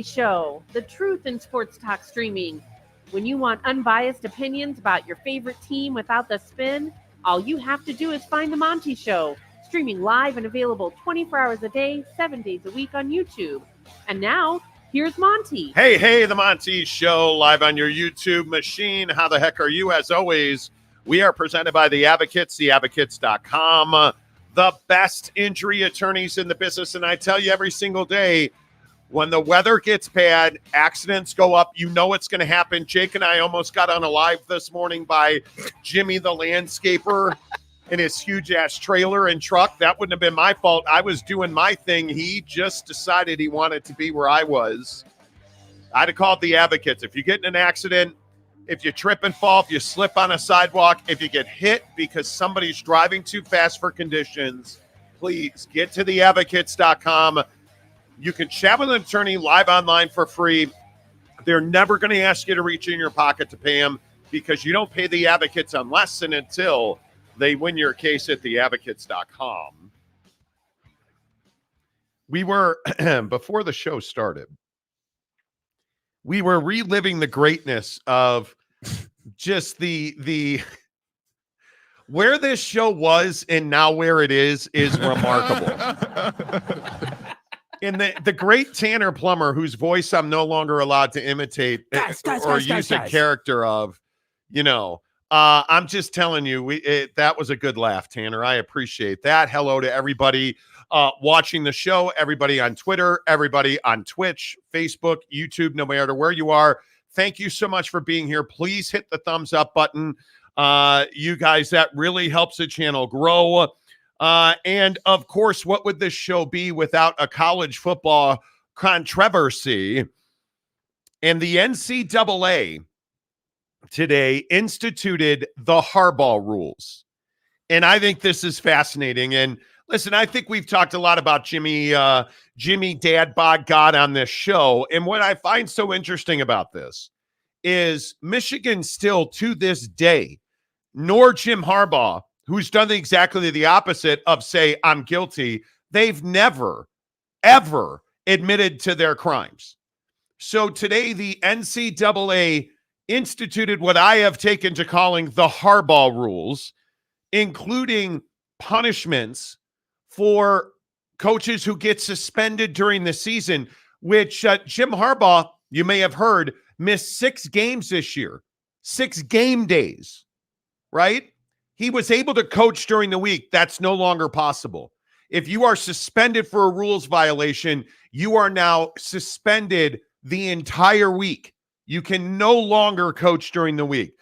Monty Show, the truth in sports talk streaming. When you want unbiased opinions about your favorite team without the spin, all you have to do is find the Monty Show, streaming live and available 24 hours a day, 7 days a week on YouTube. And now, here's Monty. Hey, the Monty Show, live on your YouTube machine. How the heck are you? As always, we are presented by The Advocates, theadvocates.com, the best injury attorneys in the business. And I tell you every single day, when the weather gets bad, accidents go up, you know it's going to happen. Jake and I almost got on a live this morning by Jimmy the landscaper in his huge-ass trailer and truck. That wouldn't have been my fault. I was doing my thing. He just decided he wanted to be where I was. I'd have called the Advocates. If you get in an accident, if you trip and fall, if you slip on a sidewalk, if you get hit because somebody's driving too fast for conditions, please get to theadvocates.com. You can chat with an attorney live online for free. They're never going to ask you to reach in your pocket to pay them because you don't pay the Advocates unless and until they win your case at theadvocates.com. We were, before the show started, we were reliving the greatness of just the where this show was and now where it is remarkable. And the great Tanner Plummer, whose voice I'm no longer allowed to imitate or use a character of, I'm just telling you, that was a good laugh, Tanner. I appreciate that. Hello to everybody watching the show, everybody on Twitter, everybody on Twitch, Facebook, YouTube, no matter where you are. Thank you so much for being here. Please hit the thumbs up button. You guys, that really helps the channel grow. And, of course, what would this show be without a college football controversy? And the NCAA today instituted the Harbaugh Rules. And I think this is fascinating. And, listen, I think we've talked a lot about Jimmy Dad Bod God on this show. And what I find so interesting about this is Michigan still, to this day, nor Jim Harbaugh, who's done exactly the opposite of say, I'm guilty. They've never, ever admitted to their crimes. So today, the NCAA instituted what I have taken to calling the Harbaugh Rules, including punishments for coaches who get suspended during the season, which Jim Harbaugh, you may have heard, missed 6 games this year, 6 game days, right? He was able to coach during the week. That's no longer possible. If you are suspended for a rules violation, you are now suspended the entire week. You can no longer coach during the week.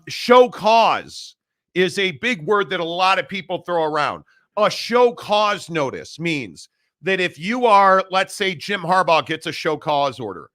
Show cause is a big word that a lot of people throw around. A show cause notice means that if you are, let's say Jim Harbaugh gets a show cause order,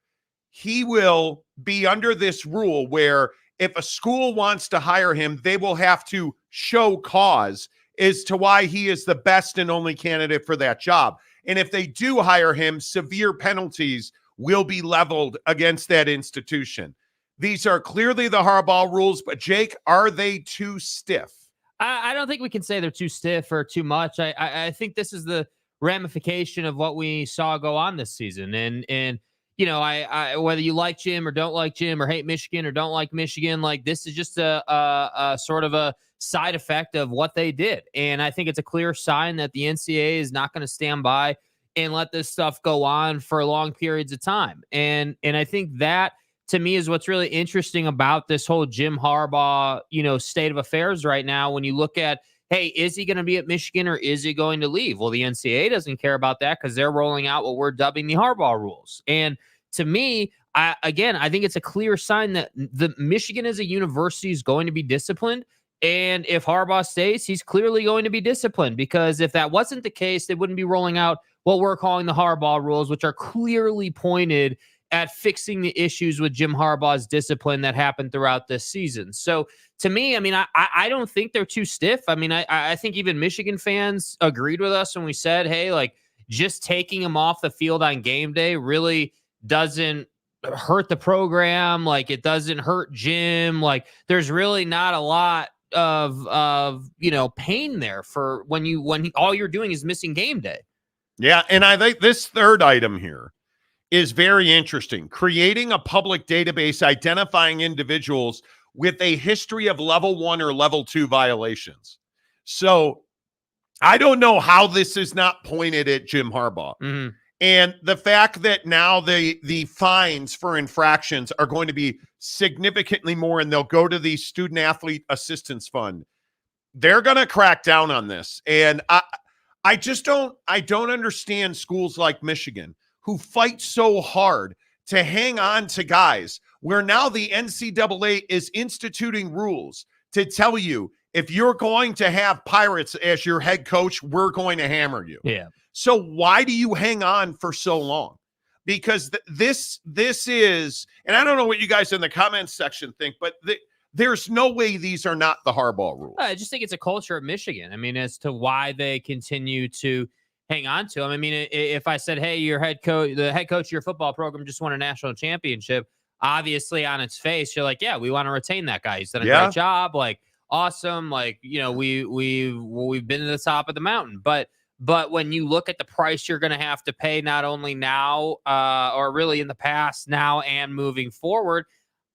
he will be under this rule where if a school wants to hire him, they will have to show cause as to why he is the best and only candidate for that job. And if they do hire him, severe penalties will be leveled against that institution. These are clearly the Harbaugh Rules, but Jake, are they too stiff? I don't think we can say they're too stiff or too much. I think this is the ramification of what we saw go on this season. And I whether you like Jim or don't like Jim or hate Michigan or don't like Michigan, like this is just a sort of a side effect of what they did. And I think it's a clear sign that the NCAA is not going to stand by and let this stuff go on for long periods of time. And I think that, to me, is what's really interesting about this whole Jim Harbaugh, state of affairs right now. When you look at, hey, is he going to be at Michigan or is he going to leave? Well, the NCAA doesn't care about that because they're rolling out what we're dubbing the Harbaugh Rules. And to me, I think it's a clear sign that the Michigan as a university is going to be disciplined. And if Harbaugh stays, he's clearly going to be disciplined, because if that wasn't the case, they wouldn't be rolling out what we're calling the Harbaugh Rules, which are clearly pointed at fixing the issues with Jim Harbaugh's discipline that happened throughout this season. So to me, I don't think they're too stiff. I think even Michigan fans agreed with us when we said, hey, like just taking him off the field on game day really doesn't hurt the program. Like it doesn't hurt Jim. Like there's really not a lot of pain there for when all you're doing is missing game day. Yeah. And I think this third item here is very interesting. Creating a public database identifying individuals with a history of level 1 or level 2 violations. So I don't know how this is not pointed at Jim Harbaugh. Mm-hmm. And the fact that now the fines for infractions are going to be significantly more, and they'll go to the Student Athlete Assistance Fund. They're going to crack down on this. And I don't understand schools like Michigan who fight so hard to hang on to guys, where now the NCAA is instituting rules to tell you, if you're going to have Pirates as your head coach, we're going to hammer you. Yeah. So why do you hang on for so long? Because this is, and I don't know what you guys in the comments section think, but there's no way these are not the Harbaugh rules. I just think it's a culture at Michigan. I mean, as to why they continue to hang on to them. I mean, if I said, hey, your the head coach of your football program just won a national championship, obviously on its face, you're like, yeah, we want to retain that guy. He's done a great job. Like, awesome. Like, you know, we've been to the top of the mountain, but when you look at the price you're going to have to pay, not only now, or really in the past, now and moving forward,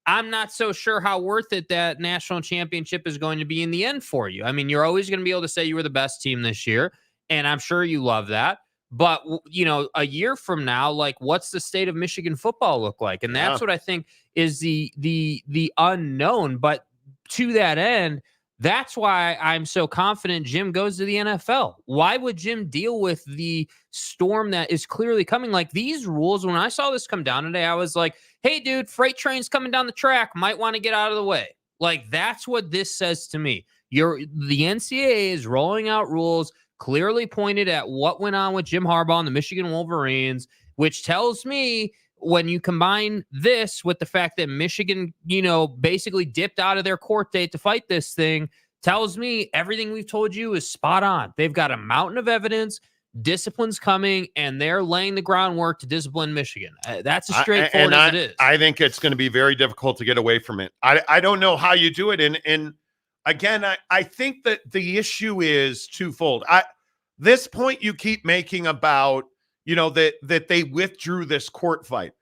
I'm not so sure how worth it that national championship is going to be in the end for you. I mean, you're always going to be able to say you were the best team this year, and I'm sure you love that. But, you know, a year from now, like, what's the state of Michigan football look like? And that's what I think is the unknown. But to that end, that's why I'm so confident Jim goes to the NFL. Why would Jim deal with the storm that is clearly coming? Like, these rules, when I saw this come down today, I was like, hey, dude, freight train's coming down the track. Might want to get out of the way. Like, that's what this says to me. The NCAA is rolling out rules clearly pointed at what went on with Jim Harbaugh and the Michigan Wolverines, which tells me, when you combine this with the fact that Michigan, you know, basically dipped out of their court date to fight this thing, tells me everything we've told you is spot on. They've got a mountain of evidence, discipline's coming, and they're laying the groundwork to discipline Michigan. That's as straightforward as it is. I think it's going to be very difficult to get away from it. I don't know how you do it. And again, I think that the issue is twofold. This point you keep making about, you know, that they withdrew this court fight.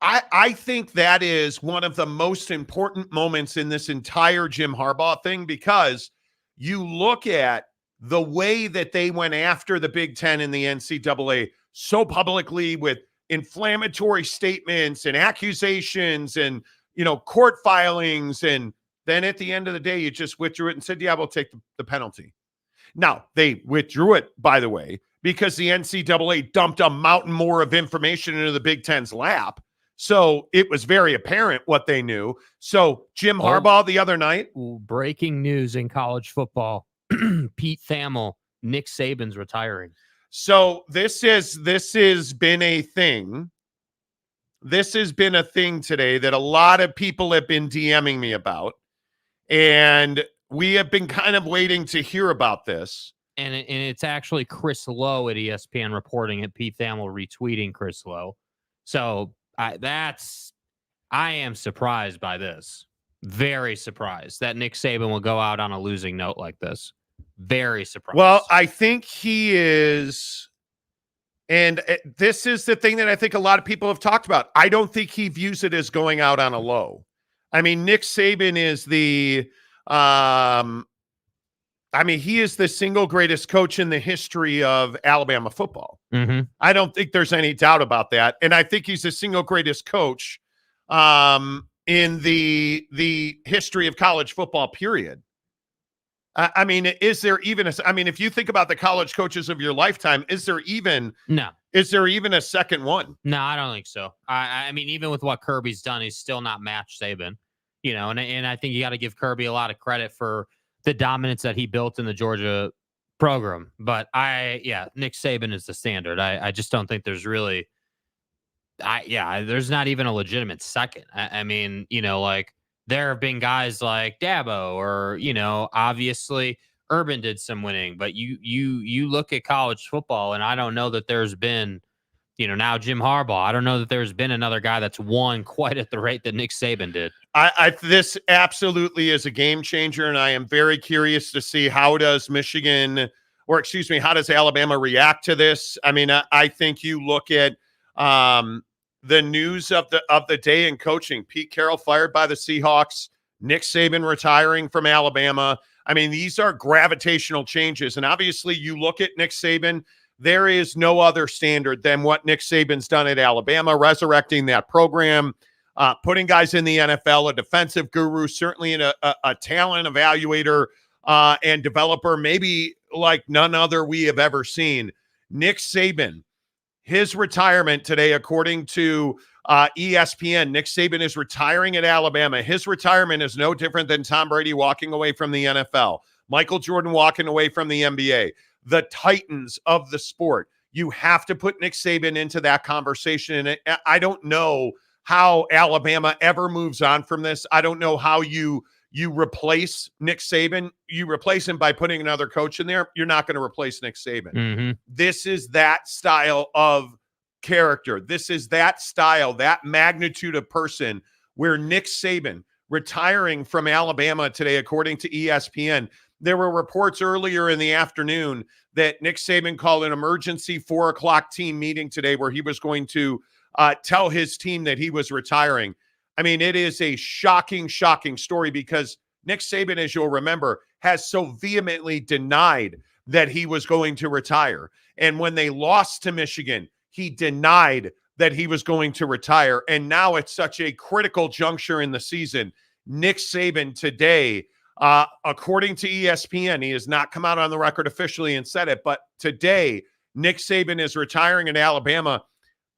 I think that is one of the most important moments in this entire Jim Harbaugh thing, because you look at the way that they went after the Big Ten and the NCAA so publicly with inflammatory statements and accusations and, you know, court filings. And then at the end of the day, you just withdrew it and said, yeah, we'll take the penalty. Now, they withdrew it, by the way, because the NCAA dumped a mountain more of information into the Big Ten's lap. So it was very apparent what they knew. So Jim Harbaugh the other night. Breaking news in college football. Pete Thamel, Nick Saban's retiring. So this has been a thing. This has been a thing today that a lot of people have been DMing me about. And we have been kind of waiting to hear about this. And it's actually Chris Lowe at ESPN reporting it. Pete Thamel retweeting Chris Lowe. So I am surprised by this. Very surprised that Nick Saban will go out on a losing note like this. Very surprised. Well, I think he is. And this is the thing that I think a lot of people have talked about. I don't think he views it as going out on a low. I mean, Nick Saban is he is the single greatest coach in the history of Alabama football. Mm-hmm. I don't think there's any doubt about that. And I think he's the single greatest coach in the history of college football, period. I mean, is there even if you think about the college coaches of your lifetime, is there even a second one? No, I don't think so. I mean, even with what Kirby's done, he's still not matched Saban, you know, and I think you got to give Kirby a lot of credit for the dominance that he built in the Georgia program. But Nick Saban is the standard. I just don't think there's really, there's not even a legitimate second. I mean, you know, like, there have been guys like Dabo, or, you know, obviously Urban did some winning, but you look at college football, and I don't know that there's been, you know, now Jim Harbaugh, I don't know that there's been another guy that's won quite at the rate that Nick Saban did. This absolutely is a game changer, and I am very curious to see how does Alabama react to this. I mean, I think you look at The news of the day in coaching: Pete Carroll fired by the Seahawks, Nick Saban retiring from Alabama. I mean, these are gravitational changes. And obviously you look at Nick Saban, there is no other standard than what Nick Saban's done at Alabama, resurrecting that program, putting guys in the NFL, a defensive guru, certainly a talent evaluator and developer, maybe like none other we have ever seen. Nick Saban, his retirement today, according to ESPN, Nick Saban is retiring at Alabama. His retirement is no different than Tom Brady walking away from the NFL, Michael Jordan walking away from the NBA, the titans of the sport. You have to put Nick Saban into that conversation. And I don't know how Alabama ever moves on from this. I don't know how you replace Nick Saban. You replace him by putting another coach in there. You're not going to replace Nick Saban. Mm-hmm. This is that style of character. This is that style, that magnitude of person, where Nick Saban retiring from Alabama today, according to ESPN. There were reports earlier in the afternoon that Nick Saban called an emergency 4:00 team meeting today where he was going to tell his team that he was retiring. I mean, it is a shocking, shocking story because Nick Saban, as you'll remember, has so vehemently denied that he was going to retire. And when they lost to Michigan, he denied that he was going to retire. And now it's such a critical juncture in the season. Nick Saban today, according to ESPN, he has not come out on the record officially and said it, but today, Nick Saban is retiring in Alabama.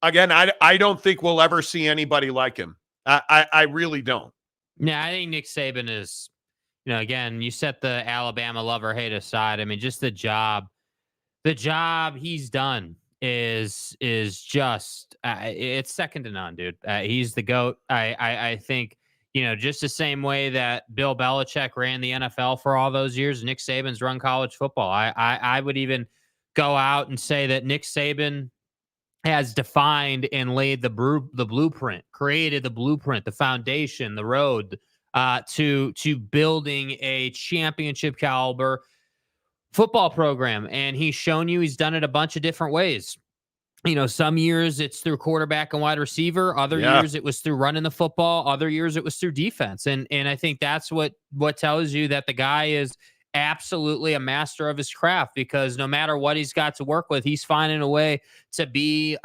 Again, I don't think we'll ever see anybody like him. I really don't. Yeah, I think Nick Saban is, again, you set the Alabama love or hate aside. I mean, just the job he's done is just it's second to none, dude. He's the GOAT. I think, just the same way that Bill Belichick ran the NFL for all those years, Nick Saban's run college football. I would even go out and say that Nick Saban has defined and laid the blueprint, created the blueprint, the foundation, the road to building a championship caliber football program. And he's shown you he's done it a bunch of different ways. Some years it's through quarterback and wide receiver. Other years it was through running the football. Other years it was through defense. And I think that's what tells you that the guy is absolutely a master of his craft, because no matter what he's got to work with, he's finding a way to be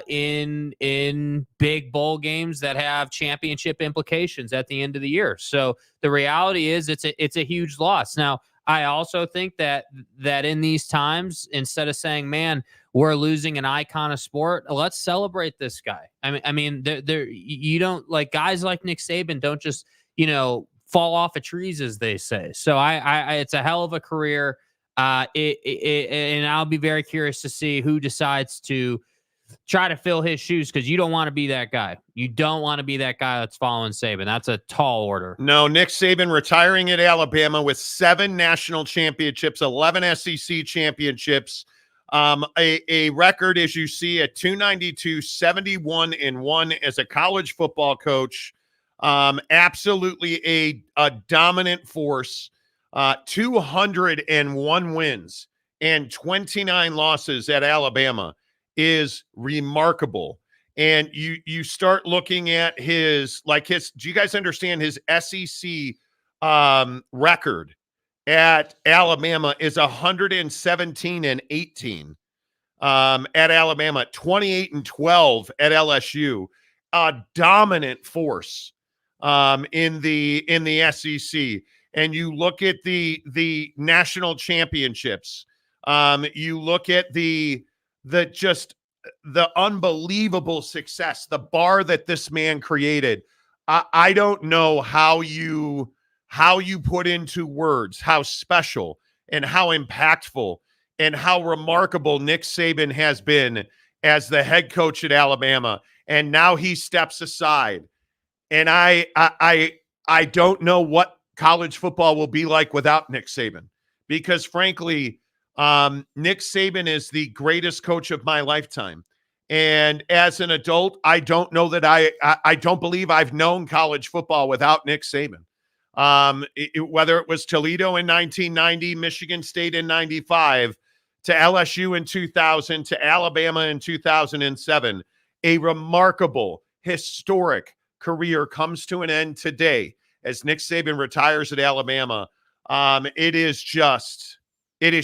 in big bowl games that have championship implications at the end of the year. So the reality is it's a huge loss. Now, I also think that in these times, instead of saying, man, we're losing an icon of sport, let's celebrate this guy. I mean, you don't, like, guys like Nick Saban don't just, fall off of trees, as they say. So it's a hell of a career. And I'll be very curious to see who decides to try to fill his shoes, because you don't want to be that guy. You don't want to be that guy that's following Saban. That's a tall order. No, Nick Saban retiring at Alabama with 7 national championships, 11 SEC championships, a record, as you see, at 292, 71-1 as a college football coach. Absolutely a dominant force, 201 wins and 29 losses at Alabama is remarkable. And you start looking at his, do you guys understand his SEC record at Alabama is 117-18 at Alabama, 28-12 at LSU, a dominant force in the SEC. And you look at the national championships, you look at the unbelievable success, the bar that this man created. I don't know how you put into words how special and how impactful and how remarkable Nick Saban has been as the head coach at Alabama. And now he steps aside. And I don't know what college football will be like without Nick Saban, because frankly, Nick Saban is the greatest coach of my lifetime. And as an adult, I don't know that I don't believe I've known college football without Nick Saban. Whether it was Toledo in 1990, Michigan State in 95, to LSU in 2000, to Alabama in 2007. a remarkable, historic career comes to an end today as Nick Saban retires at Alabama. It is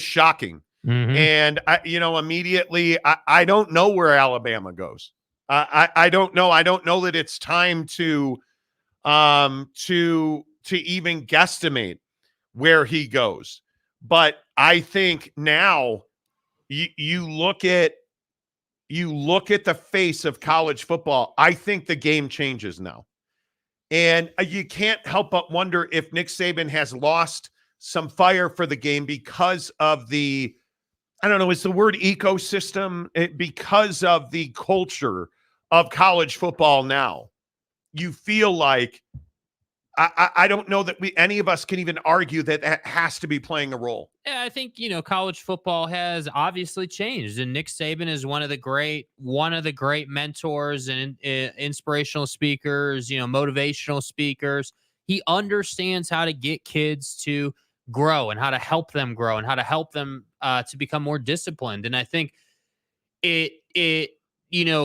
shocking. Mm-hmm. And immediately, I don't know where Alabama goes. I don't know. I don't know that it's time to even guesstimate where he goes. But I think now you look at the face of college football. I think the game changes now. And you can't help but wonder if Nick Saban has lost some fire for the game because of the, I don't know, is the word ecosystem, because of the culture of college football now. You feel like, I don't know that any of us can even argue that has to be playing a role. Yeah, I think, college football has obviously changed, and Nick Saban is one of the great mentors and inspirational speakers, motivational speakers. He understands how to get kids to grow and how to help them grow and how to help them to become more disciplined. And I think it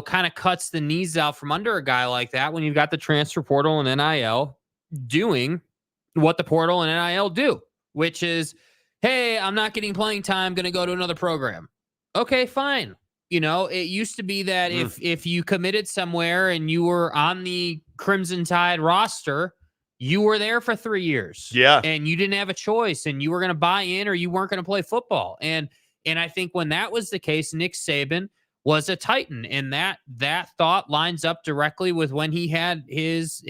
kind of cuts the knees out from under a guy like that when you've got the transfer portal and NIL doing what the portal and NIL do, which is, hey, I'm not getting playing time, going to go to another program. Okay, fine. It used to be that if you committed somewhere and you were on the Crimson Tide roster, you were there for 3 years. Yeah. And you didn't have a choice, and you were going to buy in or you weren't going to play football. And I think when that was the case, Nick Saban was a Titan, and that thought lines up directly with when he had his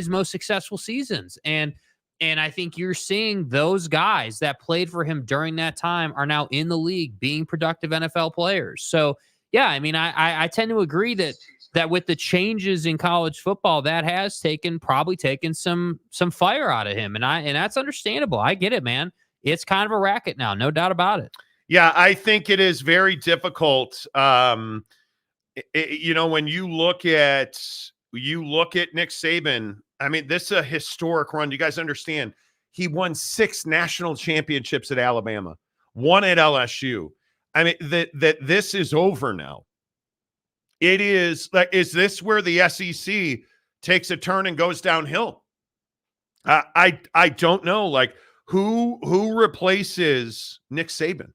most successful seasons. And I think you're seeing those guys that played for him during that time are now in the league being productive NFL players. So yeah, I mean, I tend to agree that with the changes in college football, that has probably taken some fire out of him. And that's understandable. I get it, man. It's kind of a racket now, no doubt about it. Yeah, I think it is very difficult. When you look at Nick Saban, I mean, this is a historic run. You guys understand? He won 6 national championships at Alabama, 1 at LSU. I mean, that this is over now. It is like, is this where the SEC takes a turn and goes downhill? I don't know. Like, who replaces Nick Saban?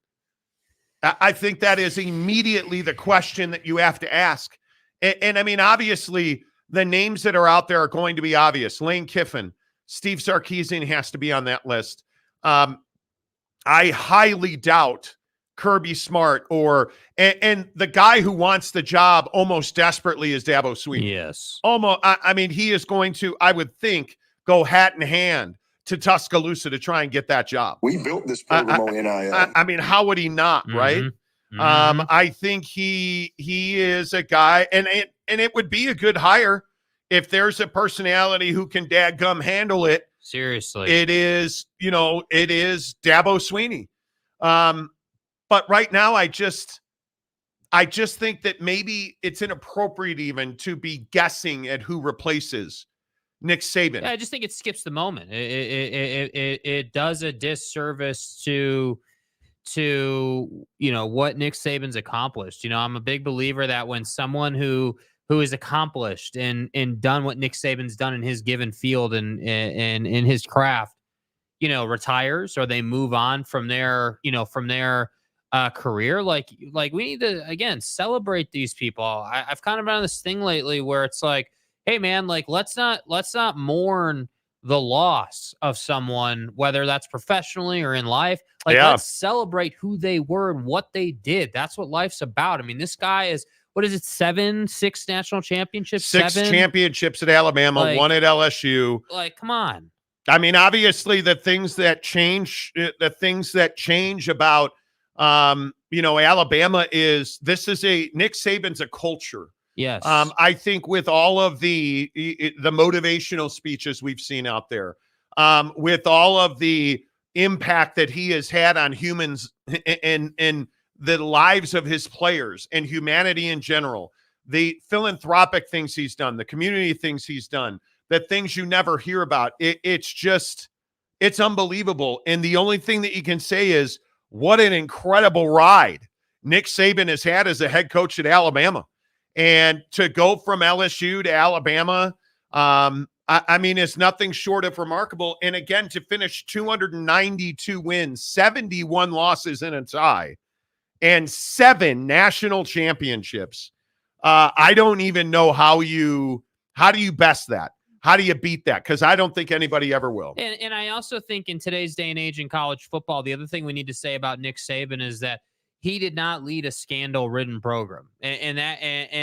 I think that is immediately the question that you have to ask. And I mean, obviously, the names that are out there are going to be obvious. Lane Kiffin, Steve Sarkisian has to be on that list. I highly doubt Kirby Smart and the guy who wants the job almost desperately is Dabo Swinney. Yes. Almost. I mean, he is going to, I would think, go hat in hand to Tuscaloosa to try and get that job. We built this program on NIL. I mean, how would he not, right? Mm-hmm. I think he is a guy, and it would be a good hire if there's a personality who can dadgum handle it. Seriously. It is Dabo Swinney. But right now, I just think that maybe it's inappropriate even to be guessing at who replaces Nick Saban. Yeah, I just think it skips the moment. It does a disservice to what Nick Saban's accomplished. I'm a big believer that when someone who is accomplished and done what Nick Saban's done in his given field and in his craft, retires or they move on from their career, like we need to again celebrate these people. I've kind of been on this thing lately where it's like, hey man, like let's not mourn the loss of someone, whether that's professionally or in life. Like, let's celebrate who they were and what they did. That's what life's about. I mean, this guy is, what is it, 6 national championships? 6 championships at Alabama, 1 at LSU. Like, come on. I mean, obviously the things that change about Alabama is Nick Saban's a culture. Yes. I think with all of the motivational speeches we've seen out there, with all of the impact that he has had on humans and the lives of his players and humanity in general, the philanthropic things he's done, the community things he's done, the things you never hear about, it's unbelievable. And the only thing that you can say is, what an incredible ride Nick Saban has had as a head coach at Alabama. And to go from LSU to Alabama, I mean, it's nothing short of remarkable. And again, to finish 292 wins, 71 losses in a tie, and 7 national championships. I don't even know how do you best that? How do you beat that? Because I don't think anybody ever will. And I also think in today's day and age in college football, the other thing we need to say about Nick Saban is that he did not lead a scandal-ridden program. And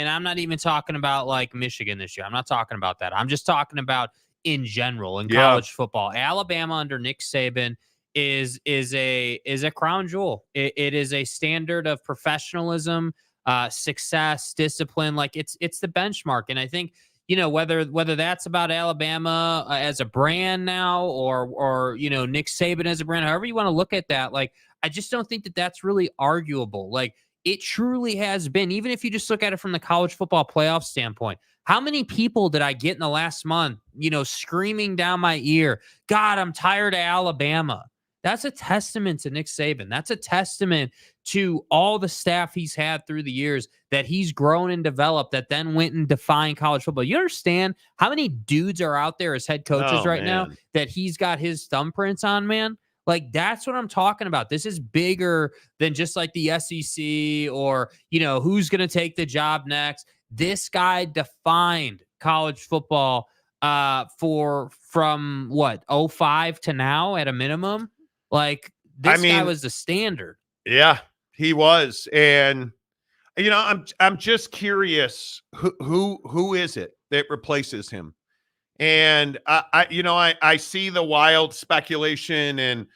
I'm not even talking about like Michigan this year. I'm not talking about that. I'm just talking about in general in college football. Alabama under Nick Saban is a crown jewel. It is a standard of professionalism, success, discipline. Like it's the benchmark. And I think, whether that's about Alabama as a brand now or Nick Saban as a brand, however you want to look at that, like I just don't think that that's really arguable. Like it truly has been, even if you just look at it from the college football playoff standpoint. How many people did I get in the last month, screaming down my ear, God, I'm tired of Alabama. That's a testament to Nick Saban. That's a testament to all the staff he's had through the years that he's grown and developed that then went and defined college football. You understand how many dudes are out there as head coaches now that he's got his thumbprints on, man? Like, that's what I'm talking about. This is bigger than just like the SEC or, who's going to take the job next. This guy defined college football from what, 05 to now at a minimum. Like this guy was the standard. Yeah, he was. And I'm just curious who is it that replaces him? And I see the wild speculation, and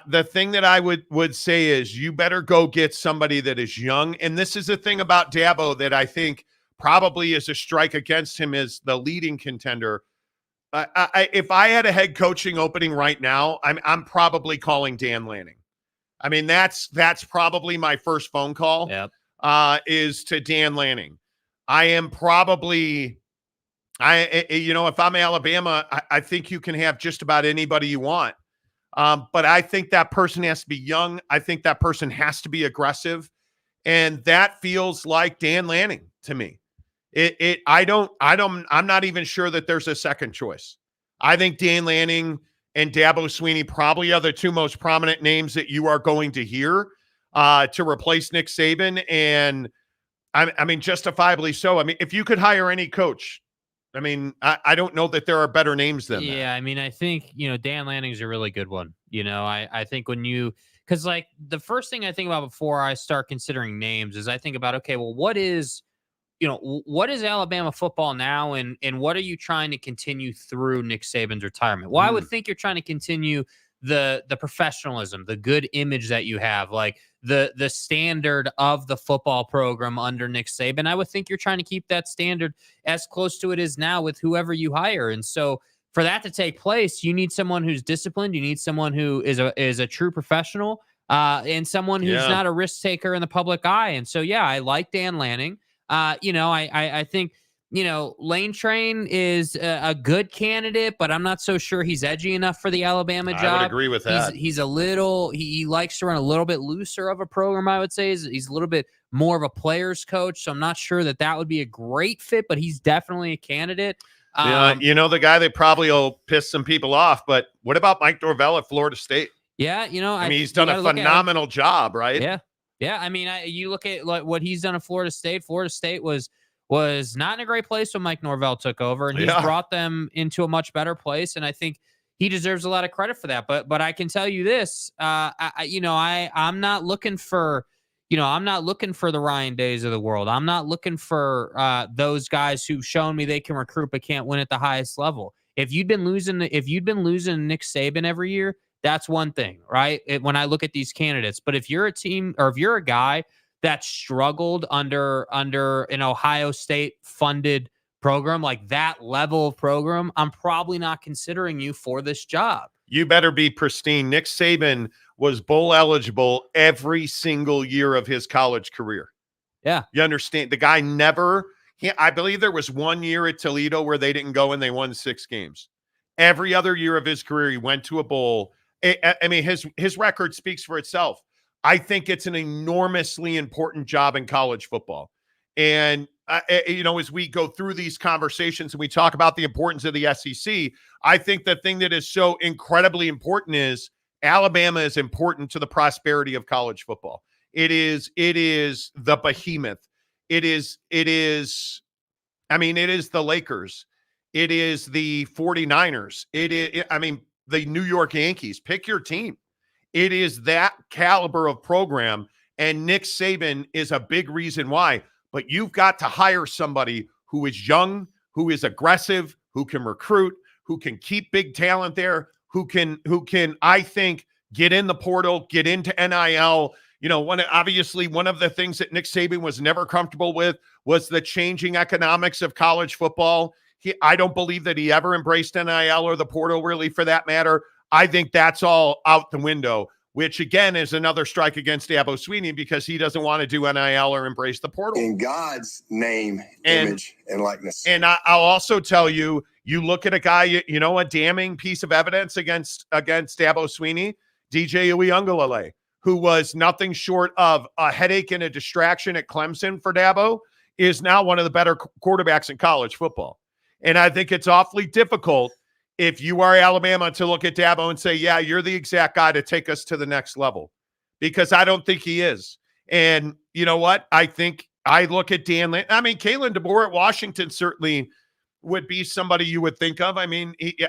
the thing that I would say is you better go get somebody that is young. And this is the thing about Dabo that I think probably is a strike against him as the leading contender. If I had a head coaching opening right now, I'm probably calling Dan Lanning. I mean, that's probably my first phone call. Yep. Is to Dan Lanning. I am probably, if I'm Alabama, I think you can have just about anybody you want. But I think that person has to be young. I think that person has to be aggressive. And that feels like Dan Lanning to me. I'm not even sure that there's a second choice. I think Dan Lanning and Dabo Swinney probably are the two most prominent names that you are going to hear to replace Nick Saban. And I mean, justifiably so. I mean, if you could hire any coach, I mean, I don't know that there are better names than that. Yeah, I mean, I think, Dan Lanning's a really good one. I think because like the first thing I think about before I start considering names is I think about, okay, well, what is Alabama football now, and what are you trying to continue through Nick Saban's retirement? Well, I would think you're trying to continue the professionalism, the good image that you have, like the standard of the football program under Nick Saban. I would think you're trying to keep that standard as close to it is now with whoever you hire. And so for that to take place, you need someone who's disciplined. You need someone who is a true professional, and someone who's not a risk taker in the public eye. And so, I like Dan Lanning. I think, Lane Train is a good candidate, but I'm not so sure he's edgy enough for the Alabama job. I would agree with that. He's a little, he likes to run a little bit looser of a program, I would say. He's a little bit more of a player's coach, so I'm not sure that would be a great fit, but he's definitely a candidate. The guy that probably will piss some people off, but what about Mike Norvell at Florida State? Yeah, I mean, he's done a phenomenal job, right? Yeah. Yeah, I mean, you look at like what he's done at Florida State. Florida State was not in a great place when Mike Norvell took over, and he's brought them into a much better place. And I think he deserves a lot of credit for that. But I can tell you this, I'm not looking for, the Ryan Days of the world. I'm not looking for those guys who've shown me they can recruit but can't win at the highest level. If you've been losing Nick Saban every year, that's one thing, right? When I look at these candidates, but if you're a team or if you're a guy that struggled under an Ohio State funded program, like that level of program, I'm probably not considering you for this job. You better be pristine. Nick Saban was bowl eligible every single year of his college career. Yeah. You understand? The guy I believe there was one year at Toledo where they didn't go and they won 6 games. Every other year of his career, he went to a bowl. I mean, his record speaks for itself. I think it's an enormously important job in college football. And as we go through these conversations and we talk about the importance of the SEC, I think the thing that is so incredibly important is Alabama is important to the prosperity of college football. It is the behemoth. It is the Lakers. It is the 49ers. The New York Yankees. Pick your team. It is that caliber of program, and Nick Saban is a big reason why. But you've got to hire somebody who is young, who is aggressive, who can recruit, who can keep big talent there, who can, I think, get in the portal, get into NIL. One of the things that Nick Saban was never comfortable with was the changing economics of college football. I don't believe that he ever embraced NIL or the portal, really, for that matter. I think that's all out the window, which, again, is another strike against Dabo Swinney because he doesn't want to do NIL or embrace the portal. In God's name, image, and likeness. And I'll also tell you, you look at a guy, a damning piece of evidence against Dabo Swinney, DJ Uiagalelei, who was nothing short of a headache and a distraction at Clemson for Dabo, is now one of the better quarterbacks in college football. And I think it's awfully difficult if you are Alabama to look at Dabo and say, yeah, you're the exact guy to take us to the next level, because I don't think he is. And you know what? I think I look at Kalen DeBoer at Washington certainly would be somebody you would think of.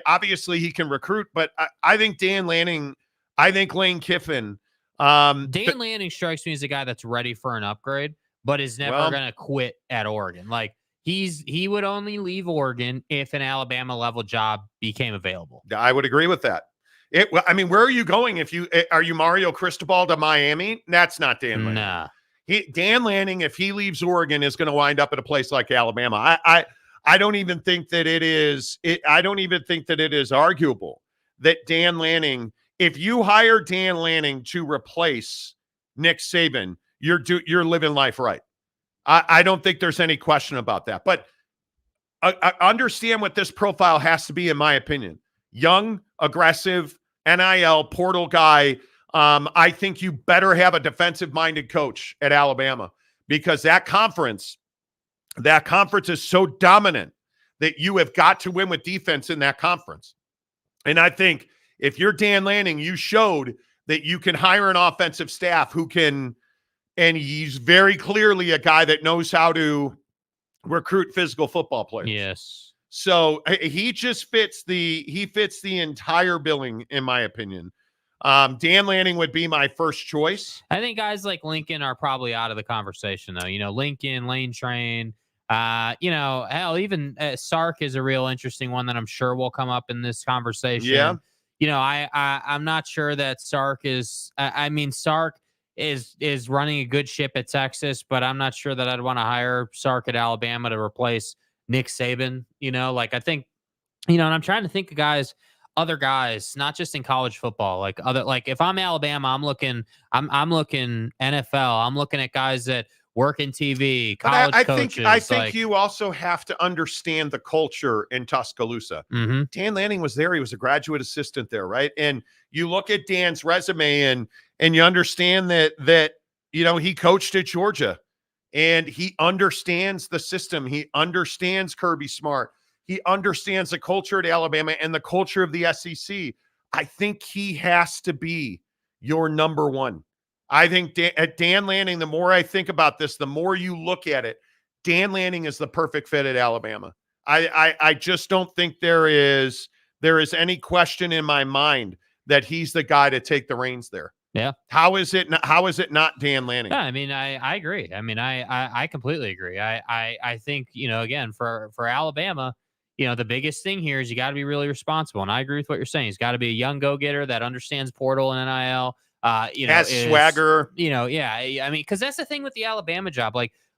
Obviously he can recruit, but I think Dan Lanning, I think Lane Kiffin. Dan Lanning strikes me as a guy that's ready for an upgrade, but is never going to quit at Oregon. Like, he would only leave Oregon if an Alabama level job became available. I would agree with that. Where are you going? Are you Mario Cristobal to Miami? That's not Dan Lanning. Nah. Dan Lanning, if he leaves Oregon, is going to wind up at a place like Alabama. I don't even think that it is. I don't even think that it is arguable that Dan Lanning, if you hire Dan Lanning to replace Nick Saban, you're living life right. I don't think there's any question about that. But understand what this profile has to be, in my opinion. Young, aggressive, NIL, portal guy. I think you better have a defensive-minded coach at Alabama, because that conference is so dominant that you have got to win with defense in that conference. And I think if you're Dan Lanning, you showed that you can hire an offensive staff who can. And he's very clearly a guy that knows how to recruit physical football players. Yes. So he just fits the entire billing, in my opinion. Dan Lanning would be my first choice. I think guys like Lincoln are probably out of the conversation, though. Lincoln, Lane Train, hell, even Sark is a real interesting one that I'm sure will come up in this conversation. Yeah. I'm not sure that Sark is, Sark is running a good ship at Texas, but I'm not sure that I'd want to hire Sark at Alabama to replace Nick Saban. I think, and I'm trying to think of other guys, not just in college football, if I'm Alabama, I'm looking NFL. I'm looking at guys that work in TV, college coaches. I think you also have to understand the culture in Tuscaloosa. Mm-hmm. Dan Lanning was there. He was a graduate assistant there, right? And you look at Dan's resume and you understand that he coached at Georgia and he understands the system. He understands Kirby Smart. He understands the culture at Alabama and the culture of the SEC. I think he has to be your number one. I think at Dan Lanning, the more I think about this, the more you look at it, Dan Lanning is the perfect fit at Alabama. I just don't think there is any question in my mind that he's the guy to take the reins there. Yeah. How is it not Dan Lanning? Yeah, I agree. I completely agree. I think, again, for Alabama, the biggest thing here is you got to be really responsible. And I agree with what you're saying. He's got to be a young go-getter that understands portal and NIL. Has swagger. Because that's the thing with the Alabama job.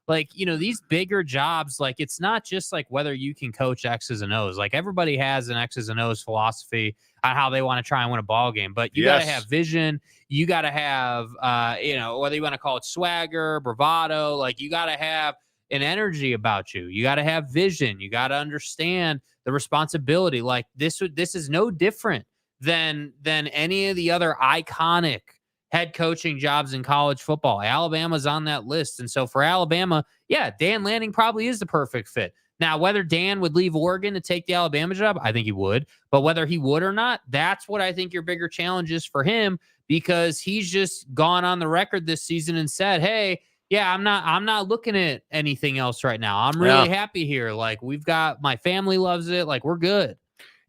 These bigger jobs, it's not just whether you can coach X's and O's. Everybody has an X's and O's philosophy on how they want to try and win a ball game. But you got to have vision. You got to have, whether you want to call it swagger, bravado, you got to have an energy about you. You got to have vision. You got to understand the responsibility. This is no different than any of the other iconic head coaching jobs in college football. Alabama's on that list. And so for Alabama, yeah, Dan Lanning probably is the perfect fit. Now, whether Dan would leave Oregon to take the Alabama job, I think he would. But whether he would or not, that's what I think your bigger challenge is for him, because he's just gone on the record this season and said, hey, yeah, I'm not looking at anything else right now. I'm really happy here. Like, we've got, my family loves it. Like, we're good.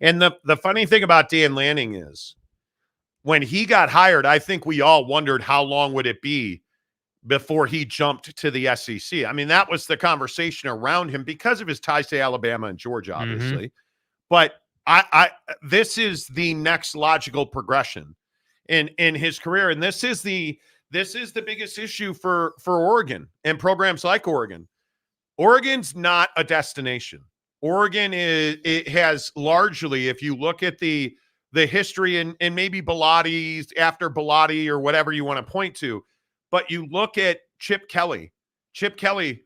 And the funny thing about Dan Lanning is, when he got hired, I think we all wondered how long would it be before he jumped to the SEC. I mean, that was the conversation around him because of his ties to Alabama and Georgia, obviously. Mm-hmm. But this is the next logical progression in his career. And this is the biggest issue for Oregon and programs like Oregon. Oregon's not a destination. Oregon it has largely, if you look at the history and maybe Bilotti's after Bilotti or whatever you want to point to, but you look at Chip Kelly, arguably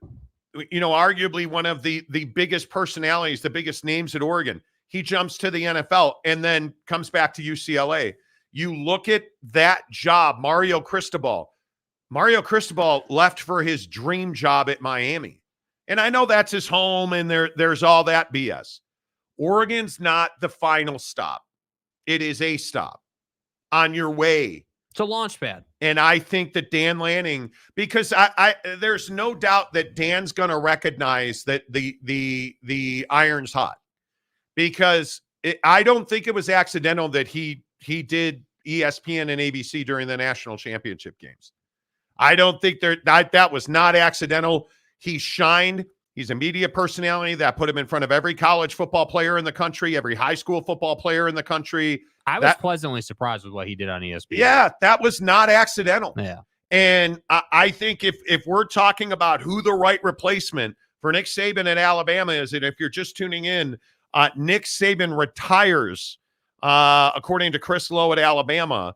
one of the biggest personalities, the biggest names at Oregon. He jumps to the NFL and then comes back to UCLA. You look at that job, Mario Cristobal left for his dream job at Miami. And I know that's his home and there's all that BS. Oregon's not the final stop. It is a stop on your way. It's a launch pad. And I think that Dan Lanning, because I there's no doubt that Dan's going to recognize that the iron's hot, because I don't think it was accidental that he did ESPN and ABC during the national championship games. I don't think that was not accidental. He shined. He's a media personality that put him in front of every college football player in the country, every high school football player in the country. I was pleasantly surprised with what he did on ESPN. Yeah, that was not accidental. Yeah. And I think if we're talking about who the right replacement for Nick Saban at Alabama is, and if you're just tuning in, Nick Saban retires, according to Chris Lowe at Alabama.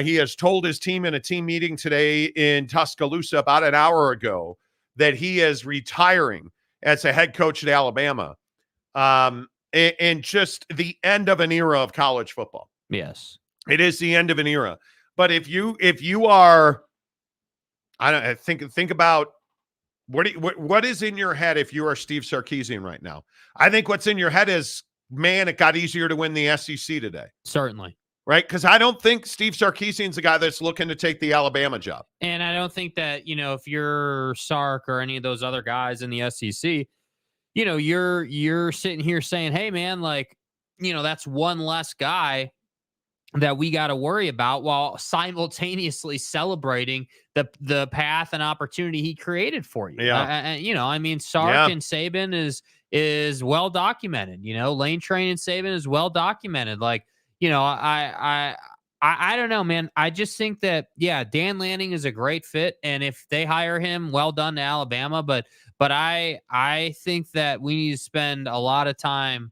He has told his team in a team meeting today in Tuscaloosa about an hour ago that he is retiring as a head coach at Alabama, and just the end of an era of college football. Yes, it is the end of an era. But if you are, I don't think about what is in your head if you are Steve Sarkisian right now. I think what's in your head is, man, it got easier to win the SEC today. Certainly. Right? Because I don't think Steve Sarkisian's a guy that's looking to take the Alabama job. And I don't think that, if you're Sark or any of those other guys in the SEC, you're sitting here saying, hey, man, that's one less guy that we got to worry about, while simultaneously celebrating the path and opportunity he created for you. Yeah. Sark and Saban is well documented. Lane Train and Saban is well documented. I don't know, man. I just think that, Dan Lanning is a great fit. And if they hire him, well done to Alabama. But I think that we need to spend a lot of time,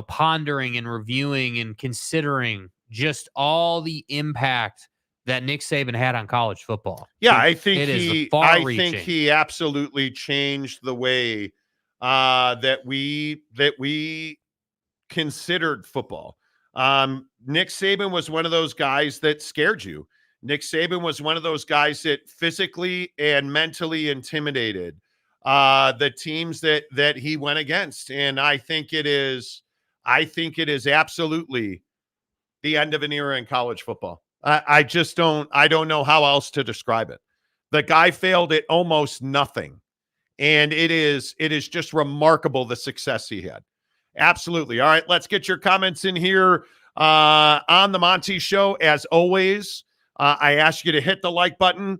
pondering and reviewing and considering just all the impact that Nick Saban had on college football. Yeah, I think he absolutely changed the way that we considered football. Nick Saban was one of those guys that scared you. Nick Saban was one of those guys that physically and mentally intimidated the teams that he went against. And I think it is absolutely the end of an era in college football. I don't know how else to describe it. The guy failed at almost nothing. And it is just remarkable the success he had. Absolutely. All right, let's get your comments in here on the Monty Show. As always, I ask you to hit the like button.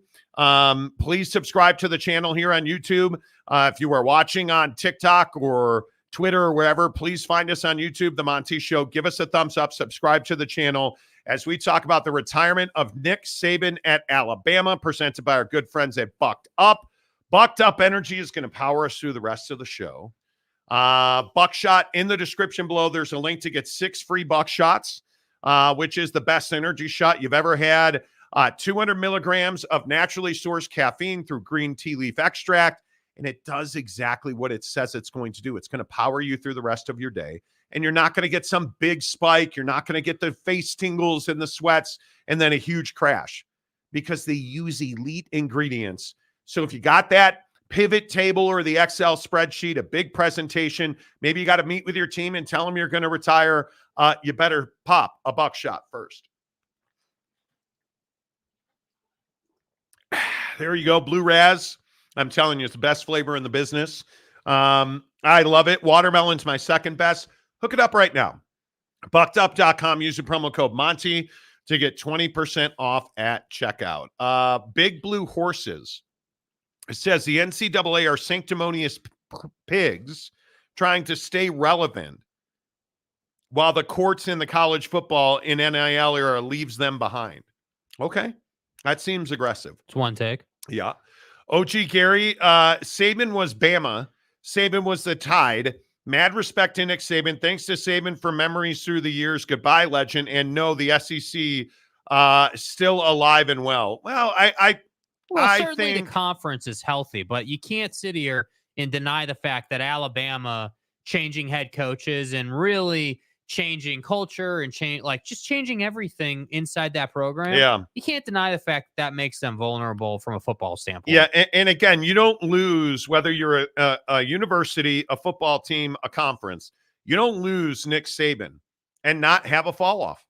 Please subscribe to the channel here on YouTube. If you are watching on TikTok or Twitter or wherever, please find us on YouTube, The Monty Show. Give us a thumbs up, subscribe to the channel as we talk about the retirement of Nick Saban at Alabama, presented by our good friends at BuckedUp. BuckedUp Energy is going to power us through the rest of the show. Buckshot in the description below. There's a link to get 6 free buckshots, which is the best energy shot you've ever had. 200 milligrams of naturally sourced caffeine through green tea leaf extract. And it does exactly what it says it's going to do. It's going to power you through the rest of your day. And you're not going to get some big spike. You're not going to get the face tingles and the sweats and then a huge crash. because they use elite ingredients. So if you got that pivot table or the Excel spreadsheet, a big presentation, maybe you got to meet with your team and tell them you're going to retire, you better pop a buckshot first. There you go. Blue Raz. I'm telling you, it's the best flavor in the business. I love it. Watermelon's my second best. Hook it up right now. BuckedUp.com. Use the promo code Monty to get 20% off at checkout. Big Blue Horses. It says the NCAA are sanctimonious pigs trying to stay relevant while the courts in the college football in NIL era leaves them behind. Okay. That seems aggressive. It's one take. Yeah. OG Gary, Saban was Bama. Saban was the Tide. Mad respect to Nick Saban. Thanks to Saban for memories through the years. Goodbye, legend. And no, the SEC still alive and well. Well, I certainly think the conference is healthy, but you can't sit here and deny the fact that Alabama changing head coaches and really changing culture and just changing everything inside that program. Yeah. You can't deny the fact that makes them vulnerable from a football standpoint. Yeah. And again, you don't lose whether you're a university, a football team, a conference. You don't lose Nick Saban and not have a fall off.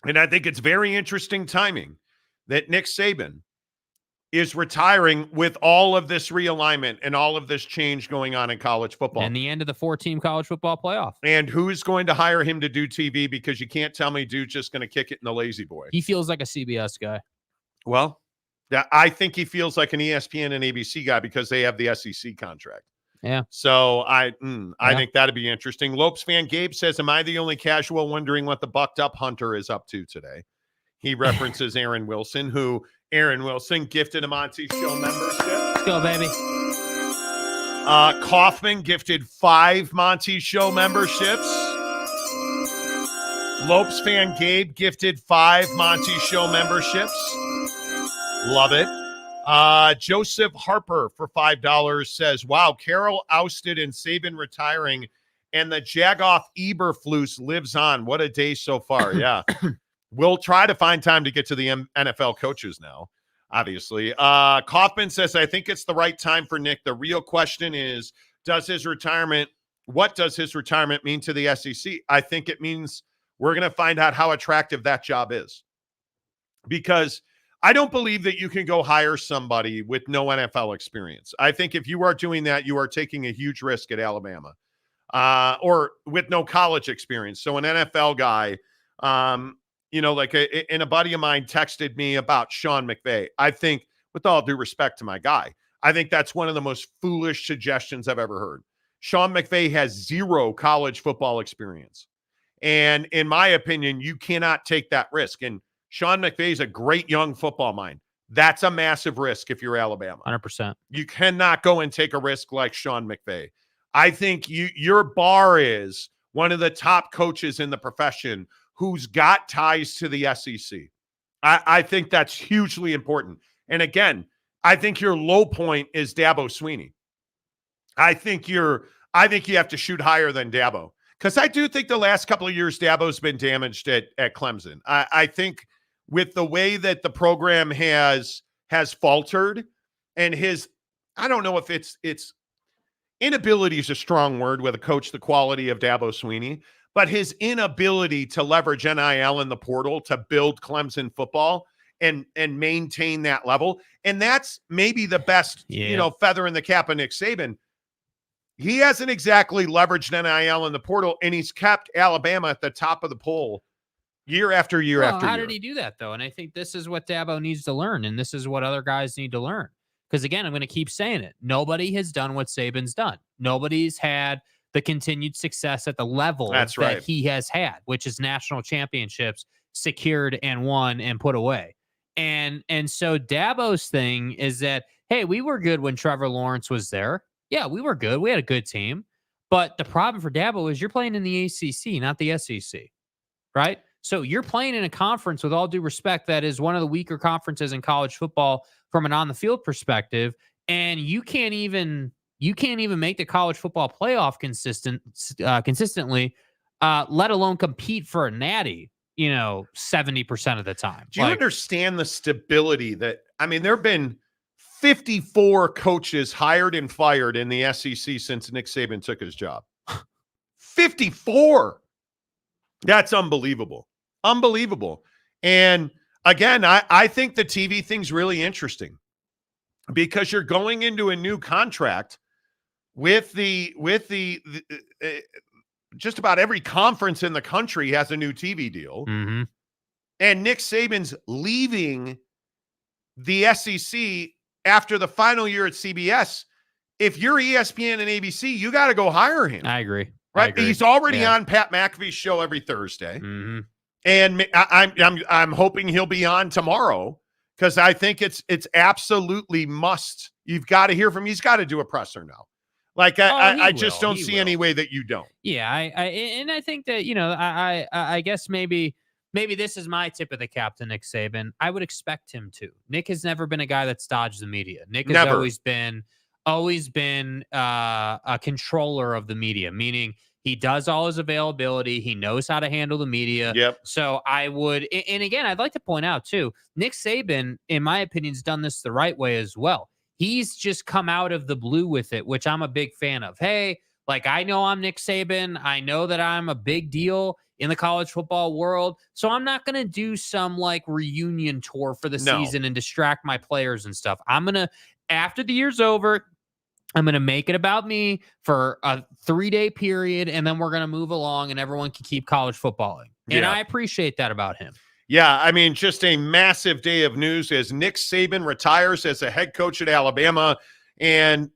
And I think it's very interesting timing that Nick Saban is retiring with all of this realignment and all of this change going on in college football. And the end of the 4-team college football playoff. And who's going to hire him to do TV? Because you can't tell me dude's just going to kick it in the lazy boy. He feels like a CBS guy. Well, I think he feels like an ESPN and ABC guy because they have the SEC contract. Yeah. So I think that'd be interesting. Lopes fan Gabe says, am I the only casual wondering what the Bucked Up Hunter is up to today? He references Aaron Wilson, who Aaron Wilson gifted a Monty Show membership. Let's go, baby. Kaufman gifted 5 Monty Show memberships. Lopes fan Gabe gifted 5 Monty Show memberships. Love it. Joseph Harper for $5 says, wow, Carroll ousted and Saban retiring, and the Jagoff Eberflus lives on. What a day so far. Yeah. We'll try to find time to get to the NFL coaches now, obviously. Kaufman says, I think it's the right time for Nick. The real question is, what does his retirement mean to the SEC? I think it means we're going to find out how attractive that job is. Because I don't believe that you can go hire somebody with no NFL experience. I think if you are doing that, you are taking a huge risk at Alabama or with no college experience. So an NFL guy, and a buddy of mine texted me about Sean McVay. I think, with all due respect to my guy, I think that's one of the most foolish suggestions I've ever heard. Sean McVay has 0 college football experience. And in my opinion, you cannot take that risk. And Sean McVay is a great young football mind. That's a massive risk if you're Alabama. 100%. You cannot go and take a risk like Sean McVay. I think your bar is one of the top coaches in the profession who's got ties to the SEC. I think that's hugely important. And again, I think your low point is Dabo Swinney. I think you have to shoot higher than Dabo. Because I do think the last couple of years, Dabo's been damaged at Clemson. I think with the way that the program has faltered and I don't know if it's inability is a strong word with a coach the quality of Dabo Swinney, but his inability to leverage NIL in the portal to build Clemson football and maintain that level. And that's maybe the best, feather in the cap of Nick Saban. He hasn't exactly leveraged NIL in the portal, and he's kept Alabama at the top of the poll year after year after year. How did he do that, though? And I think this is what Dabo needs to learn, and this is what other guys need to learn. Because, again, I'm going to keep saying it. Nobody has done what Saban's done. Nobody's had the continued success at the level that he has had, which is national championships secured and won and put away. And so Dabo's thing is that, hey, we were good when Trevor Lawrence was there. Yeah, we were good. We had a good team. But the problem for Dabo is you're playing in the ACC, not the SEC, right? So you're playing in a conference, with all due respect, that is one of the weaker conferences in college football from an on-the-field perspective, and you can't even make the college football playoff consistently, let alone compete for a natty. 70% of the time. Do you understand the stability that, I mean, there have been 54 coaches hired and fired in the SEC since Nick Saban took his job. 54. That's unbelievable. Unbelievable. And again, I think the TV thing's really interesting because you're going into a new contract with the just about every conference in the country has a new TV deal. Mm-hmm. And Nick Saban's leaving the SEC after the final year at CBS. If you're ESPN and ABC, you got to go hire him. I agree. Right? He's already on Pat McAfee's show every Thursday. Mm-hmm. And I'm hoping he'll be on tomorrow because I think it's absolutely must. You've got to hear from him. He's got to do a presser now. Like I just don't see any way that you don't. Yeah, I think that I guess maybe this is my tip of the cap to Nick Saban. I would expect him to. Nick has never been a guy that's dodged the media. Nick has always been a controller of the media, meaning he does all his availability. He knows how to handle the media. Yep. So I would, and again, I'd like to point out too, Nick Saban, in my opinion, has done this the right way as well. He's just come out of the blue with it, which I'm a big fan of. Hey, like, I know I'm Nick Saban. I know that I'm a big deal in the college football world. So I'm not going to do some like reunion tour for the season and distract my players and stuff. I'm going to, after the year's over, I'm going to make it about me for a 3-day period, and then we're going to move along and everyone can keep college footballing. And I appreciate that about him. Yeah, I mean, just a massive day of news as Nick Saban retires as a head coach at Alabama. And,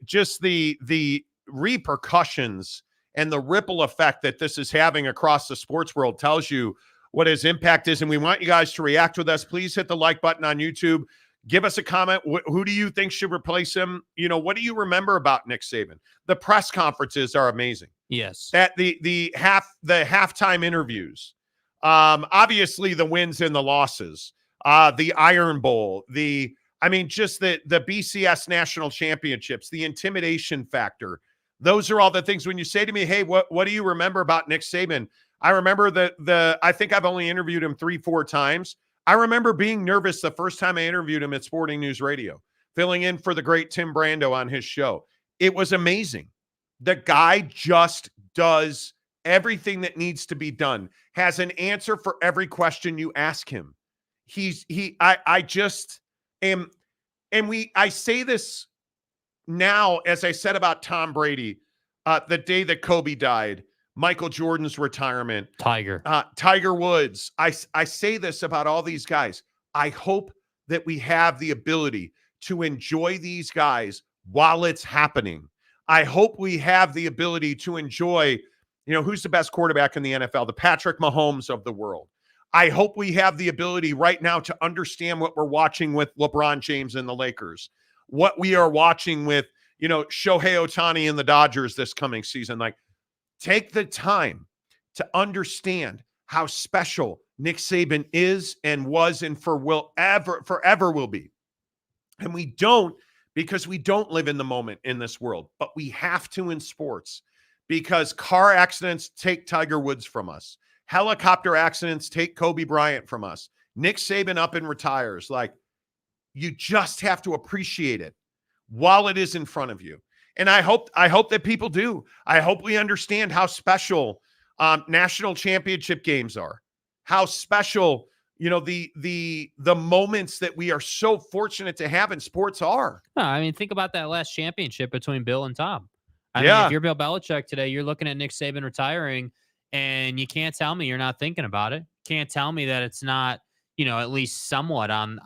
just the repercussions and the ripple effect that this is having across the sports world tells you what his impact is. And we want you guys to react with us. Please hit the like button on YouTube. Give us a comment. Who do you think should replace him? What do you remember about Nick Saban? The press conferences are amazing. Yes. That the halftime interviews. Obviously the wins and the losses, the Iron Bowl, just the BCS national championships, the intimidation factor. Those are all the things when you say to me, hey, what do you remember about Nick Saban? I remember I think I've only interviewed him 3-4 times. I remember being nervous the first time I interviewed him at Sporting News Radio, filling in for the great Tim Brando on his show. It was amazing. The guy just does everything that needs to be done, has an answer for every question you ask him. I say this now, as I said about Tom Brady, the day that Kobe died, Michael Jordan's retirement, Tiger Woods. I say this about all these guys. I hope that we have the ability to enjoy these guys while it's happening. I hope we have the ability to enjoy, who's the best quarterback in the NFL? The Patrick Mahomes of the world. I hope we have the ability right now to understand what we're watching with LeBron James and the Lakers, what we are watching with, Shohei Ohtani and the Dodgers this coming season. Like, take the time to understand how special Nick Saban is and was and forever will be. And we don't, because we don't live in the moment in this world, but we have to in sports, because car accidents take Tiger Woods from us. Helicopter accidents take Kobe Bryant from us. Nick Saban up and retires. Like, you just have to appreciate it while it is in front of you. And I hope that people do. I hope we understand how special national championship games are, how special, the moments that we are so fortunate to have in sports are. Think about that last championship between Bill and Tom. I mean, if you're Bill Belichick today, you're looking at Nick Saban retiring, and you can't tell me you're not thinking about it. Can't tell me that it's not, at least somewhat on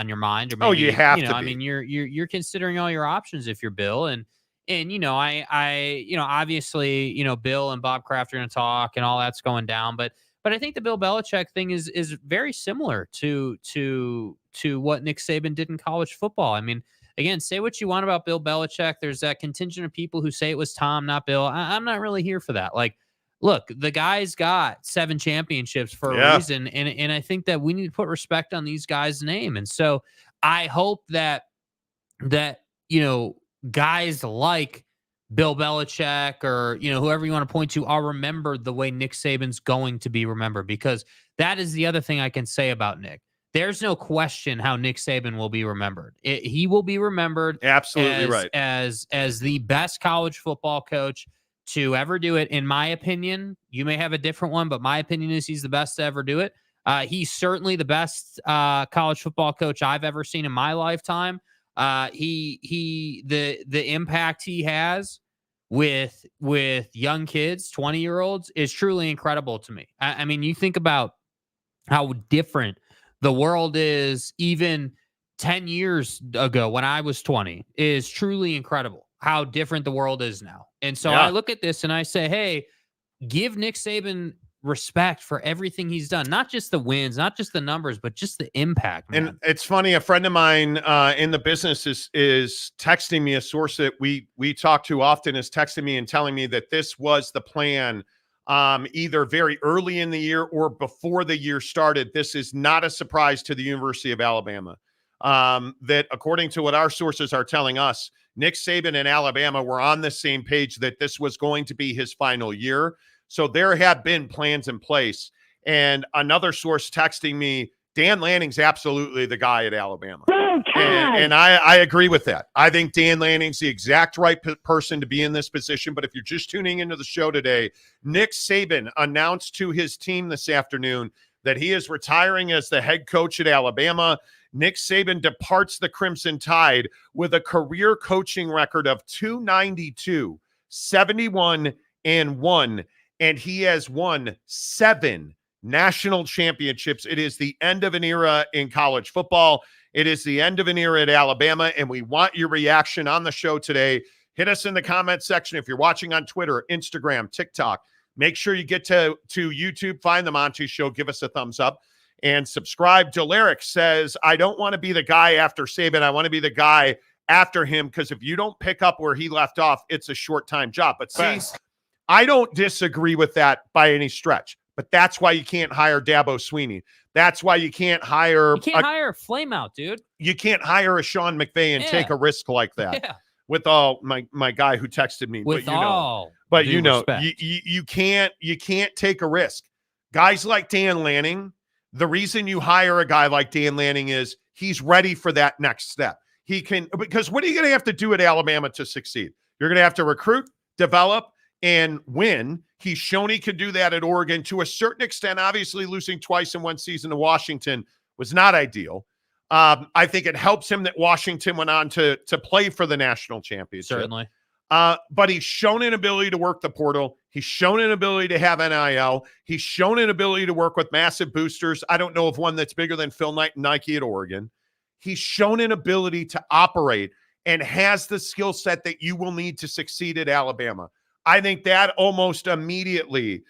your mind. Or maybe, you have to be. I mean, you're considering all your options if you're Bill, and obviously, Bill and Bob Kraft are going to talk and all that's going down, but I think the Bill Belichick thing is very similar to what Nick Saban did in college football. I mean, again, say what you want about Bill Belichick. There's that contingent of people who say it was Tom, not Bill. I'm not really here for that. Like, look, the guy's got 7 championships for a reason, and I think that we need to put respect on these guys' name. And so I hope that guys like Bill Belichick or, whoever you want to point to are remembered the way Nick Saban's going to be remembered, because that is the other thing I can say about Nick. There's no question how Nick Saban will be remembered. He will be remembered Absolutely as the best college football coach to ever do it. In my opinion, you may have a different one, but my opinion is he's the best to ever do it. He's certainly the best college football coach I've ever seen in my lifetime. The impact he has with young kids, 20-year-olds, is truly incredible to me. I mean, you think about how different the world is even 10 years ago when I was 20 is truly incredible how different the world is now. And so I look at this and I say, hey, give Nick Saban respect for everything he's done, not just the wins, not just the numbers, but just the impact, man. And it's funny, a friend of mine in the business is texting me, a source that we talk to often is texting me and telling me that this was the plan either very early in the year or before the year started. This is not a surprise to the University of Alabama. That according to what our sources are telling us, Nick Saban and Alabama were on the same page that this was going to be his final year. So there have been plans in place. And another source texting me, Dan Lanning's absolutely the guy at Alabama. And I agree with that. I think Dan Lanning's the exact right person to be in this position. But if you're just tuning into the show today, Nick Saban announced to his team this afternoon that he is retiring as the head coach at Alabama. Nick Saban departs the Crimson Tide with a career coaching record of 292, 71-1, and he has won 7 national championships. It is the end of an era in college football. It is the end of an era at Alabama, and we want your reaction on the show today. Hit us in the comment section if you're watching on Twitter, Instagram, TikTok. Make sure you get to YouTube, find the Monty Show, give us a thumbs up, and subscribe. Delaric says, I don't want to be the guy after Saban. I want to be the guy after him, because if you don't pick up where he left off, it's a short-time job. But see, I don't disagree with that by any stretch. But that's why you can't hire Dabo Swinney. That's why you can't hire... You can't hire a flameout, dude. You can't hire a Sean McVay and take a risk like that. Yeah. With all my guy who texted me. With you can't take a risk. Guys like Dan Lanning, the reason you hire a guy like Dan Lanning is he's ready for that next step. He can, because what are you going to have to do at Alabama to succeed? You're going to have to recruit, develop, and win. He's shown he could do that at Oregon to a certain extent. Obviously, losing twice in one season to Washington was not ideal. I think it helps him that Washington went on to play for the national championship. Certainly. But he's shown an ability to work the portal. He's shown an ability to have NIL. He's shown an ability to work with massive boosters. I don't know of one that's bigger than Phil Knight and Nike at Oregon. He's shown an ability to operate and has the skill set that you will need to succeed at Alabama. I think that almost immediately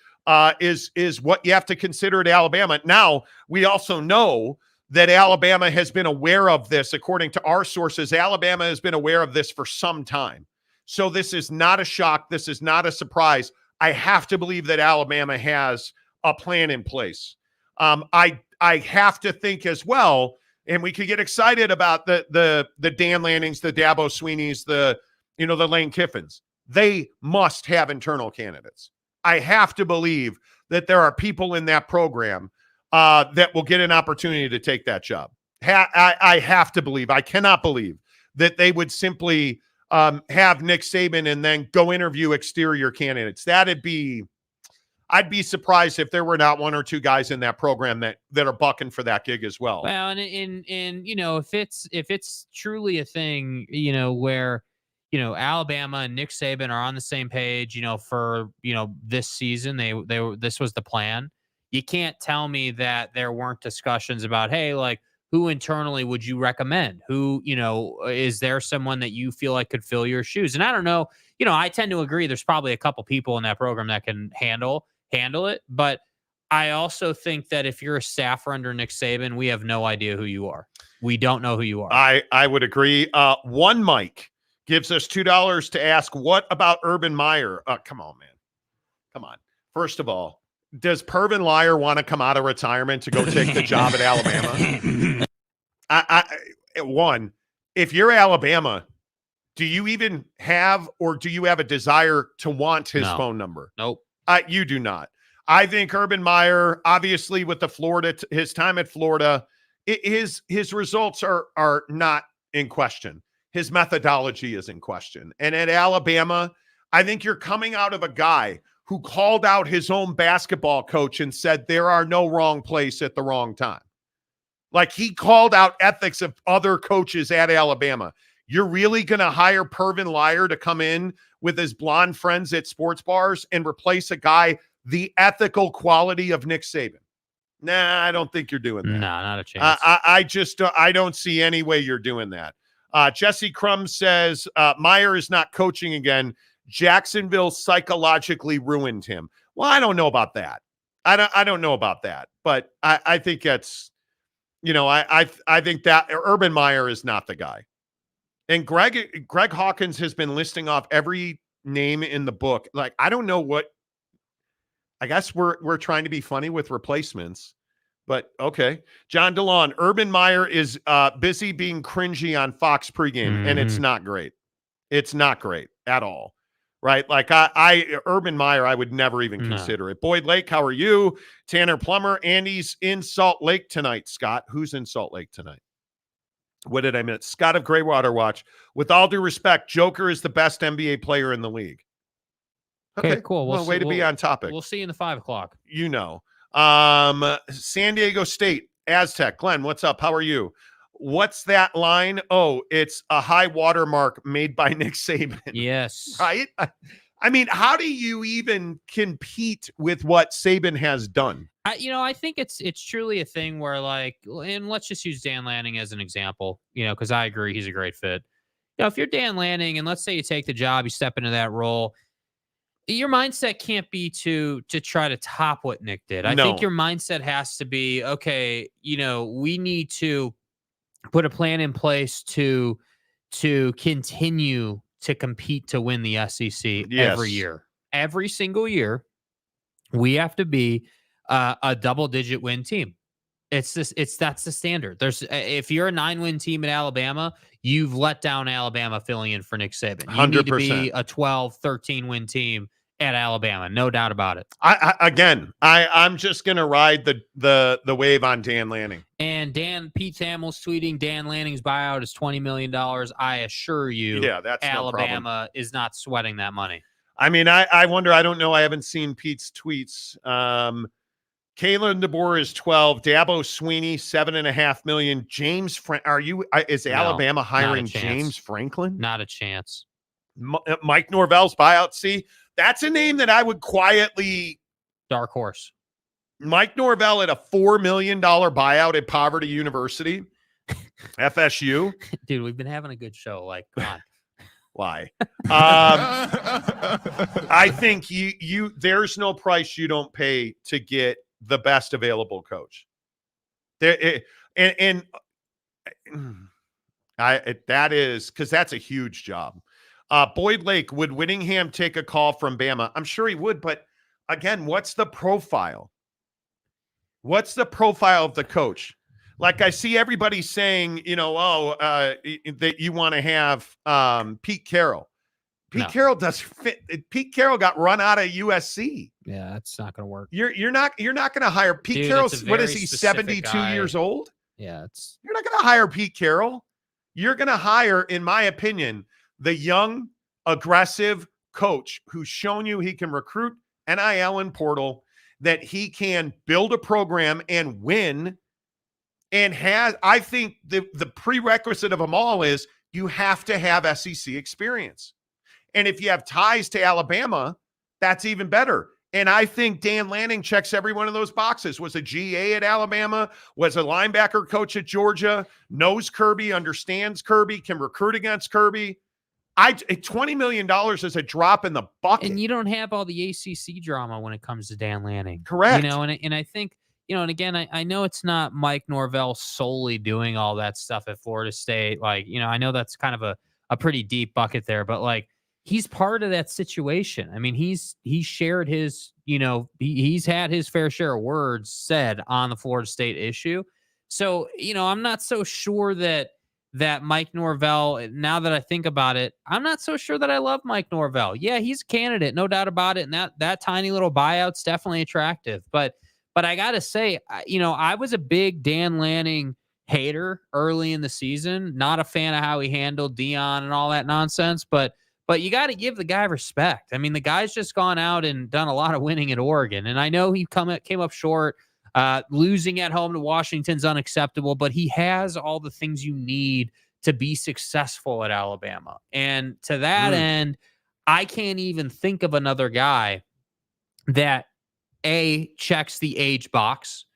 is what you have to consider at Alabama. Now, we also know that Alabama has been aware of this. According to our sources, Alabama has been aware of this for some time. So this is not a shock. This is not a surprise. I have to believe that Alabama has a plan in place. I have to think as well, and we could get excited about the Dan Lannings, the Dabo Sweeneys, the Lane Kiffins. They must have internal candidates. I have to believe that there are people in that program that will get an opportunity to take that job. I have to believe. I cannot believe that they would simply have Nick Saban and then go interview exterior candidates. I'd be surprised if there were not one or two guys in that program that are bucking for that gig as well. Well, and if it's truly a thing, where Alabama and Nick Saban are on the same page, for this season, this was the plan. You can't tell me that there weren't discussions about, hey, like, who internally would you recommend? Who, is there someone that you feel like could fill your shoes? And I don't know, I tend to agree. There's probably a couple people in that program that can handle it. But I also think that if you're a staffer under Nick Saban, we have no idea who you are. We don't know who you are. I would agree. One Mike gives us $2 to ask, what about Urban Meyer? Come on, man. Come on. First of all, does Pervin Liar want to come out of retirement to go take the job at Alabama? If you're Alabama, Do you even have, or do you have a desire to want his phone number? Nope. You do not. I think Urban Meyer, obviously with the his time at Florida, his results are not in question. His methodology is in question. And at Alabama, I think you're coming out of a guy who called out his own basketball coach and said there are no wrong place at the wrong time. Like, he called out ethics of other coaches at Alabama. You're really going to hire Pervin Liar to come in with his blonde friends at sports bars and replace a guy the ethical quality of Nick Saban? Nah, I don't think you're doing that. No, not a chance. I don't see any way you're doing that. Jesse Crum says Meyer is not coaching again. Jacksonville psychologically ruined him. Well, I don't know about that. I don't know about that, but I think that's, I think that Urban Meyer is not the guy. And Greg Hawkins has been listing off every name in the book. Like, I don't know what. I guess we're trying to be funny with replacements, but okay. John DeLon, Urban Meyer is busy being cringy on Fox pregame, and it's not great. It's not great at all, right? Like, Urban Meyer, I would never even consider it. Boyd Lake, how are you? Tanner Plummer, Andy's in Salt Lake tonight. Scott, who's in Salt Lake tonight? What did I miss? Scott of Greywater Watch. With all due respect, Joker is the best NBA player in the league. Okay, cool. Well, way to be on topic. We'll see you in the 5 o'clock. San Diego State, Aztec. Glenn, what's up? How are you? What's that line? Oh, it's a high watermark made by Nick Saban. Yes. Right? I mean, how do you even compete with what Saban has done? I think it's truly a thing where, like, and let's just use Dan Lanning as an example, because I agree he's a great fit. If you're Dan Lanning and let's say you take the job, you step into that role, your mindset can't be to try to top what Nick did. I think your mindset has to be, okay, we need to put a plan in place to continue to compete to win the SEC every year. Every single year, we have to be a double-digit win team. That's the standard. If you're a 9-win team at Alabama, you've let down Alabama filling in for Nick Saban. You 100%. need to be a 12, 13-win team at Alabama, no doubt about it. I'm just gonna ride the wave on Dan Lanning. And Pete Thamel's tweeting Dan Lanning's buyout is $20 million. I assure you, that's Alabama is not sweating that money. I mean, I wonder. I don't know. I haven't seen Pete's tweets. Kalen DeBoer is 12. Dabo Sweeney $7.5 million. James, is Alabama hiring James Franklin? Not a chance. Mike Norvell's buyout. See, that's a name that I would quietly. Dark horse. Mike Norvell at a $4 million buyout at Poverty University, FSU. Dude, we've been having a good show. Like, come on. Why? I think there's no price you don't pay to get the best available coach. That is because that's a huge job. Boyd Lake, would Whittingham take a call from Bama? I'm sure he would, but again, what's the profile? What's the profile of the coach? Like, I see everybody saying, that you want to have Pete Carroll. Carroll does fit. Pete Carroll got run out of USC. Yeah, that's not going to work. You're not going to hire Pete Carroll. What is he? 72 years old? Yeah, you're not going to hire Pete Carroll. You're going to hire, in my opinion, the young, aggressive coach who's shown you he can recruit NIL and portal, that he can build a program and win. And I think the prerequisite of them all is you have to have SEC experience. And if you have ties to Alabama, that's even better. And I think Dan Lanning checks every one of those boxes. Was a GA at Alabama, was a linebacker coach at Georgia, knows Kirby, understands Kirby, can recruit against Kirby. $20 million is a drop in the bucket. And you don't have all the ACC drama when it comes to Dan Lanning. Correct. And I think, and again, I know it's not Mike Norvell solely doing all that stuff at Florida State. Like, I know that's kind of a pretty deep bucket there, but like, he's part of that situation. I mean, he's shared his, he's had his fair share of words said on the Florida State issue. So, I'm not so sure that that Mike Norvell, now that I think about it, I'm not so sure that I love Mike Norvell. Yeah, he's a candidate, no doubt about it. And that tiny little buyout's definitely attractive. But I got to say, I was a big Dan Lanning hater early in the season. Not a fan of how he handled Dion and all that nonsense. But you got to give the guy respect. I mean, the guy's just gone out and done a lot of winning at Oregon. And I know he came up short. Losing at home to Washington's unacceptable, but he has all the things you need to be successful at Alabama. And to that end, I can't even think of another guy that A, checks the age box,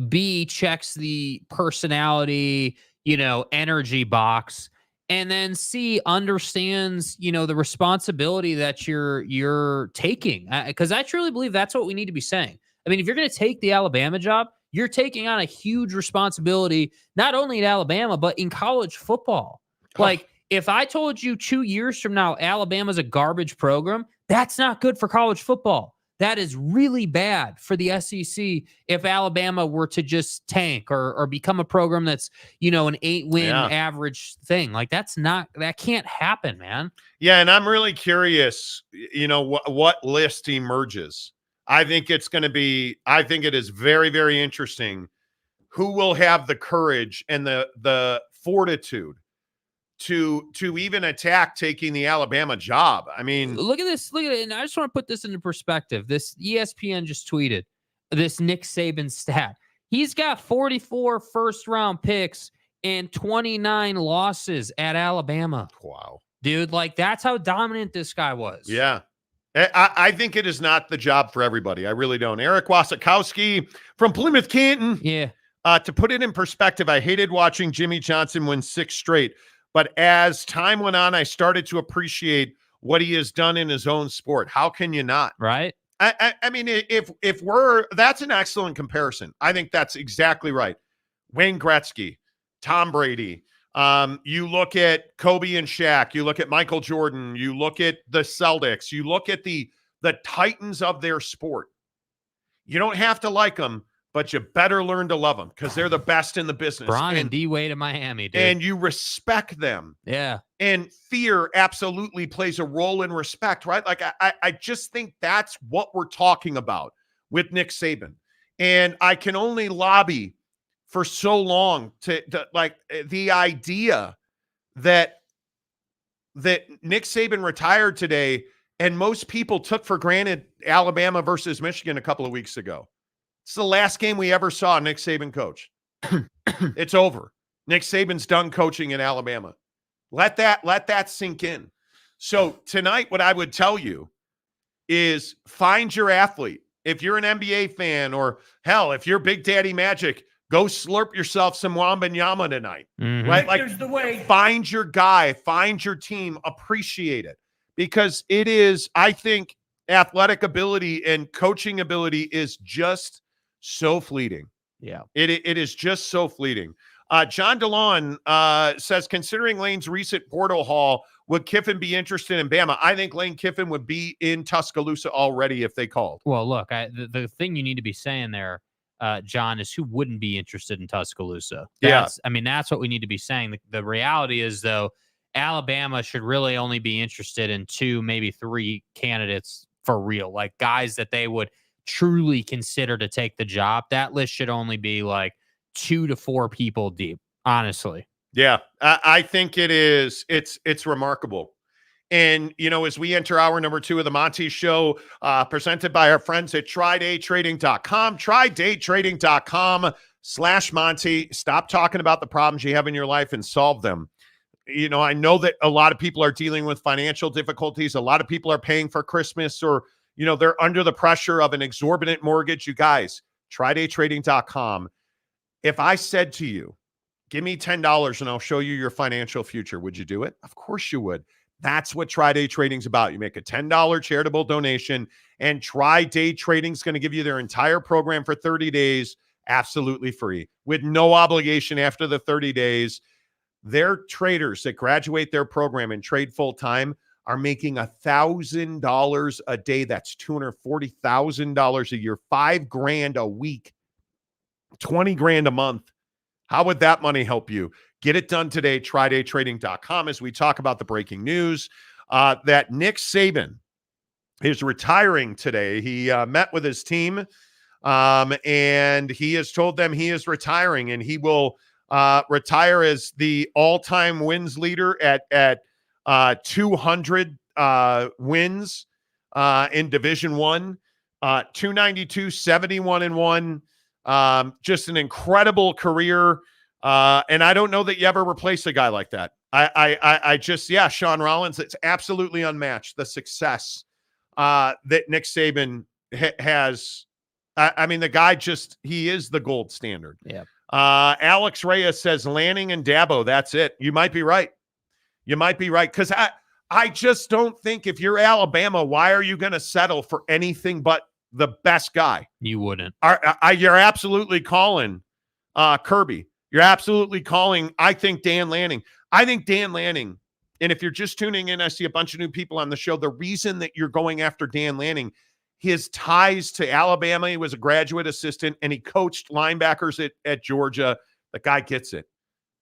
B, checks the personality, energy box, and then C, understands, the responsibility that you're taking. Because I truly believe that's what we need to be saying. I mean, if you're going to take the Alabama job, you're taking on a huge responsibility, not only at Alabama, but in college football. Like, if I told you 2 years from now, Alabama's a garbage program, that's not good for college football. That is really bad for the SEC if Alabama were to just tank or become a program that's, an 8-win average thing. Like, that can't happen, man. Yeah, and I'm really curious, what list emerges. I think it is very, very interesting who will have the courage and the fortitude to even attack taking the Alabama job. I mean, look at this. Look at it. And I just want to put this into perspective. This ESPN just tweeted this Nick Saban stat. He's got 44 first-round picks and 29 losses at Alabama. Wow. Dude, like, that's how dominant this guy was. Yeah. I think it is not the job for everybody. I really don't. Eric Wasikowski from Plymouth Canton. Yeah. To put it in perspective, I hated watching Jimmy Johnson win 6 straight. But as time went on, I started to appreciate what he has done in his own sport. How can you not? Right. I mean, if that's an excellent comparison. I think that's exactly right. Wayne Gretzky, Tom Brady. You look at Kobe and Shaq, you look at Michael Jordan, you look at the Celtics, you look at the titans of their sport. You don't have to like them, but you better learn to love them because they're the best in the business. Bron and D-Wade in Miami, dude. And you respect them. Yeah. And fear absolutely plays a role in respect, right? Like, I just think that's what we're talking about with Nick Saban. And I can only lobby for so long to like the idea that Nick Saban retired today and most people took for granted Alabama versus Michigan a couple of weeks ago. It's the last game we ever saw Nick Saban coach. It's over. Nick Saban's done coaching in Alabama. Let that sink in. So tonight, what I would tell you is find your athlete. If you're an NBA fan, or hell, if you're Big Daddy Magic, go slurp yourself some Wembanyama tonight, right? Like, there's the way. Find your guy, find your team, appreciate it, because it is, I think, athletic ability and coaching ability is just so fleeting. Yeah, it is just so fleeting. John DeLon says, considering Lane's recent portal haul, would Kiffin be interested in Bama? I think Lane Kiffin would be in Tuscaloosa already if they called. Well, look, the thing you need to be saying there, John, is who wouldn't be interested in Tuscaloosa. I mean, that's what we need to be saying. The reality is, though, Alabama should really only be interested in 2, maybe 3 candidates for real, like guys that they would truly consider to take the job. That list should only be like 2 to 4 people deep, honestly. Yeah, I think it is. It's remarkable. And, as we enter hour number 2 of the Monty Show, presented by our friends at TryDayTrading.com, TryDayTrading.com/Monty. Stop talking about the problems you have in your life and solve them. I know that a lot of people are dealing with financial difficulties. A lot of people are paying for Christmas, or, they're under the pressure of an exorbitant mortgage. You guys, TryDayTrading.com. If I said to you, give me $10 and I'll show you your financial future, would you do it? Of course you would. That's what Tri-Day Trading's about. You make a $10 charitable donation, and Tri-Day Trading's going to give you their entire program for 30 days, absolutely free, with no obligation after the 30 days. Their traders that graduate their program and trade full-time are making $1,000 a day. That's $240,000 a year, $5,000 a week, $20,000 a month. How would that money help you? Get it done today, trydaytrading.com, as we talk about the breaking news that Nick Saban is retiring today. He met with his team, and he has told them he is retiring, and he will retire as the all-time wins leader at 200 wins in Division I. 292, 71-1. Just an incredible career. And I don't know that you ever replace a guy like that. I just, Sean Rollins, it's absolutely unmatched, the success that Nick Saban has. I mean, the guy he is the gold standard. Yeah. Alex Reyes says Lanning and Dabo, that's it. You might be right. Because I just don't think if you're Alabama, why are you going to settle for anything but the best guy? You wouldn't. You're absolutely calling Kirby. You're absolutely calling, I think, Dan Lanning. And if you're just tuning in, I see a bunch of new people on the show. The reason that you're going after Dan Lanning, his ties to Alabama, he was a graduate assistant, and he coached linebackers at Georgia. The guy gets it.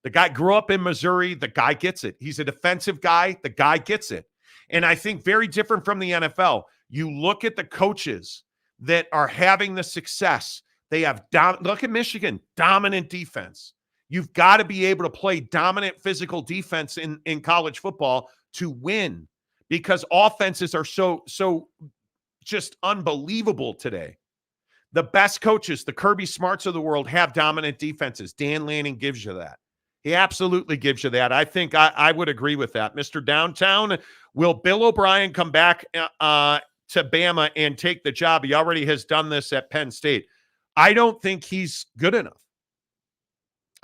The guy grew up in Missouri. The guy gets it. He's a defensive guy. The guy gets it. And I think very different from the NFL. You look at the coaches that are having the success. They have look at Michigan, dominant defense. You've got to be able to play dominant physical defense in college football to win, because offenses are so just unbelievable today. The best coaches, the Kirby Smarts of the world, have dominant defenses. Dan Lanning gives you that. He absolutely gives you that. I think I would agree with that. Mr. Downtown, will Bill O'Brien come back to Bama and take the job? He already has done this at Penn State. I don't think he's good enough.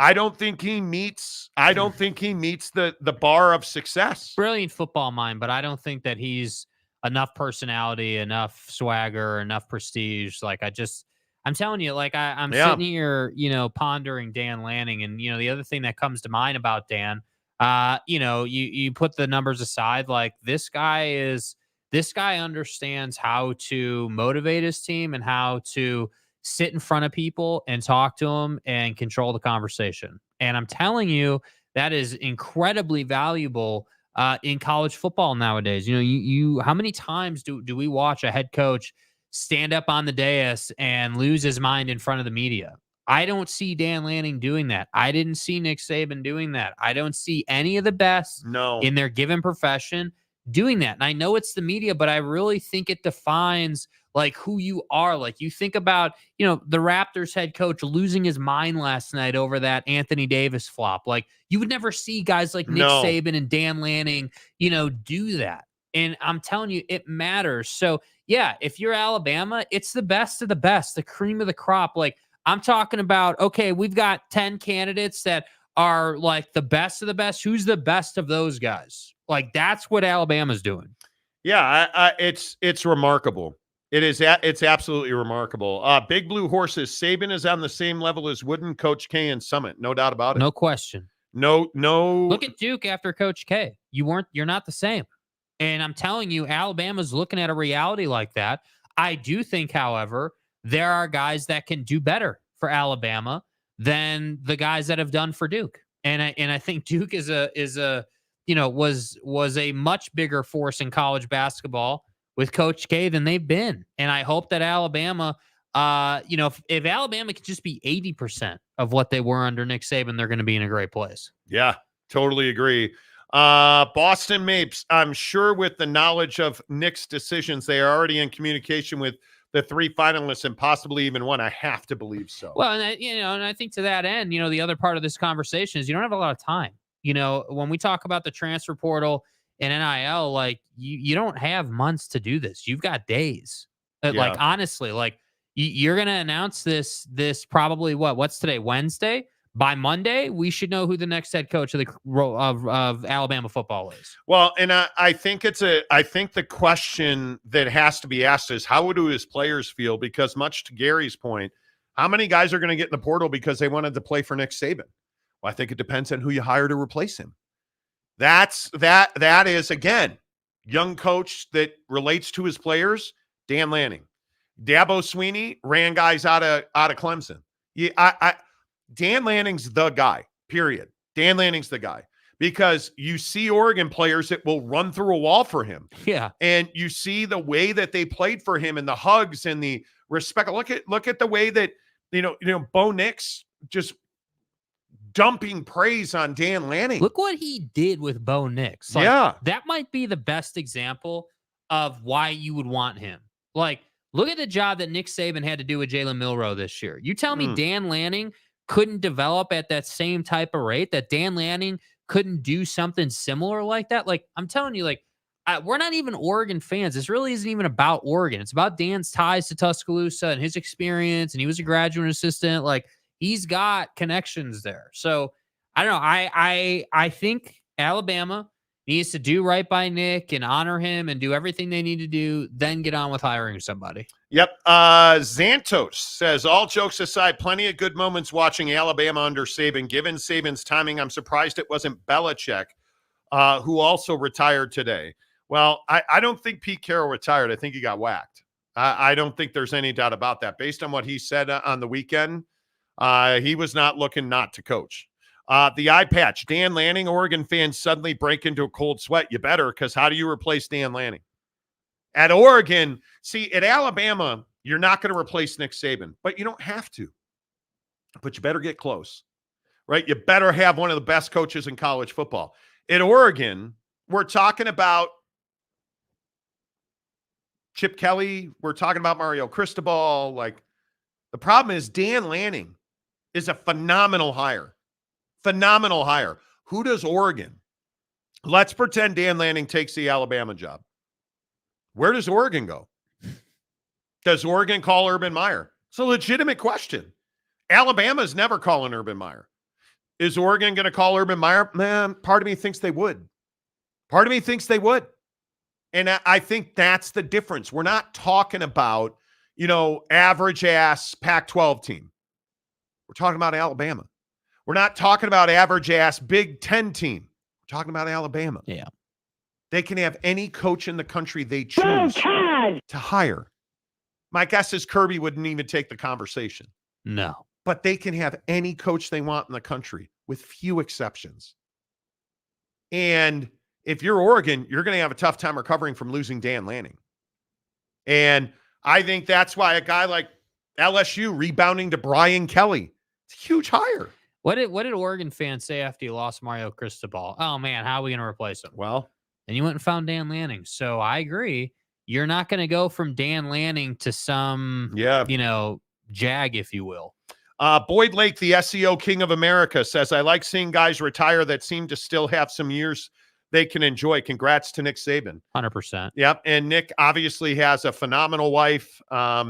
I don't think he meets the bar of success. Brilliant football mind, but I don't think that he's enough personality, enough swagger, enough prestige. Like, I'm telling you, like, I'm sitting here, pondering Dan Lanning. And, the other thing that comes to mind about Dan, you put the numbers aside, like, this guy understands how to motivate his team and how to sit in front of people and talk to them and control the conversation. And I'm telling you, that is incredibly valuable in college football nowadays. How many times do we watch a head coach stand up on the dais and lose his mind in front of the media? I don't see Dan Lanning doing that. I didn't see Nick Saban doing that. I don't see any of the best in their given profession doing that. And I know it's the media, but I really think it defines like who you are. Like, you think about, the Raptors head coach losing his mind last night over that Anthony Davis flop. Like, you would never see guys like Nick Saban and Dan Lanning, do that. And I'm telling you, it matters. So yeah, if you're Alabama, it's the best of the best, the cream of the crop. Like, I'm talking about, okay, we've got 10 candidates that are like the best of the best. Who's the best of those guys? Like, that's what Alabama's doing. Yeah, it's remarkable. It's absolutely remarkable. Big Blue Horses, Saban is on the same level as Wooden, Coach K, and Summit. No doubt about it. No question. No. Look at Duke after Coach K. You're not the same. And I'm telling you, Alabama's looking at a reality like that. I do think, however, there are guys that can do better for Alabama than the guys that have done for Duke. And I think Duke was a much bigger force in college basketball with Coach K than they've been. And I hope that Alabama, if Alabama can just be 80% of what they were under Nick Saban, they're going to be in a great place. Yeah, totally agree. Boston Mapes, I'm sure with the knowledge of Nick's decisions, they are already in communication with the 3 finalists and possibly even one. I have to believe so. Well, and I think to that end, the other part of this conversation is you don't have a lot of time. When we talk about the transfer portal and NIL, like, you don't have months to do this. You've got days. Like, honestly, like, you're going to announce this probably what's today? Wednesday? By Monday, we should know who the next head coach of Alabama football is. Well, and I think the question that has to be asked is, how do his players feel? Because much to Gary's point, how many guys are going to get in the portal because they wanted to play for Nick Saban? Well, I think it depends on who you hire to replace him. That is, again, young coach that relates to his players, Dan Lanning. Dabo Swinney ran guys out of Clemson. Dan Lanning's the guy, period. Dan Lanning's the guy. Because you see Oregon players that will run through a wall for him. Yeah. And you see the way that they played for him and the hugs and the respect. Look at the way that, Bo Nix just dumping praise on Dan Lanning. Look what he did with Bo Nix. Yeah. That might be the best example of why you would want him. Like, look at the job that Nick Saban had to do with Jalen Milroe this year. You tell me Dan Lanning couldn't develop at that same type of rate, that Dan Lanning couldn't do something similar like that? Like, I'm telling you, like, we're not even Oregon fans. This really isn't even about Oregon. It's about Dan's ties to Tuscaloosa and his experience, and he was a graduate assistant. Like, he's got connections there. So, I don't know. I think Alabama needs to do right by Nick and honor him and do everything they need to do, then get on with hiring somebody. Yep. Xantos says, all jokes aside, plenty of good moments watching Alabama under Saban. Given Saban's timing, I'm surprised it wasn't Belichick, who also retired today. Well, I don't think Pete Carroll retired. I think he got whacked. I don't think there's any doubt about that. Based on what he said on the weekend, he was not looking not to coach. The eye patch, Dan Lanning, Oregon fans suddenly break into a cold sweat. You better, because how do you replace Dan Lanning? At Oregon, see, at Alabama, you're not going to replace Nick Saban, but you don't have to. But you better get close, right? You better have one of the best coaches in college football. At Oregon, we're talking about Chip Kelly. We're talking about Mario Cristobal. Like, the problem is Dan Lanning is a phenomenal hire. Phenomenal hire. Who does Oregon? Let's pretend Dan Lanning takes the Alabama job. Where does Oregon go? Does Oregon call Urban Meyer? It's a legitimate question. Alabama's never calling Urban Meyer. Is Oregon going to call Urban Meyer? Man, part of me thinks they would. Part of me thinks they would. And I think that's the difference. We're not talking about, average-ass Pac-12 team. We're talking about Alabama. We're not talking about average-ass Big Ten team. We're talking about Alabama. Yeah. They can have any coach in the country they choose to hire. My guess is Kirby wouldn't even take the conversation. No. But they can have any coach they want in the country, with few exceptions. And if you're Oregon, you're going to have a tough time recovering from losing Dan Lanning. And I think that's why a guy like LSU rebounding to Brian Kelly, it's a huge hire. What did Oregon fans say after you lost Mario Cristobal? Oh, man, how are we going to replace him? Well, and you went and found Dan Lanning. So I agree. You're not going to go from Dan Lanning to some, jag, if you will. Boyd Lake, the SEO King of America, says, I like seeing guys retire that seem to still have some years they can enjoy. Congrats to Nick Saban. 100%. Yep. And Nick obviously has a phenomenal wife.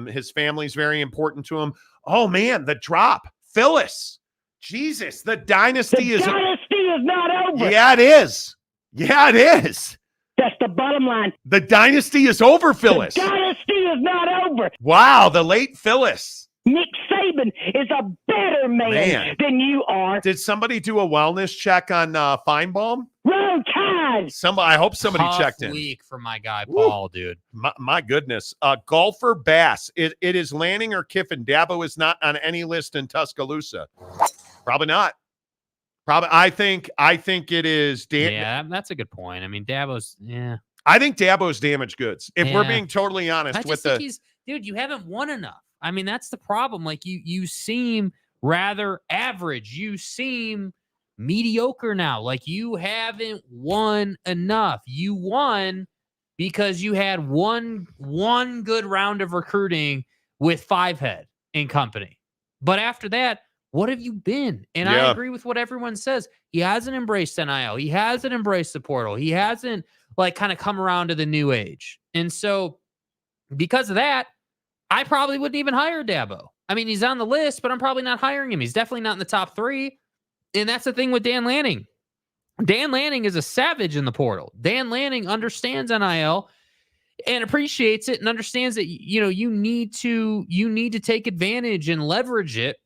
His family's very important to him. Oh, man, the drop. Phyllis. Jesus, the dynasty is not over. Yeah, it is. Yeah, it is. That's the bottom line. The dynasty is over, Phyllis. The dynasty is not over. Wow, the late Phyllis. Nick Saban is a better man than you are. Did somebody do a wellness check on Feinbaum? Wrong time. I hope somebody checked in. Week for my guy Paul, dude. My goodness. Golfer Bass. It is Lanning or Kiffin. Dabo is not on any list in Tuscaloosa. Probably not. I think it is. Yeah, that's a good point. I mean, Dabo's. Yeah. I think Dabo's damaged goods. If we're being totally honest dude, you haven't won enough. I mean, that's the problem. Like you seem rather average. You seem mediocre now. Like you haven't won enough. You won because you had one good round of recruiting with Fivehead and company. But after that, what have you been? And I agree with what everyone says. He hasn't embraced NIL. He hasn't embraced the portal. He hasn't kind of come around to the new age. And so because of that, I probably wouldn't even hire Dabo. I mean, he's on the list, but I'm probably not hiring him. He's definitely not in the top 3. And that's the thing with Dan Lanning. Dan Lanning is a savage in the portal. Dan Lanning understands NIL and appreciates it and understands that, you need to take advantage and leverage it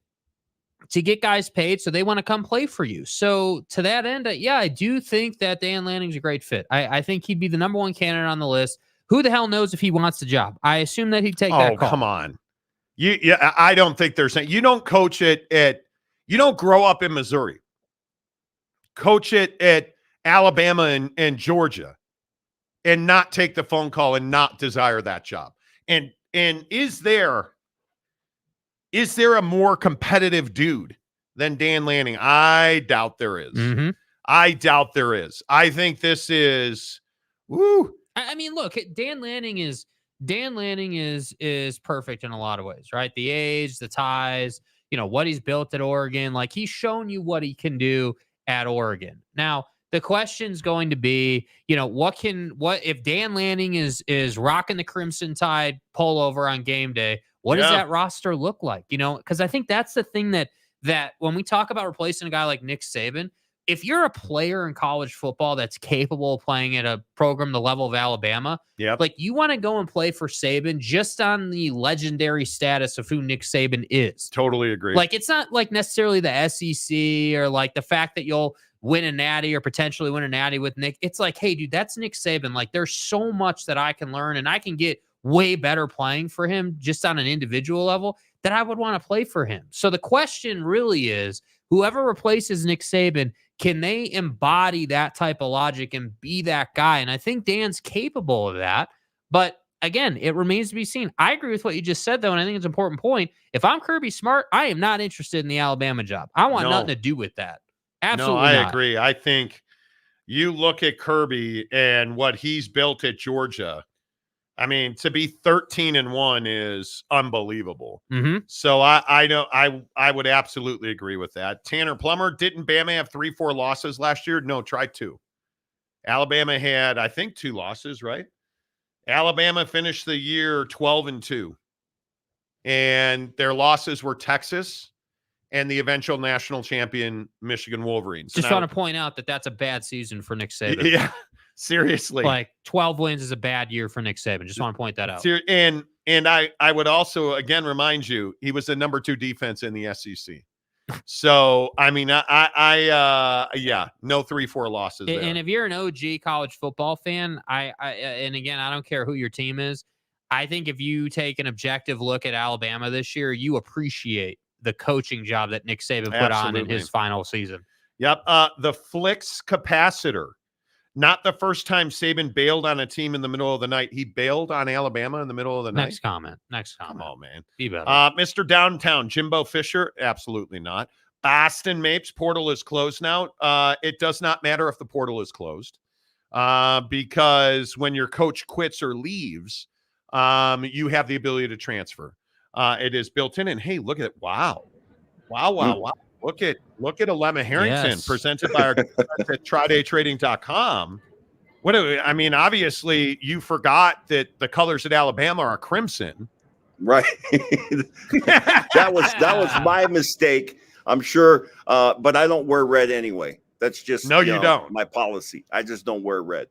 to get guys paid so they want to come play for you. So to that end, I do think that Dan Lanning's a great fit. I think he'd be the number 1 candidate on the list. Who the hell knows if he wants the job? I assume that he'd take that call. Oh, come on. I don't think you don't coach you don't grow up in Missouri. coach it at Alabama and Georgia and not take the phone call and not desire that job? And is there a more competitive dude than Dan Lanning? I doubt there is. Mm-hmm. I doubt there is. I think this is woo. I mean, look, Dan Lanning is perfect in a lot of ways, right? The age, the ties, what he's built at Oregon. Like, he's shown you what he can do at Oregon. Now, the question's going to be, what if Dan Lanning is rocking the Crimson Tide pullover on game day? What does that roster look like? Because I think that's the thing that when we talk about replacing a guy like Nick Saban, if you're a player in college football that's capable of playing at a program the level of Alabama, like, you want to go and play for Saban just on the legendary status of who Nick Saban is. Totally agree. Like, it's not like necessarily the SEC or like the fact that you'll win a natty or potentially win a natty with Nick. It's like, hey, dude, that's Nick Saban. Like, there's so much that I can learn, and I can get way better playing for him just on an individual level that I would want to play for him. So the question really is, whoever replaces Nick Saban, can they embody that type of logic and be that guy? And I think Dan's capable of that. But again, it remains to be seen. I agree with what you just said, though, and I think it's an important point. If I'm Kirby Smart, I am not interested in the Alabama job. I want nothing to do with that. Absolutely not. I agree. I think you look at Kirby and what he's built at Georgia. I mean, to be 13-1 is unbelievable. Mm-hmm. So I know I would absolutely agree with that. Tanner Plummer, didn't Bama have 3-4 losses last year? No, try 2. Alabama had, I think, 2 losses, right? Alabama finished the year 12-2. And their losses were Texas and the eventual national champion Michigan Wolverines. Just want to point out that that's a bad season for Nick Saban. Yeah. Seriously. Like, 12 wins is a bad year for Nick Saban. Just want to point that out. And I would also, again, remind you, he was the number 2 defense in the SEC. So, I mean, no 3-4 losses there. And if you're an OG college football fan, and again, I don't care who your team is, I think if you take an objective look at Alabama this year, you appreciate the coaching job that Nick Saban put on in his final season. Yep. The Flicks capacitor. Not the first time Saban bailed on a team in the middle of the night. He bailed on Alabama in the middle of the night. Next comment. Come on, man. Be better. Mr. Downtown, Jimbo Fisher? Absolutely not. Boston Mapes, portal is closed now. It does not matter if the portal is closed because when your coach quits or leaves, you have the ability to transfer. It is built in. And, hey, look at it. Wow. Look at Alema Harrington presented by our at TridayTrading.com. I mean, obviously you forgot that the colors at Alabama are crimson. Right. that was my mistake. I'm sure. But I don't wear red anyway. That's just you don't. My policy. I just don't wear red.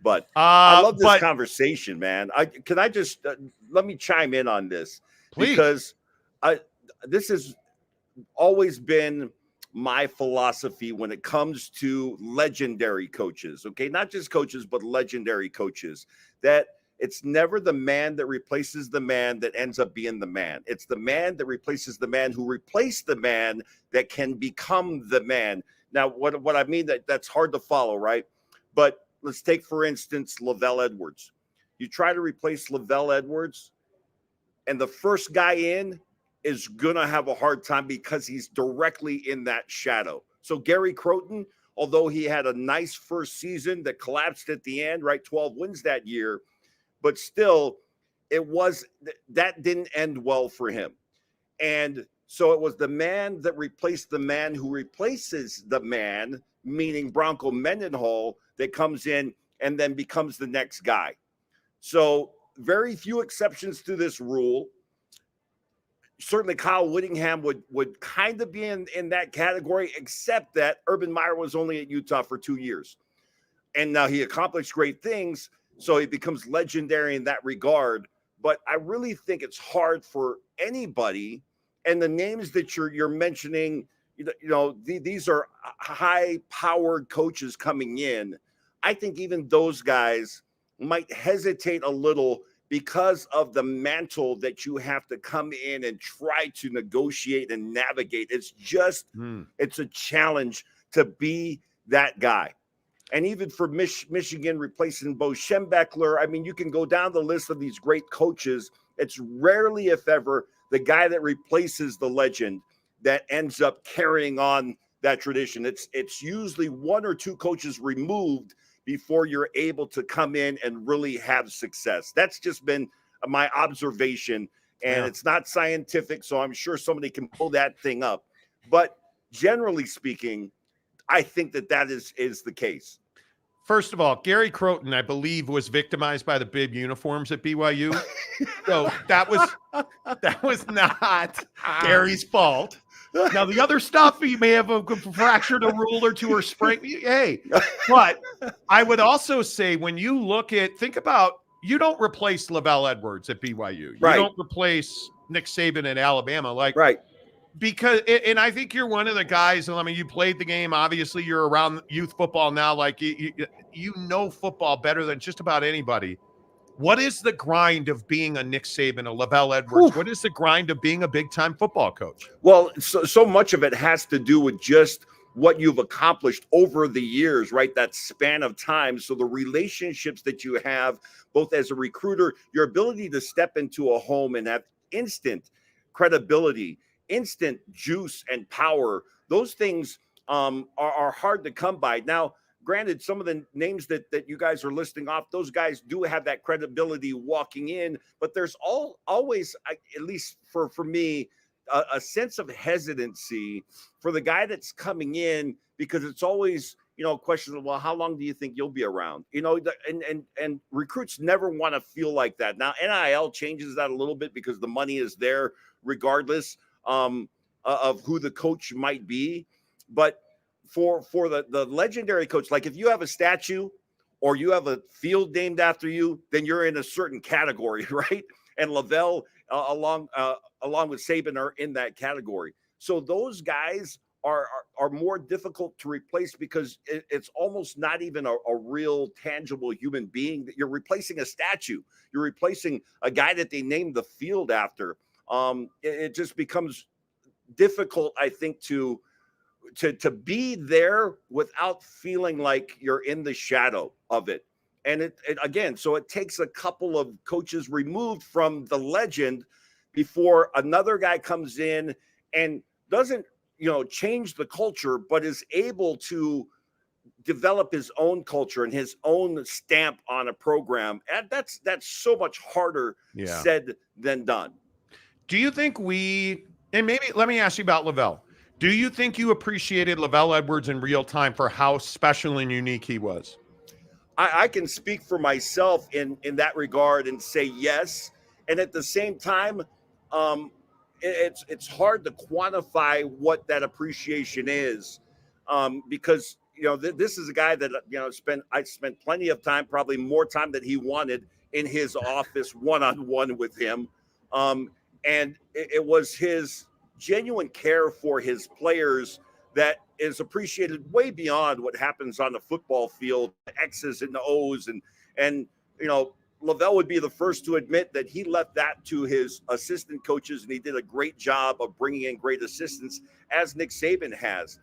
But I love this conversation, man. Can I just let me chime in on this, please? Because this has always been my philosophy when it comes to legendary coaches. Okay, not just coaches, but legendary coaches. That it's never the man that replaces the man that ends up being the man. It's the man that replaces the man who replaced the man that can become the man. Now, what I mean that's hard to follow, right? But let's take, for instance, Lavelle Edwards. You try to replace Lavelle Edwards, and the first guy in is going to have a hard time because he's directly in that shadow. So Gary Croton, although he had a nice first season that collapsed at the end, right? 12 wins that year, but still that didn't end well for him. And so it was the man that replaced the man who replaces the man, meaning Bronco Mendenhall, that comes in and then becomes the next guy. So very few exceptions to this rule. Certainly Kyle Whittingham would kind of be in that category, except that Urban Meyer was only at Utah for 2 years. And now he accomplished great things, so he becomes legendary in that regard. But I really think it's hard for anybody, and the names that you're mentioning, these are high-powered coaches coming in. I think even those guys might hesitate a little because of the mantle that you have to come in and try to negotiate and navigate. It's just, it's a challenge to be that guy. And even for Michigan replacing Bo Schembechler, I mean, you can go down the list of these great coaches. It's rarely, if ever, the guy that replaces the legend that ends up carrying on that tradition. It's usually one or two coaches removed before you're able to come in and really have success. That's just been my observation, and it's not scientific, so I'm sure somebody can pull that thing up. But generally speaking, I think that is the case. First of all, Gary Croton, I believe, was victimized by the bib uniforms at BYU. So that was not Gary's fault. Now, the other stuff, he may have fractured a rule or two or sprained. Hey, but I would also say when you think about, you don't replace Lavelle Edwards at BYU. You don't replace Nick Saban at Alabama. Because, and I think you're one of the guys, I mean, you played the game. Obviously, you're around youth football now. Like, you know football better than just about anybody. What is the grind of being a Nick Saban, a Lavelle Edwards? What is the grind of being a big-time football coach? Well, so much of it has to do with just what you've accomplished over the years, right? That span of time. So the relationships that you have, both as a recruiter, your ability to step into a home and have instant credibility, instant juice and power, those things are hard to come by. Now, granted, some of the names that you guys are listing off, those guys do have that credibility walking in, but there's always, at least for me, a sense of hesitancy for the guy that's coming in, because it's always, questions of, well, how long do you think you'll be around? And recruits never want to feel like that. Now, NIL changes that a little bit because the money is there regardless of who the coach might be. But for the legendary coach, like if you have a statue or you have a field named after you, then you're in a certain category, right? And Lavelle, along with Saban, are in that category. So those guys are more difficult to replace because it's almost not even a real tangible human being. That you're replacing a statue. You're replacing a guy that they named the field after. It just becomes difficult, I think, to be there without feeling like you're in the shadow of it. And it again, so it takes a couple of coaches removed from the legend before another guy comes in and doesn't, change the culture, but is able to develop his own culture and his own stamp on a program. And that's so much harder said than done. Do you think and maybe let me ask you about Lavelle. Do you think you appreciated Lavelle Edwards in real time for how special and unique he was? I can speak for myself in that regard and say yes. And at the same time, it's hard to quantify what that appreciation is, because this is a guy that I spent plenty of time, probably more time than he wanted, in his office one-on-one with him, and it was his genuine care for his players that is appreciated way beyond what happens on the football field, the X's and the O's, and Lavelle would be the first to admit that he left that to his assistant coaches, and he did a great job of bringing in great assistants, as Nick Saban has.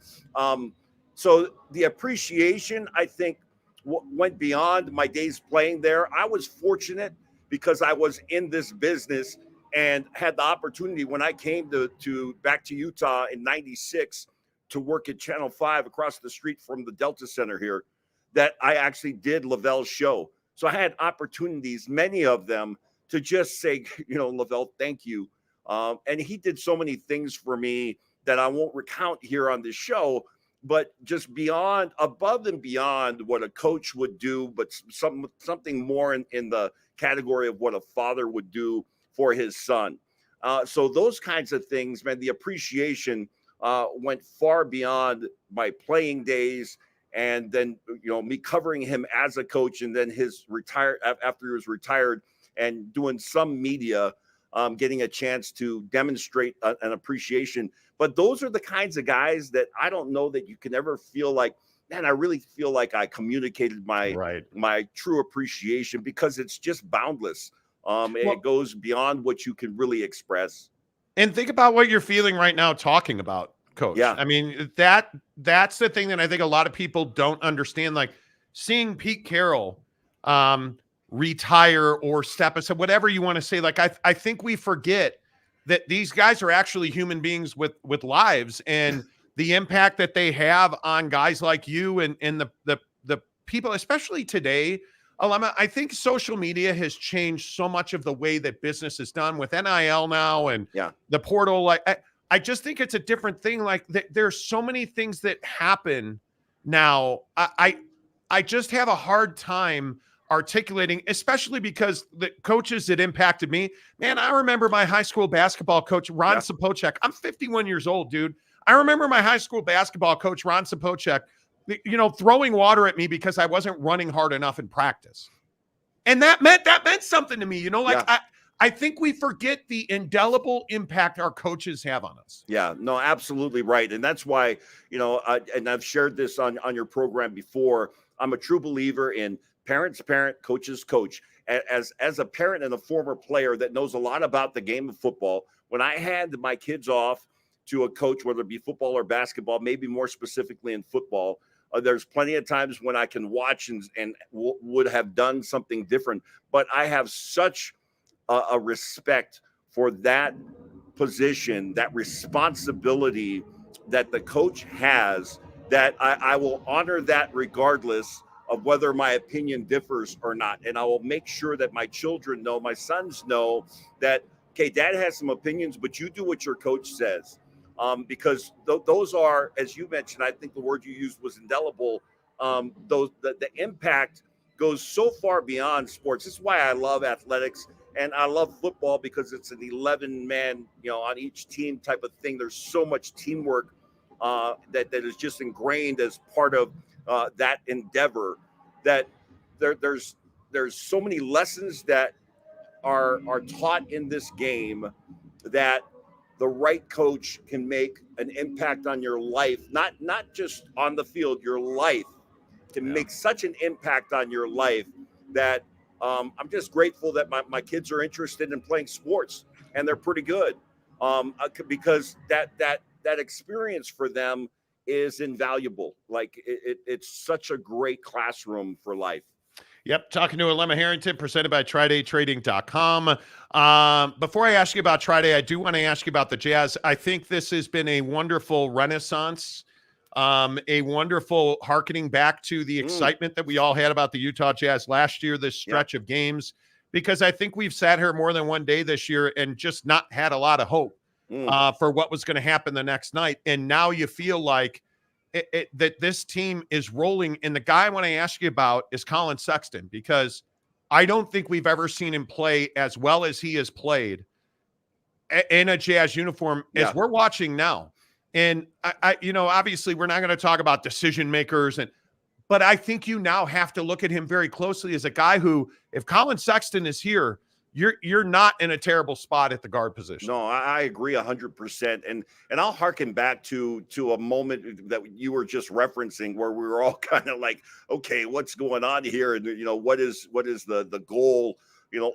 So the appreciation, I think, went beyond my days playing there. I was fortunate because I was in this business and had the opportunity when I came back to Utah in '96 to work at Channel 5 across the street from the Delta Center here, that I actually did Lavelle's show. So I had opportunities, many of them, to just say, Lavelle, thank you. And he did so many things for me that I won't recount here on this show, but just above and beyond what a coach would do, but something more in the category of what a father would do for his son. So those kinds of things, man, the appreciation went far beyond my playing days. And then, me covering him as a coach, and then after he was retired and doing some media, getting a chance to demonstrate an appreciation. But those are the kinds of guys that I don't know that you can ever feel like, man, I really feel like I communicated my true appreciation, because it's just boundless. It goes beyond what you can really express. And think about what you're feeling right now talking about. coach. Yeah. I mean, that's the thing that I think a lot of people don't understand. Like seeing Pete Carroll retire or step aside, whatever you want to say. Like I think we forget that these guys are actually human beings with lives, and the impact that they have on guys like you and the people, especially today. I think social media has changed so much of the way that business is done with NIL now and the portal. Like I just think it's a different thing. Like there's so many things that happen now. I just have a hard time articulating, especially because the coaches that impacted me, man, I remember my high school basketball coach, Ron Sapocek. I'm 51 years old, dude. I remember my high school basketball coach, Ron Sapocek, throwing water at me because I wasn't running hard enough in practice. And that meant something to me, I think we forget the indelible impact our coaches have on us. Yeah, no, absolutely right. And that's why, and I've shared this on your program before, I'm a true believer in parents parent, coaches coach. As a parent and a former player that knows a lot about the game of football, when I hand my kids off to a coach, whether it be football or basketball, maybe more specifically in football, there's plenty of times when I can watch and would have done something different. But I have such a respect for that position, that responsibility that the coach has, that I will honor that regardless of whether my opinion differs or not. And I will make sure that my children know, my sons know that, okay, dad has some opinions, but you do what your coach says. Because those are, as you mentioned, I think the word you used was indelible. The impact goes so far beyond sports. This is why I love athletics and I love football, because it's an 11-man, on each team type of thing. There's so much teamwork that is just ingrained as part of that endeavor, that there's so many lessons that are taught in this game that the right coach can make an impact on your life, not just on the field. Your life can make such an impact on your life that I'm just grateful that my kids are interested in playing sports, and they're pretty good, because that experience for them is invaluable. Like it's such a great classroom for life. Yep. Talking to Alema Harrington, presented by TriDayTrading.com. Before I ask you about TriDay, I do want to ask you about the Jazz. I think this has been a wonderful renaissance, a wonderful hearkening back to the excitement that we all had about the Utah Jazz last year, this stretch of games, because I think we've sat here more than one day this year and just not had a lot of hope for what was going to happen the next night. And now you feel like that this team is rolling. And the guy I want to ask you about is Colin Sexton, because I don't think we've ever seen him play as well as he has played in a Jazz uniform as we're watching now. And I obviously we're not going to talk about decision makers, but I think you now have to look at him very closely as a guy who, if Colin Sexton is here, you're not in a terrible spot at the guard position. No, I agree 100%. And I'll harken back to a moment that you were just referencing, where we were all kind of like, okay, what's going on here? And, what is the goal,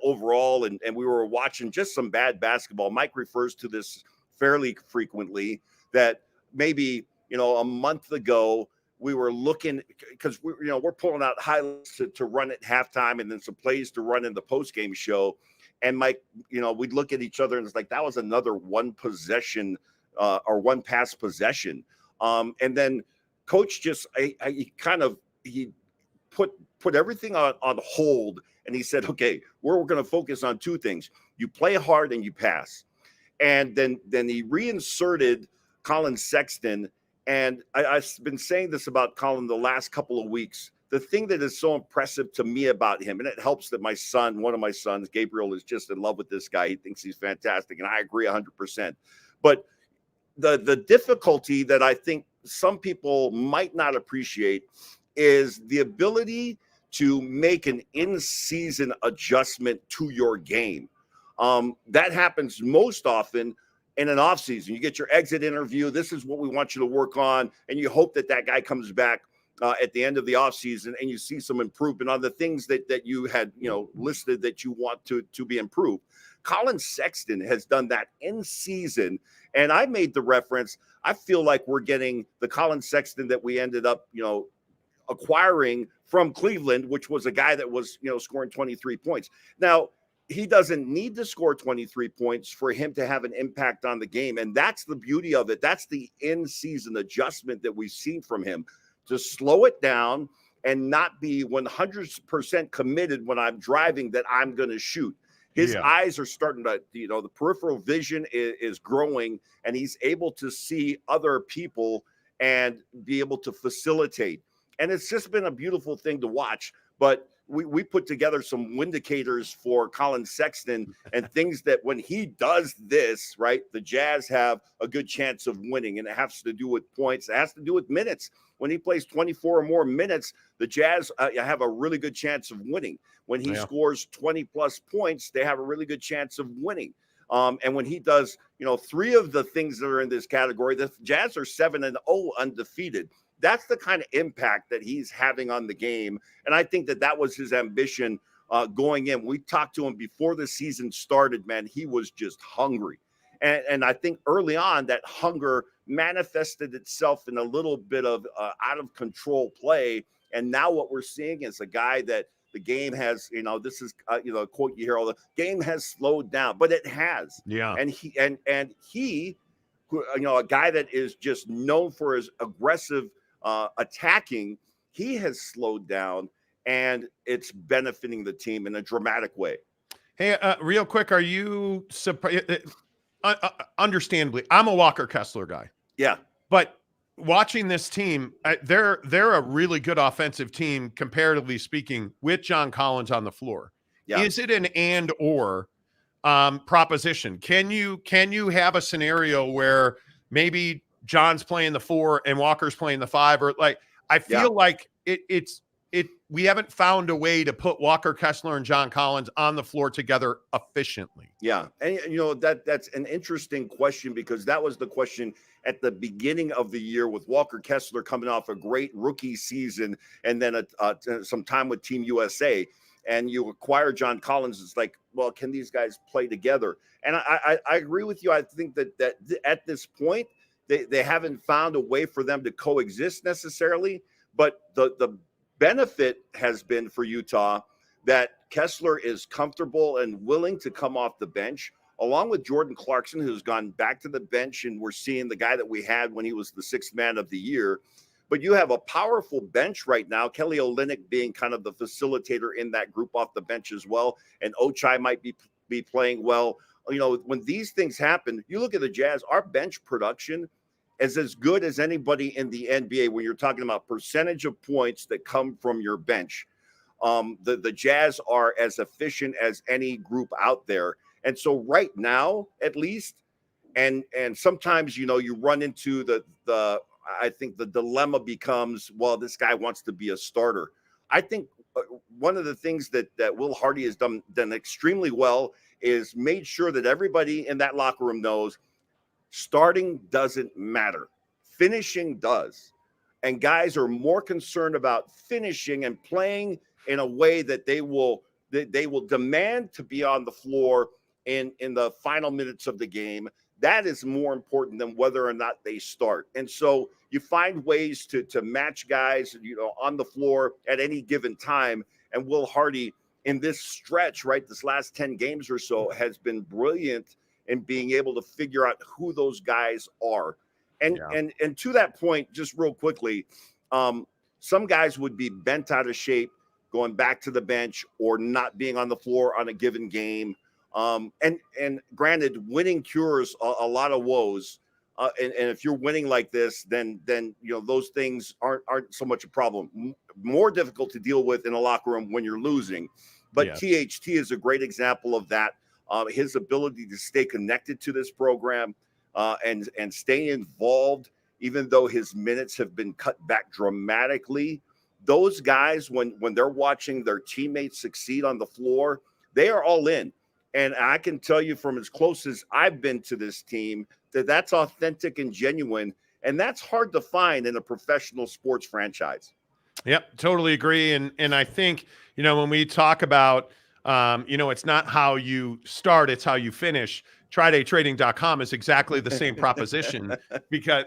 overall? And we were watching just some bad basketball. Mike refers to this fairly frequently, that maybe, a month ago, we were looking, because we're pulling out highlights to run at halftime and then some plays to run in the postgame show. And Mike, we'd look at each other and it's like, that was another one possession or one pass possession. And then coach just, he put everything on hold, and he said, okay, we're going to focus on two things. You play hard and you pass. And then he reinserted Colin Sexton. And I've been saying this about Colin the last couple of weeks. The thing that is so impressive to me about him, and it helps that one of my sons, Gabriel, is just in love with this guy. He thinks he's fantastic, and I agree 100%. But the difficulty that I think some people might not appreciate is the ability to make an in-season adjustment to your game. That happens most often in an offseason. You get your exit interview. This is what we want you to work on. And you hope that guy comes back at the end of the offseason, and you see some improvement on the things that you had, listed that you want to be improved. Colin Sexton has done that in season. And I made the reference. I feel like we're getting the Colin Sexton that we ended up, acquiring from Cleveland, which was a guy that was, scoring 23 points. Now, he doesn't need to score 23 points for him to have an impact on the game. And that's the beauty of it. That's the in-season adjustment that we've seen from him, to slow it down and not be 100% committed when I'm driving that I'm going to shoot. His eyes are starting to, the peripheral vision is growing, and he's able to see other people and be able to facilitate. And it's just been a beautiful thing to watch. But we put together some windicators for Colin Sexton and things that when he does this, right, the Jazz have a good chance of winning. And it has to do with points. It has to do with minutes. When he plays 24 or more minutes, the Jazz have a really good chance of winning. When he scores 20-plus points, they have a really good chance of winning. And when he does, 3 of the things that are in this category, the Jazz are 7-0 undefeated. That's the kind of impact that he's having on the game. And I think that was his ambition going in. We talked to him before the season started, man. He was just hungry. And I think early on that hunger manifested itself in a little bit of out of control play. And now what we're seeing is a guy that the game has, this is, a quote you hear all the game has slowed down, but it has. Yeah. And he, a guy that is just known for his aggressive attacking, he has slowed down, and it's benefiting the team in a dramatic way. Hey, real quick, are you surprised? Understandably, I'm a Walker Kessler guy. Yeah, but watching this team, they're a really good offensive team, comparatively speaking, with John Collins on the floor. Yeah. Is it an and/or proposition? Can you have a scenario where maybe John's playing the 4 and Walker's playing the 5, or like, I feel like we haven't found a way to put Walker Kessler and John Collins on the floor together efficiently. Yeah. And that's an interesting question, because that was the question at the beginning of the year with Walker Kessler coming off a great rookie season and then some time with Team USA, and you acquire John Collins. It's like, well, can these guys play together? And I agree with you. I think that at this point, they haven't found a way for them to coexist necessarily, but the benefit has been for Utah that Kessler is comfortable and willing to come off the bench, along with Jordan Clarkson, who's gone back to the bench, and we're seeing the guy that we had when he was the 6th man of the year. But you have a powerful bench right now, Kelly Olynyk being kind of the facilitator in that group off the bench as well, and Ochai might be playing well. When these things happen, you look at the Jazz, our bench production is as good as anybody in the NBA when you're talking about percentage of points that come from your bench. The Jazz are as efficient as any group out there. And so right now, at least, and sometimes, you run into I think the dilemma becomes, well, this guy wants to be a starter. I think one of the things that Will Hardy has done extremely well is made sure that everybody in that locker room knows starting doesn't matter. Finishing does. And guys are more concerned about finishing and playing in a way that they will demand to be on the floor in the final minutes of the game. That is more important than whether or not they start. And so you find ways to match guys, on the floor at any given time. And Will Hardy in this stretch, right, this last 10 games or so, has been brilliant in being able to figure out who those guys are. And to that point, just real quickly, some guys would be bent out of shape going back to the bench or not being on the floor on a given game. And granted, winning cures a lot of woes. And if you're winning like this, then those things aren't so much a problem. More difficult to deal with in a locker room when you're losing. But THT is a great example of that. His ability to stay connected to this program and stay involved, even though his minutes have been cut back dramatically. Those guys, when they're watching their teammates succeed on the floor, they are all in. And I can tell you from as close as I've been to this team that's authentic and genuine. And that's hard to find in a professional sports franchise. Yep, totally agree. And I think, when we talk about It's not how you start, it's how you finish. TryDayTrading.com is exactly the same proposition because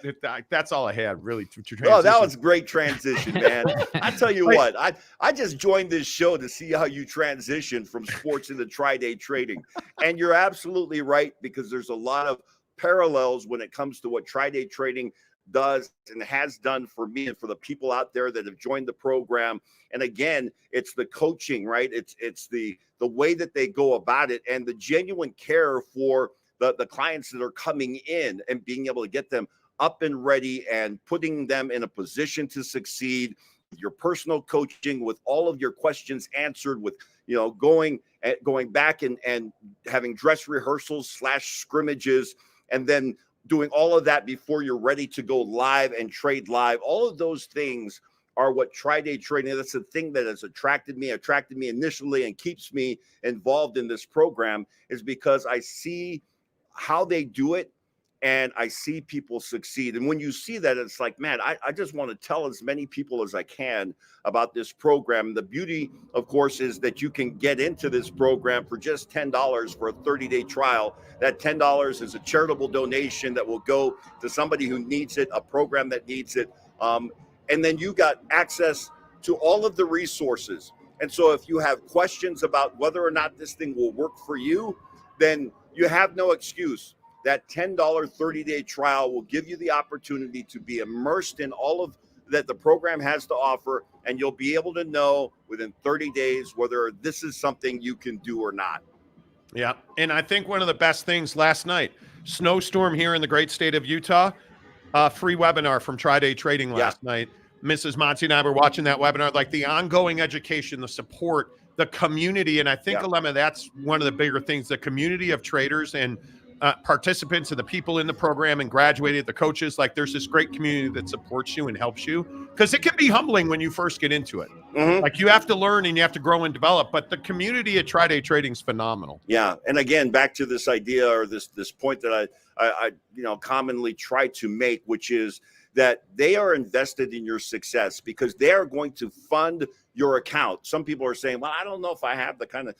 that's all I had really to transition. Oh, that was great transition, man. I tell you what, I just joined this show to see how you transition from sports into tri-day trading. And you're absolutely right, because there's a lot of parallels when it comes to what tri-day trading does and has done for me and for the people out there that have joined the program. And again, it's the coaching, right? It's the way that they go about it and the genuine care for the clients that are coming in and being able to get them up and ready and putting them in a position to succeed. Your personal coaching with all of your questions answered, with going back and having dress rehearsals / scrimmages, and then doing all of that before you're ready to go live and trade live. All of those things are what tri-day trading, that's the thing that has attracted me initially and keeps me involved in this program, is because I see how they do it and I see people succeed. And when you see that, it's like, man, I just want to tell as many people as I can about this program. The beauty, of course, is that you can get into this program for just $10 for a 30-day trial. That $10 is a charitable donation that will go to somebody who needs it, a program that needs it. And then you got access to all of the resources. And so if you have questions about whether or not this thing will work for you, then you have no excuse. That $10 30-day trial will give you the opportunity to be immersed in all of that the program has to offer, and you'll be able to know within 30 days whether this is something you can do or not. Yeah, and I think one of the best things last night, snowstorm here in the great state of Utah, free webinar from Tri-Day Trading last night. Mrs. Monty and I were watching that webinar, like the ongoing education, the support, the community. And I think, Alema, that's one of the bigger things, the community of traders and participants and the people in the program and graduated, the coaches. Like there's this great community that supports you and helps you, because it can be humbling when you first get into it. Like you have to learn and you have to grow and develop, but the community at Tri-Day Trading is phenomenal. Yeah. And again, back to this idea or this point that I commonly try to make, which is that they are invested in your success because they are going to fund your account. Some people are saying, well, I don't know if I have the kind of,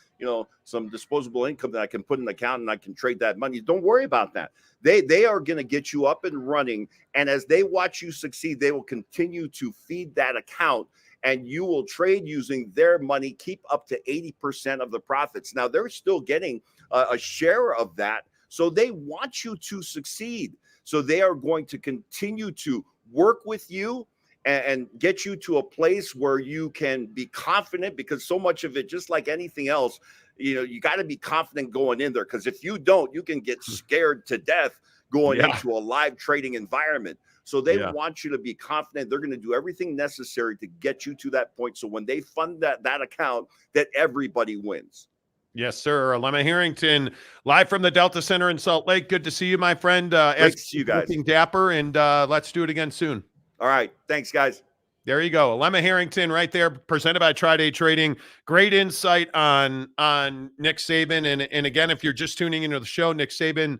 some disposable income that I can put in the account and I can trade that money. Don't worry about that. They are going to get you up and running. And as they watch you succeed, they will continue to feed that account and you will trade using their money, keep up to 80% of the profits. Now they're still getting a share of that. So they want you to succeed. So they are going to continue to work with you and get you to a place where you can be confident, because so much of it, just like anything else, you got to be confident going in there, because if you don't, you can get scared to death going into a live trading environment. So they want you to be confident. They're going to do everything necessary to get you to that point. So when they fund that account, that everybody wins. Yes, sir. Alema Harrington, live from the Delta Center in Salt Lake. Good to see you, my friend. Great to see you guys. Looking dapper, and let's do it again soon. All right. Thanks, guys. There you go. Alema Harrington right there, presented by Tri-Day Trading. Great insight on Nick Saban. And again, if you're just tuning into the show, Nick Saban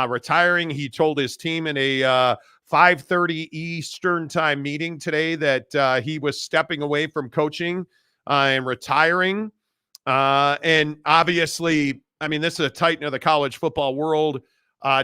retiring. He told his team in a 5:30 Eastern time meeting today that he was stepping away from coaching and retiring. And obviously, I mean, this is a titan of the college football world.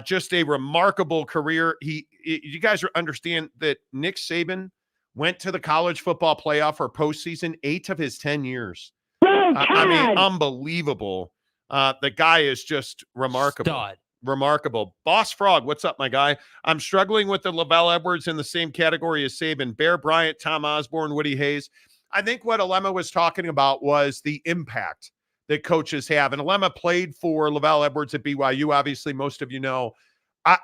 Just a remarkable career. You guys understand that Nick Saban went to the college football playoff or postseason 8 of his 10 years. I mean, unbelievable. The guy is just remarkable. Stud. Remarkable. Boss Frog, what's up, my guy? I'm struggling with the Lavelle Edwards in the same category as Saban. Bear Bryant, Tom Osborne, Woody Hayes. I think what Alema was talking about was the impact that coaches have. And Alema played for Lavelle Edwards at BYU. Obviously, most of you know.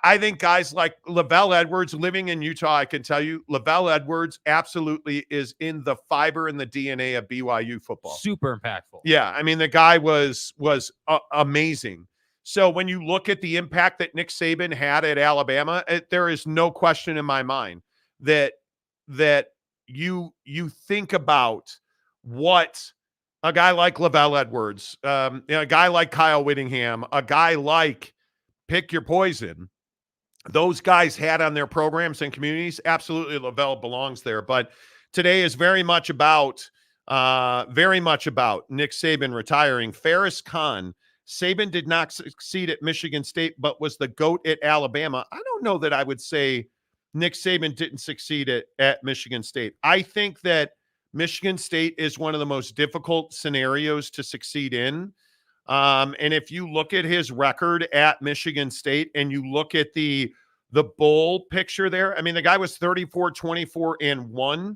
I think guys like Lavelle Edwards living in Utah, I can tell you, Lavelle Edwards absolutely is in the fiber and the DNA of BYU football. Super impactful. Yeah, I mean, the guy was amazing. So when you look at the impact that Nick Saban had at Alabama, there is no question in my mind that you think about what a guy like Lavelle Edwards, a guy like Kyle Whittingham, a guy like pick your poison, those guys had on their programs and communities. Absolutely, Lavelle belongs there. But today is very much about very much about Nick Saban retiring. Ferris Khan, Saban did not succeed at Michigan State, but was the GOAT at Alabama. I don't know that I would say Nick Saban didn't succeed at Michigan State. I think that Michigan State is one of the most difficult scenarios to succeed in. And if you look at his record at Michigan State and you look at the bowl picture there, I mean, the guy was 34-24-1,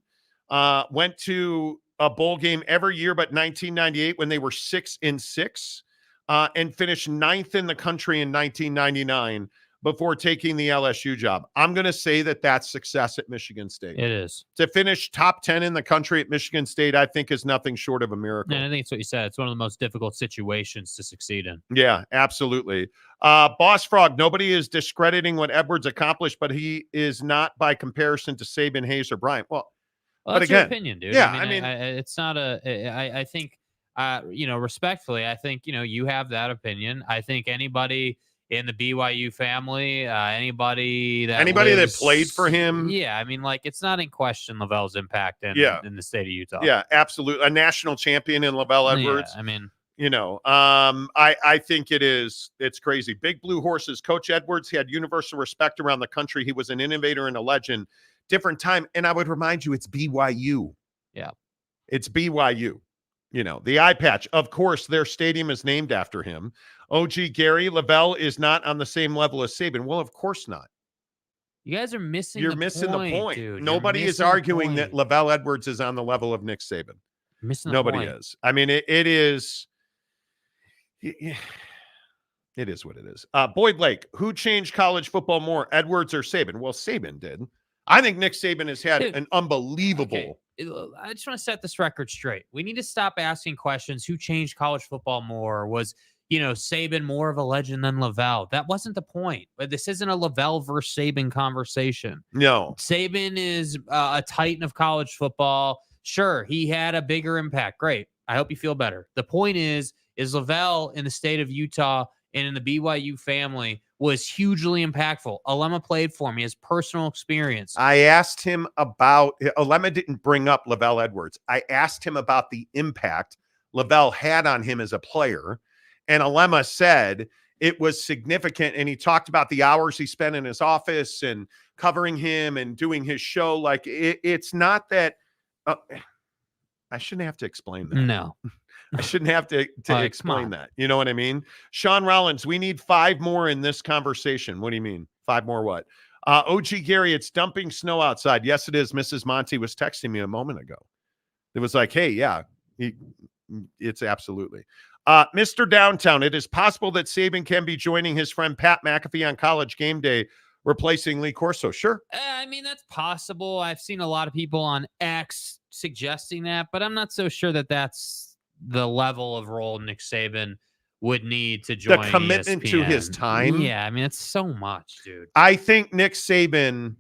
went to a bowl game every year but 1998 when they were 6-6, and finished 9th in the country in 1999 before taking the LSU job. I'm going to say that that's success at Michigan State. It is. To finish top 10 in the country at Michigan State, I think is nothing short of a miracle. And I think it's what you said. It's one of the most difficult situations to succeed in. Yeah, absolutely. Boss Frog, nobody is discrediting what Edwards accomplished, but he is not by comparison to Saban, Hayes, or Bryant. Well, that's but again, your opinion, dude. Yeah, I mean, it's not I think, respectfully, I think, you have that opinion. I think anybody in the BYU family, anybody that played for him. Yeah. I mean, like, it's not in question Lavelle's impact in the state of Utah. Yeah, absolutely. A national champion in Lavelle Edwards. Yeah, I mean, I think it's crazy. Big Blue Horses. Coach Edwards, he had universal respect around the country. He was an innovator and a legend. Different time. And I would remind you, it's BYU. Yeah. It's BYU. The eye patch. Of course, their stadium is named after him. OG Gary, Lavelle is not on the same level as Saban. Well, of course not. You guys are missing You're the missing point, the point. dude. Nobody is arguing that Lavelle Edwards is on the level of Nick Saban. Nobody is. I mean, it is. It is what it is. Boyd Lake, who changed college football more, Edwards or Saban? Well, Saban did. I think Nick Saban has had an unbelievable. Okay. I just want to set this record straight. We need to stop asking questions. Who changed college football more? Was, Saban more of a legend than Lavelle? That wasn't the point. But this isn't a Lavelle versus Saban conversation. No. Saban is a titan of college football. Sure, he had a bigger impact. Great. I hope you feel better. The point is Lavelle in the state of Utah and in the BYU family was hugely impactful. Alema played for me, his personal experience. I asked him about, Alema didn't bring up Lavelle Edwards. I asked him about the impact Lavelle had on him as a player. And Alema said it was significant. And he talked about the hours he spent in his office and covering him and doing his show. Like, it's not that, I shouldn't have to explain that. No. I shouldn't have to explain that. You know what I mean? Sean Rollins, we need 5 more in this conversation. What do you mean? 5 more what? OG Gary, it's dumping snow outside. Yes, it is. Mrs. Monty was texting me a moment ago. It was like, hey, yeah, it's absolutely. Mr. Downtown, it is possible that Saban can be joining his friend Pat McAfee on College Game Day, replacing Lee Corso. Sure. I mean, that's possible. I've seen a lot of people on X suggesting that, but I'm not so sure that that's the level of role Nick Saban would need to join the commitment ESPN. To his time. Yeah, I mean, it's so much, dude. I think Nick Saban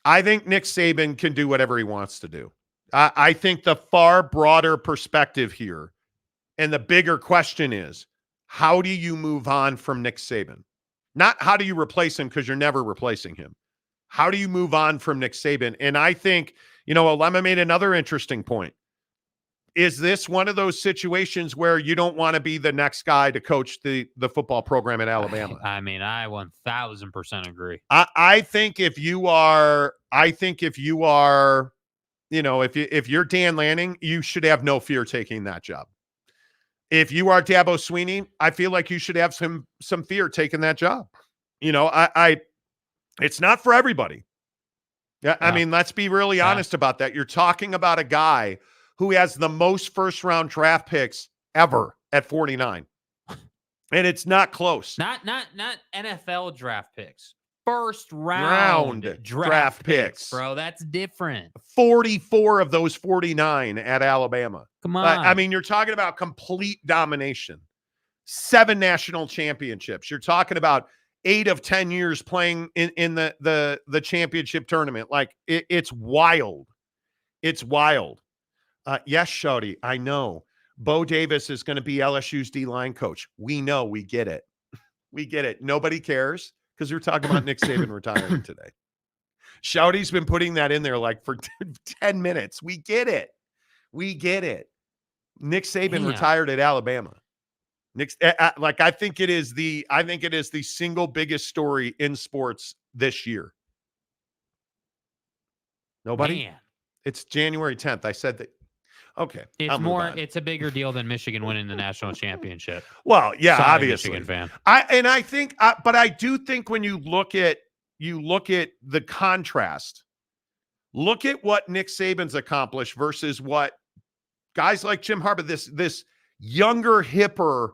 can do whatever he wants to do. I think the far broader perspective here and the bigger question is, how do you move on from Nick Saban? Not how do you replace him, because you're never replacing him. How do you move on from Nick Saban? And I think, Alema made another interesting point. Is this one of those situations where you don't want to be the next guy to coach the football program at Alabama? I mean, I 1000% agree. I think if you are, if you're Dan Lanning, you should have no fear taking that job. If you are Dabo Swinney, I feel like you should have some fear taking that job. It's not for everybody. Yeah, I mean, let's be really honest about that. You're talking about a guy who has the most first-round draft picks ever at 49. And it's not close. Not NFL draft picks. First round draft picks, bro. That's different. 44 of those 49 at Alabama. Come on. I mean, you're talking about complete domination. 7 national championships. You're talking about 8 of 10 years playing in the championship tournament. Like, it's wild. It's wild. Yes, Shawty, I know. Bo Davis is going to be LSU's D-line coach. We know. We get it. We get it. Nobody cares because we're talking about Nick Saban retiring today. Shouty's been putting that in there like for 10 minutes. We get it. Nick Saban retired at Alabama. I think it is the single biggest story in sports this year. Nobody? Man. It's January 10th. I said that. Okay. It's a bigger deal than Michigan winning the national championship. Well, yeah, Sorry, obviously. Michigan fan. But I do think when you look at the contrast, look at what Nick Saban's accomplished versus what guys like Jim Harbaugh, this younger, hipper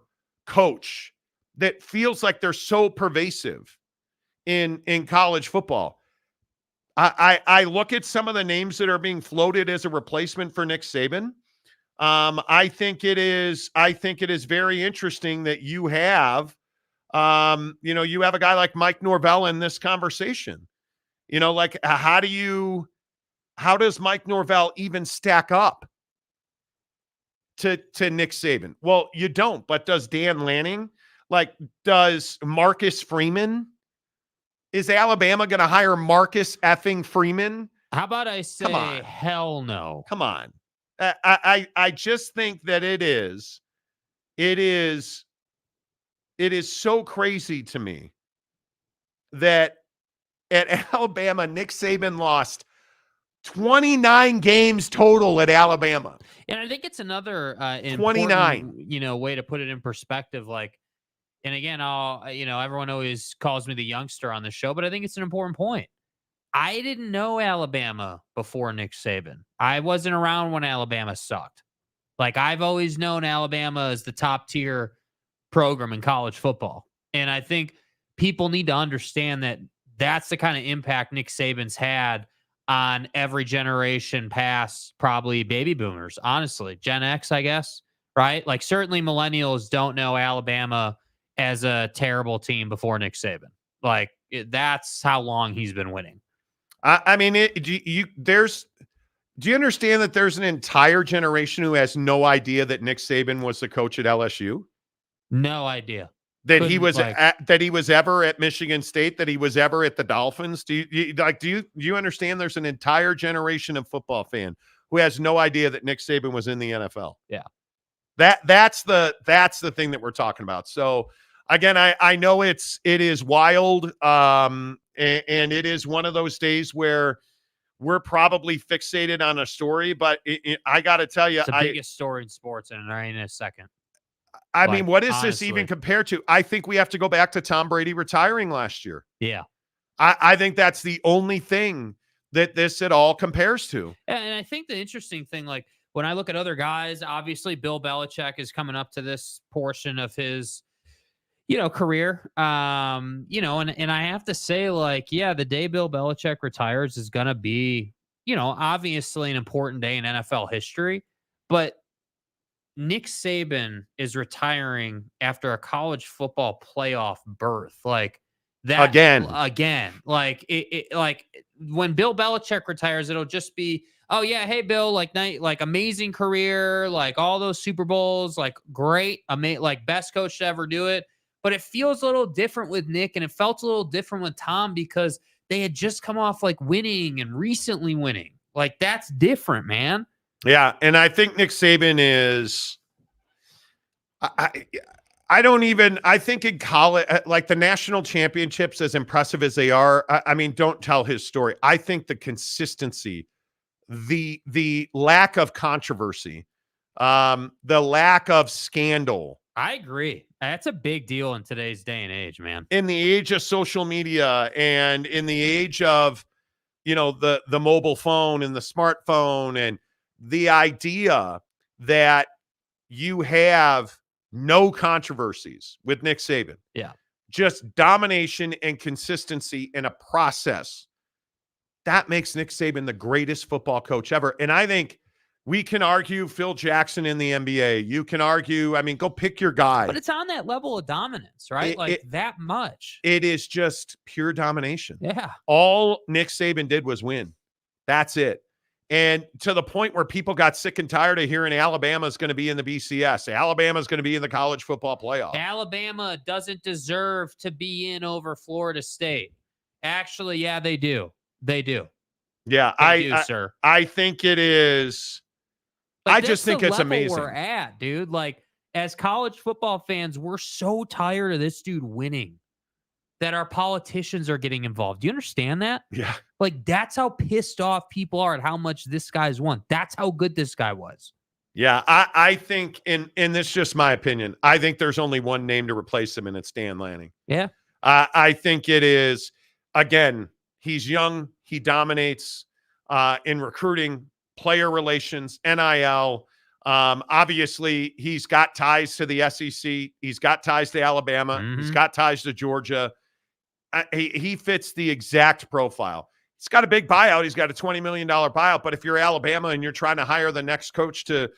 coach that feels like they're so pervasive in college football. I look at some of the names that are being floated as a replacement for Nick Saban. I think it is very interesting that you have a guy like Mike Norvell in this conversation. How does Mike Norvell even stack up to Nick Saban? Well, you don't, but does Dan Lanning? Does Marcus Freeman? Is Alabama going to hire Marcus effing Freeman? How about I say hell no? Come on. I just think that it is so crazy to me that at Alabama, Nick Saban lost 29 games total at Alabama. And I think it's another 29, way to put it in perspective. And again, everyone always calls me the youngster on the show, but I think it's an important point. I didn't know Alabama before Nick Saban. I wasn't around when Alabama sucked. I've always known Alabama as the top tier program in college football. And I think people need to understand that that's the kind of impact Nick Saban's had on every generation past probably baby boomers, honestly. Gen X, I guess, right? Certainly millennials don't know Alabama as a terrible team before Nick Saban. That's how long he's been winning. Do you understand that there's an entire generation who has no idea that Nick Saban was the coach at LSU? No idea. That he was ever at Michigan State, that he was ever at the Dolphins. Do you understand there's an entire generation of football fan who has no idea that Nick Saban was in the NFL? Yeah. That's the thing that we're talking about. So again, I know it is wild. And it is one of those days where we're probably fixated on a story, but I got to tell you, it's the biggest story in sports in a second. What is this even compared to? I think we have to go back to Tom Brady retiring last year. Yeah. I think that's the only thing that this at all compares to. And I think the interesting thing, when I look at other guys, obviously Bill Belichick is coming up to this portion of his, career. And I have to say, the day Bill Belichick retires is going to be, obviously an important day in NFL history, but Nick Saban is retiring after a college football playoff berth. That again, when Bill Belichick retires, it'll just be, oh yeah, hey Bill, amazing career, all those Super Bowls, great, best coach to ever do it. But it feels a little different with Nick, and it felt a little different with Tom because they had just come off think and recently winning. That's different, man. Yeah, and I think Nick Saban is. I think in college, the national championships, as impressive as they are, don't tell his story. I think the consistency, the lack of controversy, the lack of scandal. I agree. That's a big deal in today's day and age, man. In the age of social media and in the age of, the mobile phone and the smartphone, and the idea that you have no controversies with Nick Saban. Yeah. Just domination and consistency in a process. That makes Nick Saban the greatest football coach ever. And I think we can argue Phil Jackson in the NBA. You can argue, go pick your guy. But it's on that level of dominance, right? That much. It is just pure domination. Yeah. All Nick Saban did was win. That's it. And to the point where people got sick and tired of hearing Alabama's going to be in the BCS. Alabama's going to be in the college football playoff. Alabama doesn't deserve to be in over Florida State. Actually, yeah, they do. They do. Yeah, Sir. I think it is. I just think it's amazing. We're at, dude. Like, as college football fans, we're so tired of this dude winning that our politicians are getting involved. Do you understand that? Yeah. Like, that's how pissed off people are at how much this guy's won. That's how good this guy was. Yeah, I think, and this is just my opinion, I think there's only one name to replace him, and it's Dan Lanning. Yeah. I think it is, again, he's young, he dominates in recruiting, player relations, NIL. Obviously, he's got ties to the SEC. He's got ties to Alabama. Mm-hmm. He's got ties to Georgia. He fits the exact profile. He's got a big buyout. He's got a $20 million buyout. But if you're Alabama and you're trying to hire the next coach to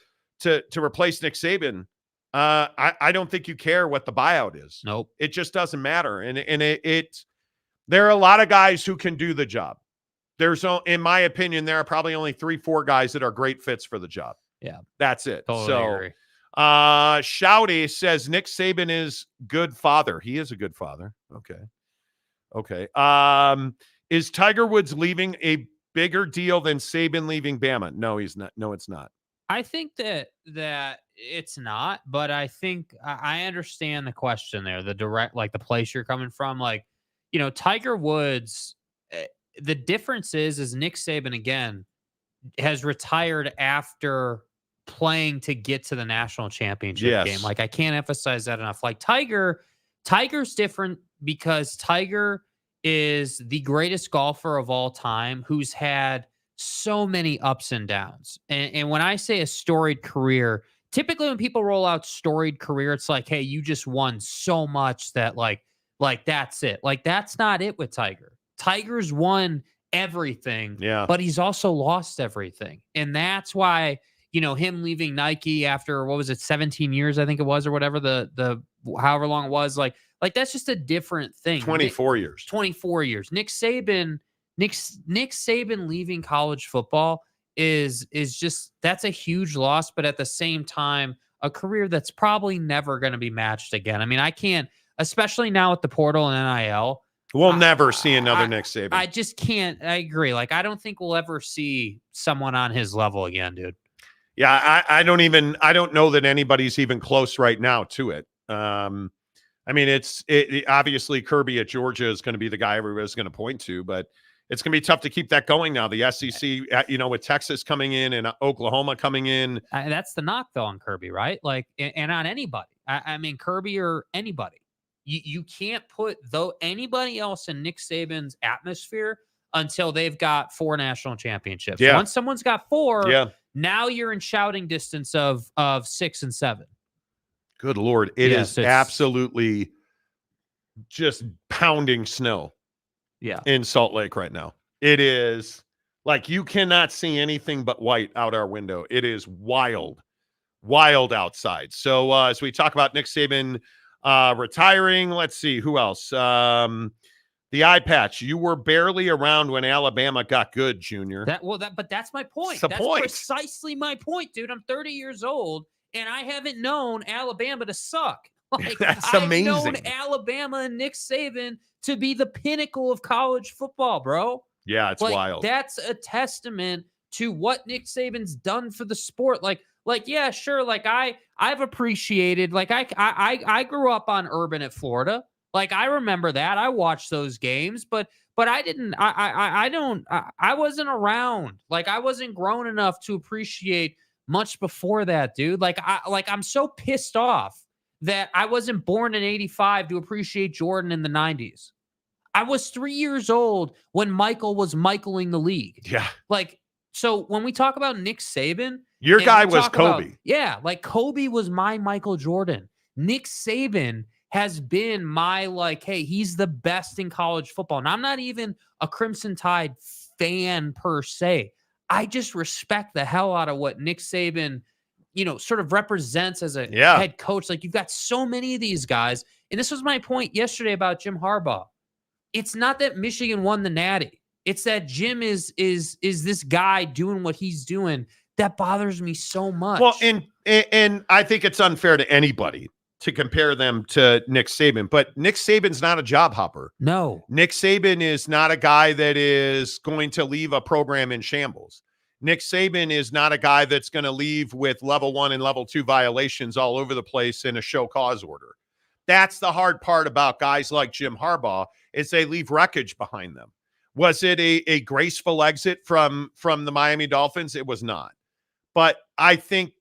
replace Nick Saban, I don't think you care what the buyout is. Nope. It just doesn't matter. And there are a lot of guys who can do the job. In my opinion, there are probably only 3-4 guys that are great fits for the job. Yeah. That's it. Totally agree. Shouty says Nick Saban is good father. He is a good father. Okay. Is Tiger Woods leaving a bigger deal than Saban leaving Bama? No, he's not. No, it's not. I think that it's not, but I think I understand the question there, the direct, like the place you're coming from. Like, Tiger Woods, the difference is Nick Saban, again, has retired after playing to get to the national championship game. Like, I can't emphasize that enough. Like, Tiger's different because Tiger is the greatest golfer of all time who's had so many ups and downs. And when I say a storied career, typically when people roll out storied career, it's like, hey, you just won so much that like that's it. Like, that's not it with Tiger. Tiger's won everything, but he's also lost everything. And that's why, him leaving Nike after, 17 years, I think it was, or whatever, the however long it was, like that's just a different thing. 24 years. 24 years. Nick Saban leaving college football is just, that's a huge loss, but at the same time, a career that's probably never going to be matched again. I mean, I can't, especially now with the portal and NIL. We'll never see another Nick Saban. I just can't. I agree. Like, I don't think we'll ever see someone on his level again, dude. Yeah, I don't know that anybody's even close right now to it. I mean, it's obviously Kirby at Georgia is going to be the guy everybody's going to point to, but it's going to be tough to keep that going now. The SEC, with Texas coming in and Oklahoma coming in. That's the knock, though, on Kirby, right? Like, and on anybody. I mean, Kirby or anybody. You can't put anybody else in Nick Saban's atmosphere until they've got 4 national championships. Yeah. Once someone's got 4, now you're in shouting distance of 6 and 7. Good Lord. It is absolutely just pounding snow in Salt Lake right now. It is like you cannot see anything but white out our window. It is wild outside. So as we talk about Nick Saban retiring, let's see who else. The eye patch. You were barely around when Alabama got good, Junior. But that's my point. That's precisely my point, dude. I'm 30 years old and I haven't known Alabama to suck. Like, that's amazing. I've known Alabama and Nick Saban to be the pinnacle of college football, bro. Yeah, it's wild. That's a testament to what Nick Saban's done for the sport. Like, yeah, sure. Like, I've appreciated, like, I grew up on Urban at Florida. Like, I remember that. I watched those games, but I didn't, I wasn't around. Like, I wasn't grown enough to appreciate much before that, dude. Like, I'm so pissed off that I wasn't born in 85 to appreciate Jordan in the 90s. I was 3 years old when Michael was Michaeling the league. Yeah. Like, so when we talk about Nick Saban, your guy was Kobe. Like, Kobe was my Michael Jordan. Nick Saban has been my, like, hey, he's the best in college football. And I'm not even a Crimson Tide fan per se. I just respect the hell out of what Nick Saban, sort of represents as a head coach. Like, you've got so many of these guys. And this was my point yesterday about Jim Harbaugh. It's not that Michigan won the Natty. It's that Jim is this guy doing what he's doing. That bothers me so much. Well, and I think it's unfair to anybody to compare them to Nick Saban. But Nick Saban's not a job hopper. No. Nick Saban is not a guy that is going to leave a program in shambles. Nick Saban is not a guy that's going to leave with level 1 and level 2 violations all over the place in a show cause order. That's the hard part about guys like Jim Harbaugh, is they leave wreckage behind them. Was it a graceful exit from the Miami Dolphins? It was not. But I think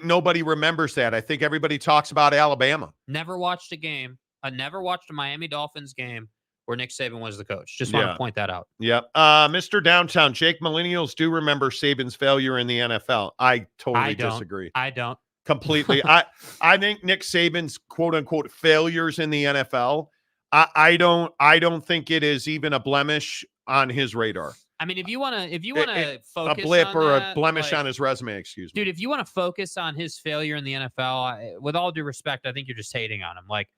nobody remembers that. I think everybody talks about Alabama. Never watched a game. I never watched a Miami Dolphins game where Nick Saban was the coach. Just want to point that out. Yep. Mr. Downtown, Jake, millennials do remember Saban's failure in the NFL. I totally disagree. I don't. Completely. I think Nick Saban's quote unquote failures in the NFL, I don't think it is even a blemish on his radar. I mean, if you want to focus a blip on or that, a blemish on his resume, excuse me. Dude, if you want to focus on his failure in the NFL, with all due respect, I think you're just hating on him. Like,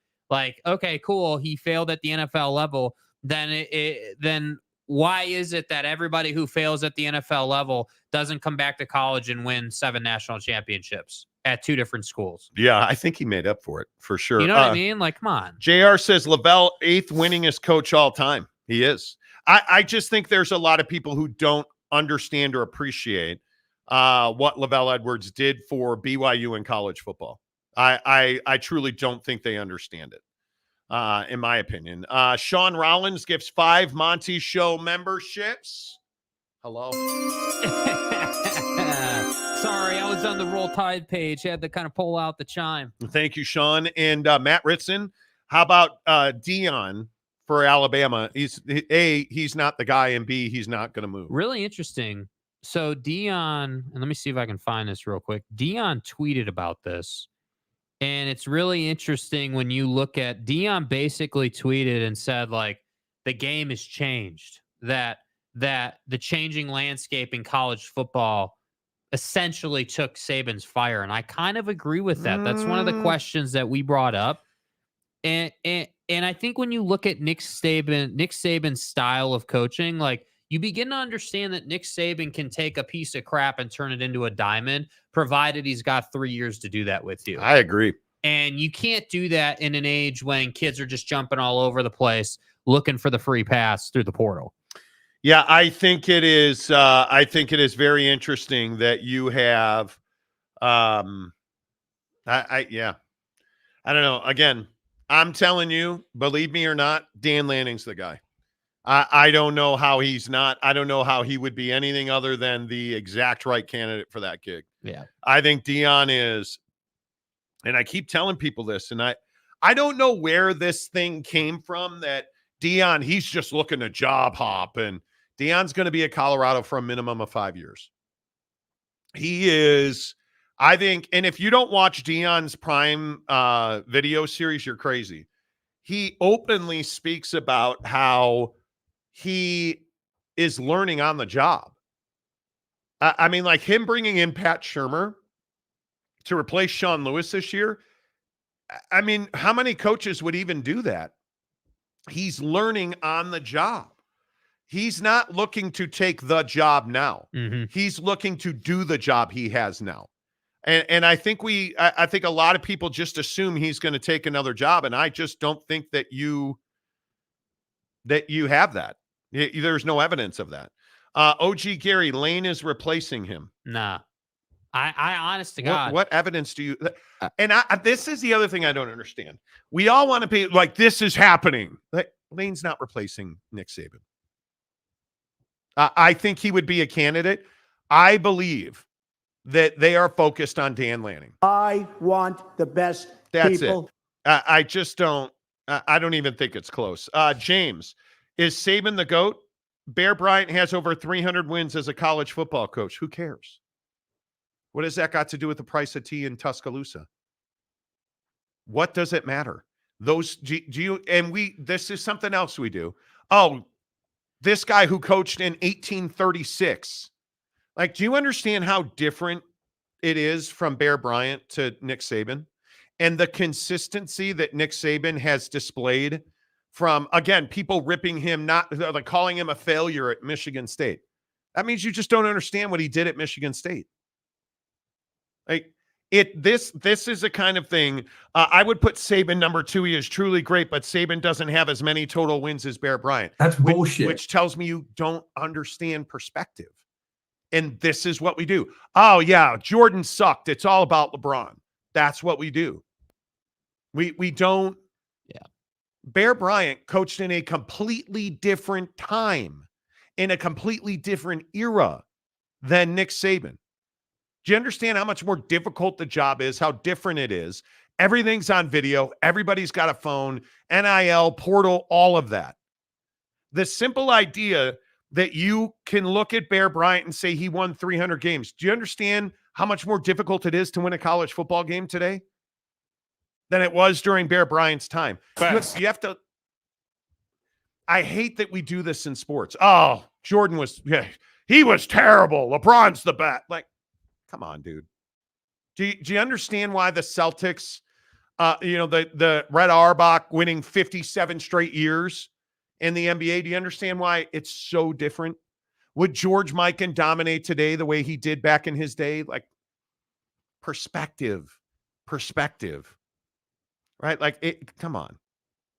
okay, cool, he failed at the NFL level. Then why is it that everybody who fails at the NFL level doesn't come back to college and win 7 national championships at 2 different schools? Yeah, I think he made up for it, for sure. You know what I mean? Like, come on. JR says Lavelle, 8th winningest coach all time. He is. I just think there's a lot of people who don't understand or appreciate what Lavelle Edwards did for BYU in college football. I truly don't think they understand it, in my opinion. Sean Rollins gives 5 Monty Show memberships. Hello. Sorry, I was on the Roll Tide page. Had to kind of pull out the chime. Thank you, Sean. And Matt Ritson, how about Dion for Alabama? He's not the guy, and B, he's not going to move. Really interesting. So Dion, and let me see if I can find this real quick. Dion tweeted about this, and it's really interesting when you look at Dion basically tweeted and said, like, the game has changed, that the changing landscape in college football essentially took Saban's fire. And I kind of agree with that. That's one of the questions that we brought up. And I think when you look at Nick Saban's style of coaching, like, you begin to understand that Nick Saban can take a piece of crap and turn it into a diamond, provided he's got 3 years to do that with you. I agree. And you can't do that in an age when kids are just jumping all over the place looking for the free pass through the portal. Yeah, I think it is very interesting that you have I don't know. Again, I'm telling you, believe me or not, Dan Lanning's the guy. I don't know how he's not. I don't know how he would be anything other than the exact right candidate for that gig. Yeah. I think Dion is, and I keep telling people this, and I don't know where this thing came from, that Dion, he's just looking to job hop, and Dion's going to be at Colorado for a minimum of 5 years. He is, I think, and if you don't watch Dion's Prime video series, you're crazy. He openly speaks about how he is learning on the job. I mean, like him bringing in Pat Shurmur to replace Sean Lewis this year. I mean, how many coaches would even do that? He's learning on the job. He's not looking to take the job now. Mm-hmm. He's looking to do the job he has now. And I think I think a lot of people just assume he's going to take another job. And I just don't think that you have that. There's no evidence of that. OG Gary, Lane is replacing him. Nah. I honest to God. What evidence do you? And this is the other thing I don't understand. We all want to be like, this is happening. Like, Lane's not replacing Nick Saban. I think he would be a candidate. I believe that they are focused on Dan Lanning. I want the best people. It. I just don't. I don't even think it's close. James, is Saban the GOAT? Bear Bryant has over 300 wins as a college football coach. Who cares? What has that got to do with the price of tea in Tuscaloosa? What does it matter? This is something else we do. Oh, this guy who coached in 1836. Like, do you understand how different it is from Bear Bryant to Nick Saban? And the consistency that Nick Saban has displayed from, again, people ripping him, not like calling him a failure at Michigan State. That means you just don't understand what he did at Michigan State. Like, This is a kind of thing. I would put Saban number 2. He is truly great, but Saban doesn't have as many total wins as Bear Bryant. That's bullshit. Which tells me you don't understand perspective. And this is what we do. Oh, yeah, Jordan sucked. It's all about LeBron. That's what we do. We don't. Yeah. Bear Bryant coached in a completely different time, in a completely different era than Nick Saban. Do you understand how much more difficult the job is, how different it is? Everything's on video. Everybody's got a phone, NIL, portal, all of that. The simple idea that you can look at Bear Bryant and say he won 300 games. Do you understand how much more difficult it is to win a college football game today than it was during Bear Bryant's time? You have to. I hate that we do this in sports. Oh, Jordan he was terrible. LeBron's the best. Like, come on, dude. Do you understand why the Celtics, the Red Auerbach winning 57 straight years in the NBA? Do you understand why it's so different? Would George Mikan dominate today the way he did back in his day? Like, perspective, right? Like, come on,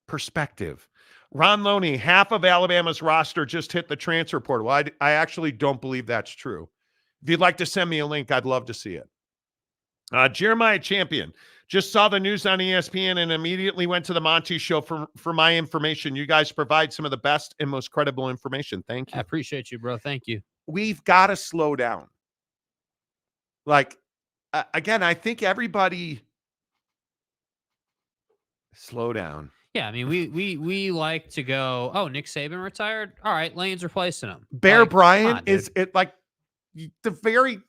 perspective. Ron Loney, half of Alabama's roster just hit the transfer portal. Well, I actually don't believe that's true. If you'd like to send me a link, I'd love to see it. Jeremiah Champion, just saw the news on ESPN and immediately went to the Monty Show for my information. You guys provide some of the best and most credible information. Thank you. I appreciate you, bro. Thank you. We've got to slow down. Like, again, I think everybody slow down. Yeah, I mean, we like to go, oh, Nick Saban retired? All right, Lane's replacing him. Bear Bryant is it like the very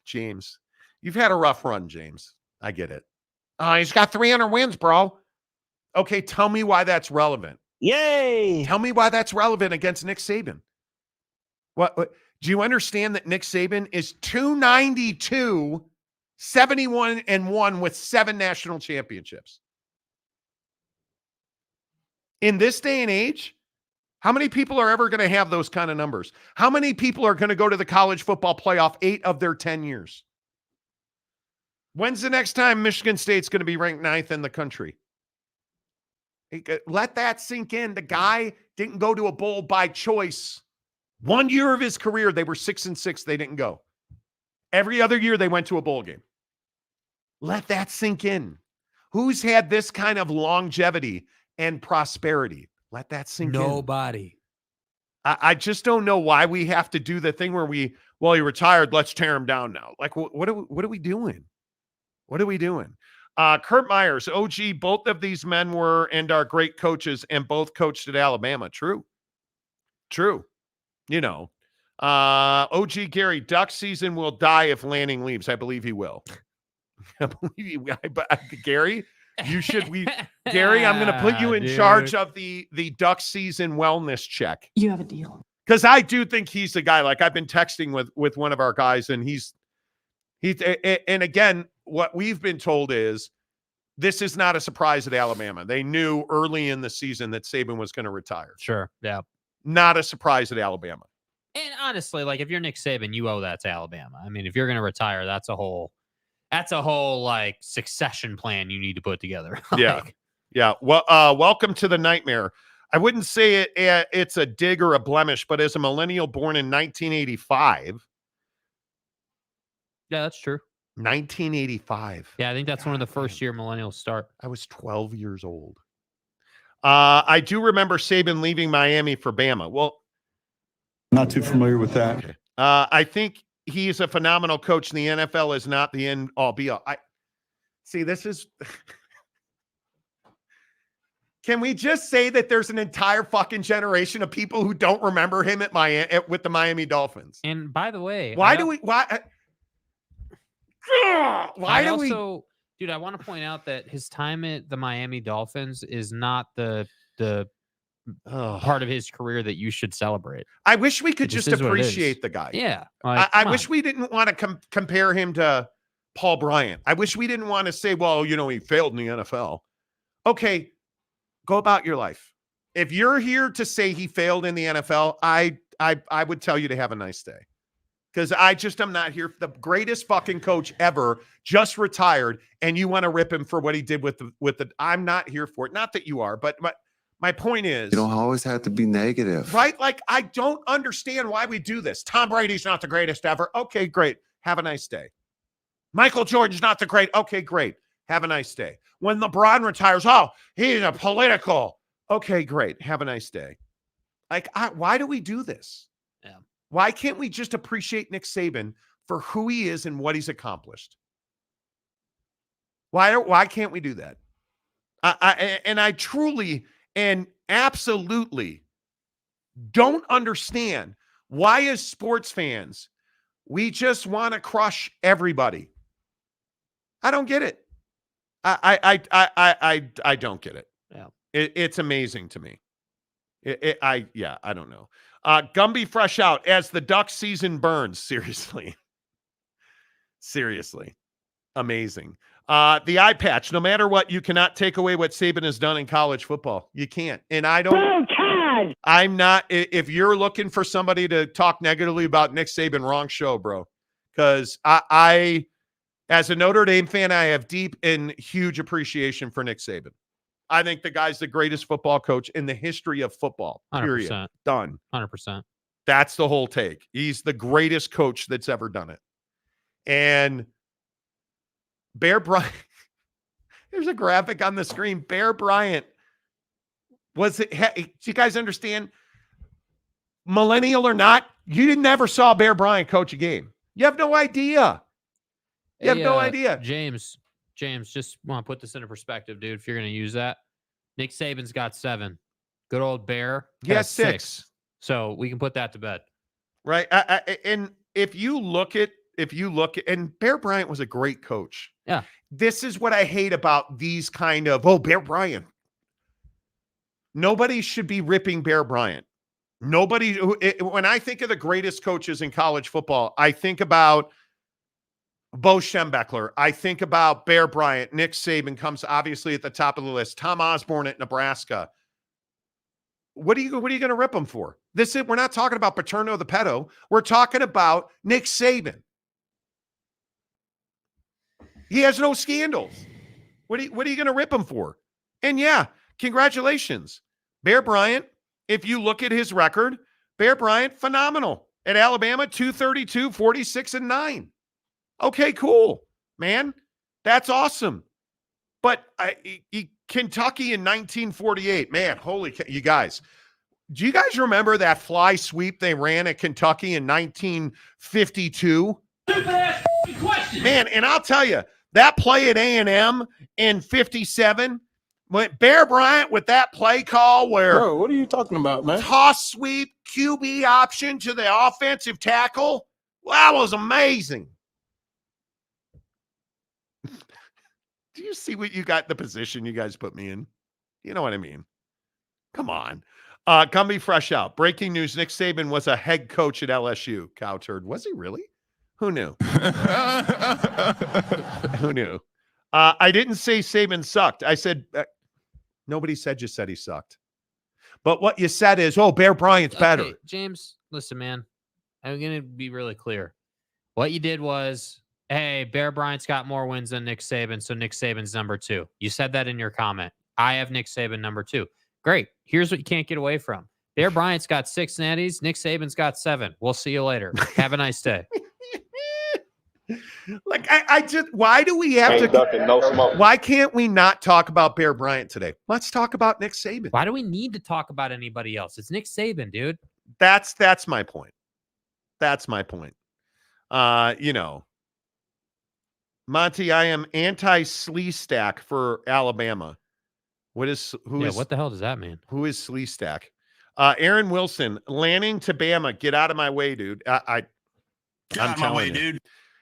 James. You've had a rough run, James. I get it. He's got 300 wins, bro. Okay, tell me why that's relevant. Yay! Tell me why that's relevant against Nick Saban. What do you understand that Nick Saban is 292, 71-1 with 7 national championships? In this day and age, how many people are ever going to have those kind of numbers? How many people are going to go to the college football playoff 8 of their 10 years? When's the next time Michigan State's going to be ranked 9th in the country? Let that sink in. The guy didn't go to a bowl by choice. 1 year of his career, they were 6-6. They didn't go. Every other year, they went to a bowl game. Let that sink in. Who's had this kind of longevity and prosperity? Let that sink in. Nobody. I just don't know why we have to do the thing where he retired, let's tear him down now. Like, what are we doing? What are we doing? Kurt Myers, OG, both of these men were and are great coaches and both coached at Alabama. True. OG Gary, Duck season will die if Lanning leaves. I believe he will. Gary, Gary, I'm going to put you in charge of the Duck season wellness check. You have a deal. Because I do think he's the guy. Like, I've been texting with one of our guys, and and again, what we've been told is this is not a surprise at Alabama. They knew early in the season that Saban was going to retire. Sure. Yeah. Not a surprise at Alabama. And honestly, like, if you're Nick Saban, you owe that to Alabama. I mean, if you're going to retire, that's a whole like succession plan you need to put together. Yeah. Well, welcome to the nightmare. I wouldn't say it's a dig or a blemish, but as a millennial born in 1985. Yeah, that's true. 1985. Yeah, I think that's one of the first year millennials start. I was 12 years old. I do remember Saban leaving Miami for Bama. Well, not too familiar with that. Okay. I think he's a phenomenal coach, and the NFL is not the end all be all. This is. Can we just say that there's an entire fucking generation of people who don't remember him at with the Miami Dolphins? And by the way, why do we? Dude, I want to point out that his time at the Miami Dolphins is not the part of his career that you should celebrate. I wish we could just appreciate the guy. Yeah. I wish we didn't want to compare him to Paul Bryant. I wish we didn't want to say, well, he failed in the NFL. Okay, go about your life. If you're here to say he failed in the NFL, I would tell you to have a nice day. Because I'm not here. The greatest fucking coach ever just retired, and you want to rip him for what he did with the. I'm not here for it. Not that you are, but my point is, You don't always have to be negative. right? Like, I don't understand why we do this. Tom Brady's not the greatest ever. Okay, great. Have a nice day. Michael Jordan's not the great. Okay, great. Have a nice day. When LeBron retires, oh, he's a political. Okay, great. Have a nice day. Like, why do we do this? Yeah. Why can't we just appreciate Nick Saban for who he is and what he's accomplished? Why can't we do that? I truly and absolutely don't understand why, as sports fans, we just want to crush everybody. I don't get it. I don't get it. Yeah. It's amazing to me. I don't know. Gumby fresh out as the Duck season burns. Seriously. Amazing. The eye patch, no matter what, you cannot take away what Saban has done in college football. You can't. And I'm not, if you're looking for somebody to talk negatively about Nick Saban, wrong show, bro. Because I, as a Notre Dame fan, I have deep and huge appreciation for Nick Saban. I think the guy's the greatest football coach in the history of football. Period. 100%. Done. 100%. That's the whole take. He's the greatest coach that's ever done it. And Bear Bryant, there's a graphic on the screen. Bear Bryant do you guys understand? Millennial or not, you never saw Bear Bryant coach a game. You have no idea. You have no idea. James, just want to put this into perspective, dude. If you're going to use that, Nick Saban's got 7. Good old Bear has 6. So we can put that to bed. Right. And if you look at, and Bear Bryant was a great coach. Yeah. This is what I hate about these kind of, Bear Bryant. Nobody should be ripping Bear Bryant. When I think of the greatest coaches in college football, I think about Bo Schembechler. I think about Bear Bryant. Nick Saban comes obviously at the top of the list. Tom Osborne at Nebraska. What are you going to rip him for? We're not talking about Paterno the pedo. We're talking about Nick Saban. He has no scandals. What are you going to rip him for? And yeah, congratulations. Bear Bryant, if you look at his record, Bear Bryant, phenomenal. At Alabama, 232, 46-9. Okay, cool, man. That's awesome. But Kentucky in 1948, man, you guys. Do you guys remember that fly sweep they ran at Kentucky in 1952? Man, and I'll tell you, that play at A&M in 57, Bear Bryant with that play call where... Bro, what are you talking about, man? Toss sweep, QB option to the offensive tackle. Well, that was amazing. Do you see what you got, the position you guys put me in? You know what I mean? Come on. Gumby fresh out. Breaking news, Nick Saban was a head coach at LSU. Cow turd. Was he really? Who knew? Who knew? I didn't say Saban sucked. I said, nobody said you said he sucked. But what you said is, Bear Bryant's better. Okay, James, listen, man. I'm going to be really clear. What you did was, hey, Bear Bryant's got more wins than Nick Saban, so Nick Saban's number 2. You said that in your comment. I have Nick Saban number 2. Great. Here's what you can't get away from. Bear Bryant's got 6 natties. Nick Saban's got 7. We'll see you later. Have a nice day. Like, I just, why do we have why can't we not talk about Bear Bryant today? Let's talk about Nick Saban. Why do we need to talk about anybody else? It's Nick Saban, dude. That's my point. That's my point. Monty, I am anti-Slee Stack for Alabama. What the hell does that mean? Who is Slee Stack? Aaron Wilson, Lanning to Bama. Get out of my way, dude. I'm telling you, dude.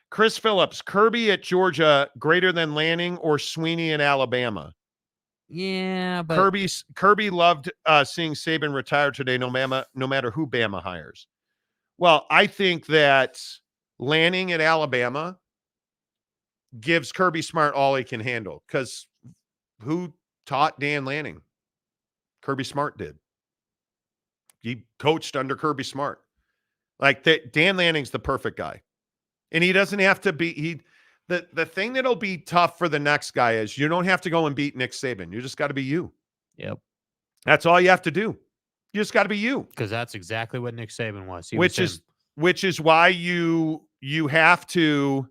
Chris Phillips, Kirby at Georgia greater than Lanning or Sweeney in Alabama? Yeah, but Kirby loved seeing Saban retire today, no matter who Bama hires. Well, I think that Lanning at Alabama gives Kirby Smart all he can handle, because who taught Dan Lanning? Kirby Smart did. He coached under Kirby Smart. Like Dan Lanning's the perfect guy. And he doesn't have to be the thing that'll be tough for the next guy is you don't have to go and beat Nick Saban. You just got to be you. Yep. That's all you have to do. You just got to be you. Because that's exactly what Nick Saban was. Which is why you have to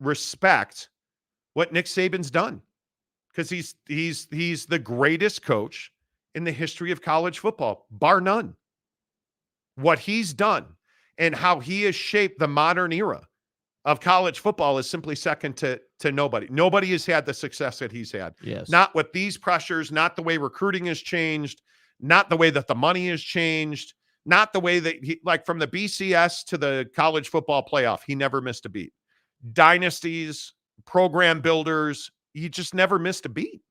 respect what Nick Saban's done. Because he's the greatest coach in the history of college football, bar none. What he's done and how he has shaped the modern era of college football is simply second to nobody. Nobody has had the success that he's had. Yes. Not with these pressures, not the way recruiting has changed, not the way that the money has changed, not the way that he, like from the BCS to the college football playoff, he never missed a beat. Dynasties, program builders, he just never missed a beat.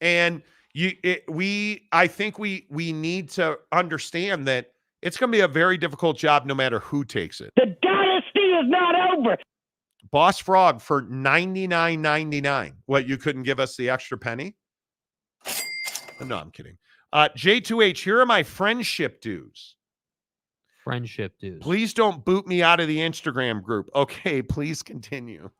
And I think we need to understand that it's going to be a very difficult job no matter who takes it. The dynasty is not over. Boss Frog for $99.99. What, you couldn't give us the extra penny? No, I'm kidding. J2H, here are my friendship dues. Friendship dues. Please don't boot me out of the Instagram group. Okay, please continue.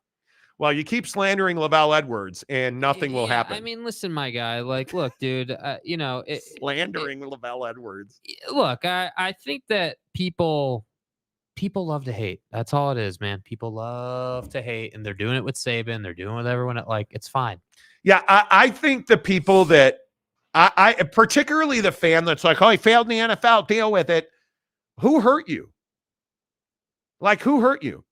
Well, you keep slandering Lavelle Edwards and nothing will happen. I mean, listen, my guy, like, look, dude, Slandering Lavelle Edwards. Look, I think that people love to hate. That's all it is, man. People love to hate, and they're doing it with Saban. They're doing it with everyone. It's fine. Yeah, I think the people that I particularly the fan that's like, oh, he failed in the NFL, deal with it. Who hurt you? Like, who hurt you?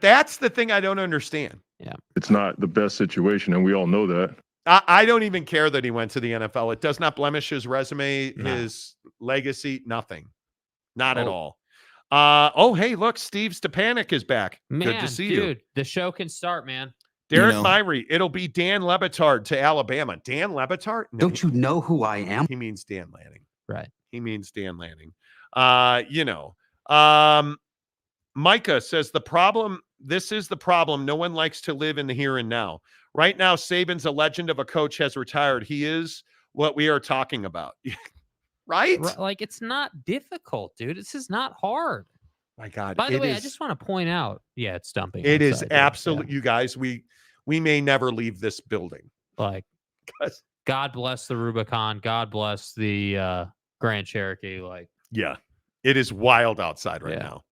That's the thing I don't understand. Yeah. It's not the best situation, and we all know that. I don't even care that he went to the NFL. It does not blemish his resume, his legacy, nothing. Not at all. Hey, look, Steve Stepanek is back. Man, good to see dude, you. The show can start, man. Derek Myrie, it'll be Dan Lebitard to Alabama. Dan Lebitard? No, don't you know who I am? He means Dan Lanning. Right. He means Dan Lanning. Micah says this is the problem. No one likes to live in the here and now. Right now, Saban's a legend of a coach has retired. He is what we are talking about. Right? Like, it's not difficult, dude. This is not hard. My God. By the way, I just want to point out, it's dumping. It is absolute. Yeah. You guys, we may never leave this building. Like, God bless the Rubicon. God bless the Grand Cherokee. Like, yeah, it is wild outside right now.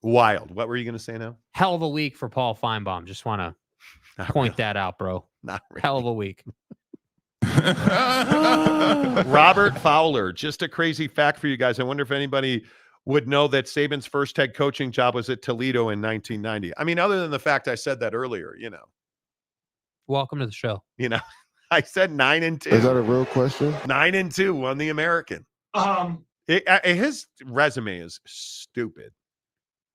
Wild. What were you going to say now? Hell of a week for Paul Feinbaum. Just want to point that out, bro. Not really. Hell of a week. Robert Fowler, just a crazy fact for you guys. I wonder if anybody would know that Saban's first head coaching job was at Toledo in 1990. I mean, other than the fact I said that earlier, Welcome to the show. I said 9-2. Is that a real question? 9-2 won the American. His resume is stupid.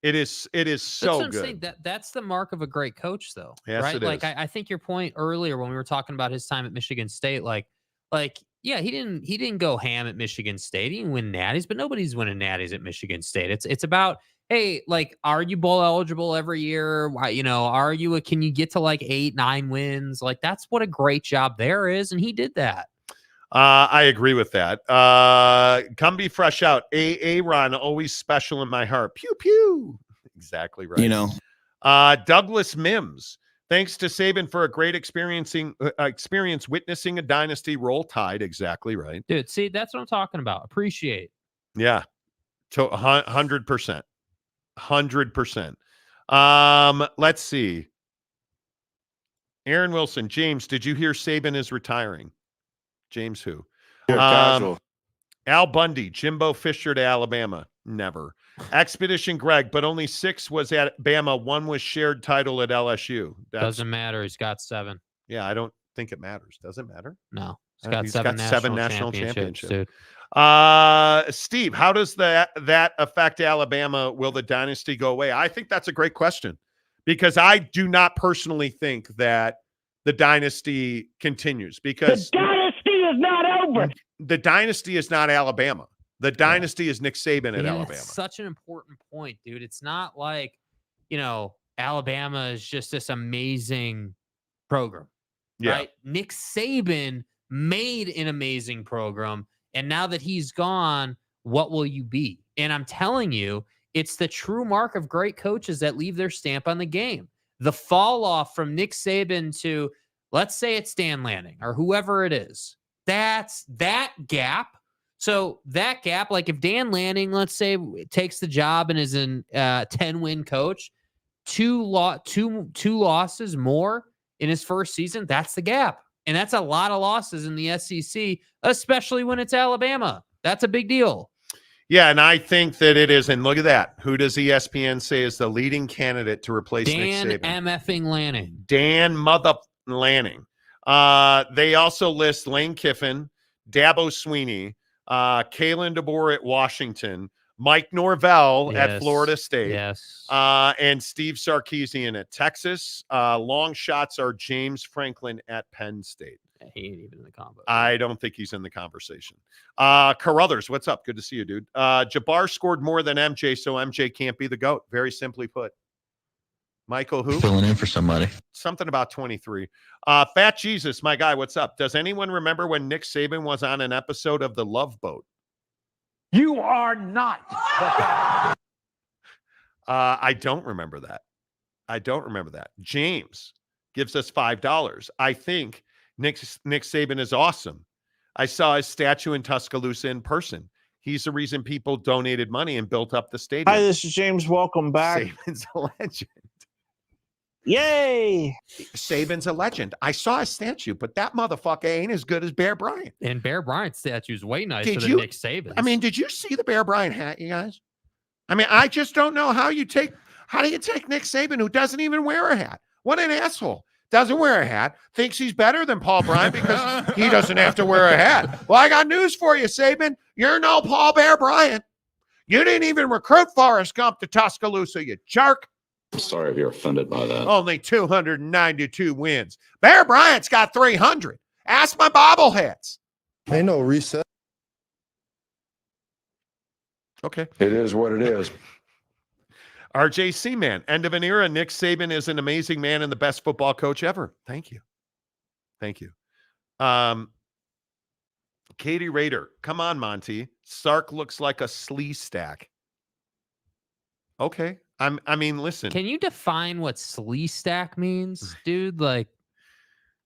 It is so that's what I'm good. saying. That's the mark of a great coach, though. Yes, right? It like is. I think your point earlier when we were talking about his time at Michigan State, yeah, he didn't go ham at Michigan State. He didn't win natties, but nobody's winning natties at Michigan State. It's about, hey, like, are you bowl eligible every year? Can you get to like 8-9 wins? Like, that's what a great job there is, and he did that. I agree with that. Come be fresh out. Aaron, always special in my heart. Pew, pew. Exactly right. Douglas Mims. Thanks to Saban for a great experience witnessing a dynasty roll tide. Exactly right. Dude, see, that's what I'm talking about. Appreciate. Yeah. 100%. 100%. Let's see. Aaron Wilson. James, did you hear Saban is retiring? James who? Casual. Al Bundy, Jimbo Fisher to Alabama. Never. Expedition Greg, but only 6 was at Bama. 1 was shared title at LSU. Doesn't matter. He's got 7. Yeah, I don't think it matters. Does it matter? No. He's got 7 national championships, dude. Steve, how does that affect Alabama? Will the dynasty go away? I think that's a great question because I do not personally think that the dynasty continues because the dynasty is not over. The dynasty is not Alabama. The dynasty is Nick Saban at Alabama. That's such an important point, dude. It's not like, Alabama is just this amazing program. Yeah. Right? Nick Saban made an amazing program, And now that he's gone, what will you be? And I'm telling you, it's the true mark of great coaches that leave their stamp on the game. The fall off from Nick Saban to, let's say it's Dan Lanning or whoever it is, that's that gap. So that gap, like if Dan Lanning, let's say, takes the job and is an 10-win coach, two losses more in his first season, that's the gap. And that's a lot of losses in the SEC, especially when it's Alabama. That's a big deal. Yeah, and I think that it is. And look at that. Who does ESPN say is the leading candidate to replace Dan Nick Saban? MFing Lanning. Dan Mother Lanning. They also list Lane Kiffin, Dabo Sweeney, Kalen DeBoer at Washington, Mike Norvell at Florida State, and Steve Sarkisian at Texas. Long shots are James Franklin at Penn State. He ain't even in the combo. I don't think he's in the conversation. Carruthers, what's up? Good to see you, dude. Jabbar scored more than MJ, so MJ can't be the GOAT. Very simply put. Michael, who? Filling in for somebody. Something about 23. Fat Jesus, my guy, what's up? Does anyone remember when Nick Saban was on an episode of The Love Boat? You are not. I don't remember that. James gives us $5. I think Nick Saban is awesome. I saw his statue in Tuscaloosa in person. He's the reason people donated money and built up the stadium. Hi, this is James. Welcome back. Saban's a legend. Yay! Saban's a legend. I saw his statue, but that motherfucker ain't as good as Bear Bryant. And Bear Bryant's statue is way nicer than Nick Saban's. I mean, did you see the Bear Bryant hat, you guys? I mean, I just don't know how do you take Nick Saban, who doesn't even wear a hat? What an asshole. Doesn't wear a hat, thinks he's better than Paul Bryant because he doesn't have to wear a hat. Well, I got news for you, Saban. You're no Paul Bear Bryant. You didn't even recruit Forrest Gump to Tuscaloosa, you jerk. I'm sorry if you're offended by that. Only 292 wins. Bear Bryant's got 300. Ask my bobbleheads. Ain't no reset. Okay. It is what it is. RJC man, end of an era. Nick Saban is an amazing man and the best football coach ever. Thank you. Katie Rader, come on, Monty. Sark looks like a slee stack. Okay. I mean, listen. Can you define what slee stack means, dude? Like,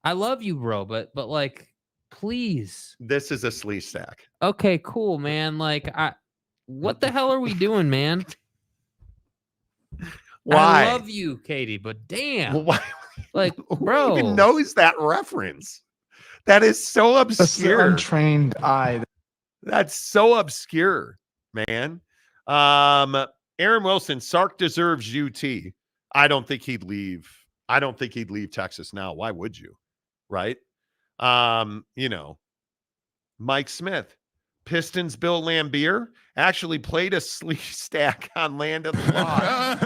I love you, bro, but like, please. This is a slee stack. Okay, cool, man. Like, what the hell are we doing, man? Why? I love you, Katie, but damn. Well, why? Like, bro. Who even knows that reference? That is so obscure. That's the untrained eye. That's so obscure, man. Aaron Wilson, Sark deserves UT. I don't think he'd leave. I don't think he'd leave Texas now. Why would you? Right? Mike Smith, Pistons Bill Lambier actually played a slee stack on Land of the Lost.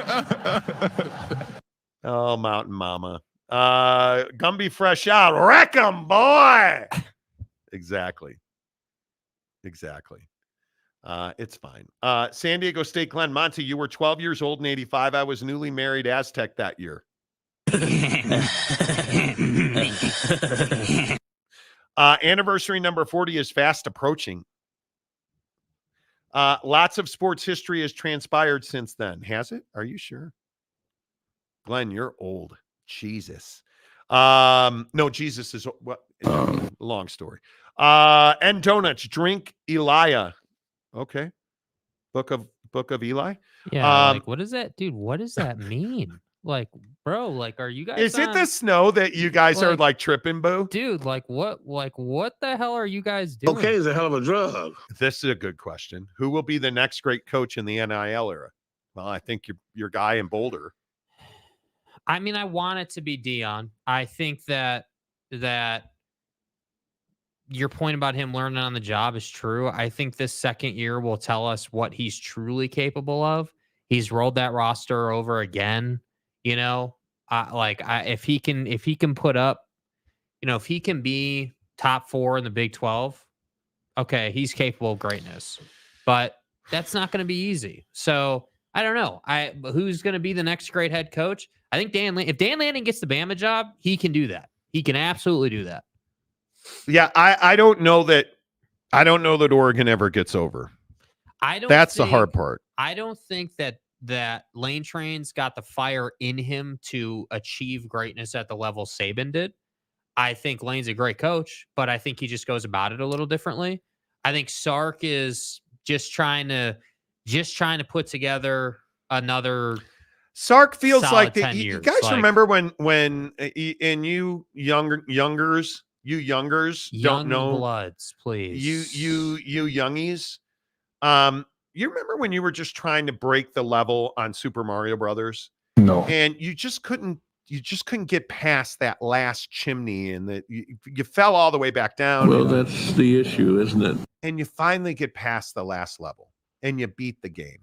Oh, Mountain Mama. Gumby fresh out. Wreck 'em, boy. Exactly. It's fine. San Diego State, Glenn. Monty, you were 12 years old in 85. I was newly married Aztec that year. Anniversary number 40 is fast approaching. Lots of sports history has transpired since then. Has it? Are you sure? Glenn, you're old. Jesus. No, Jesus is what? Long story. And donuts. Drink Elia. Okay. Book of Eli. Yeah. Like, what is that, dude? What does that mean? Like, bro, like, are you guys? Is it the snow that you guys are like tripping, boo? Dude, what the hell are you guys doing? Okay, is a hell of a drug. This is a good question. Who will be the next great coach in the NIL era? Well, I think your guy in Boulder. I mean, I want it to be Dion. I think that your point about him learning on the job is true. I think this second year will tell us what he's truly capable of. He's rolled that roster over again. If he can put up, if he can be top 4 in the Big 12, okay, he's capable of greatness. But that's not going to be easy. So I don't know. Who's going to be the next great head coach? I think if Dan Lanning gets the Bama job, he can do that. He can absolutely do that. Yeah, I don't know that I don't know that Oregon ever gets over. That's the hard part. I don't think that Lane Train's got the fire in him to achieve greatness at the level Saban did. I think Lane's a great coach, but I think he just goes about it a little differently. I think Sark is just trying to put together another. Sark feels like that. You years. guys like, remember when you youngers don't know bloods, please. you youngies. You remember when you were just trying to break the level on Super Mario Brothers? No. And you just couldn't get past that last chimney, and you fell all the way back down. Well, that's the issue, isn't it? And you finally get past the last level and you beat the game.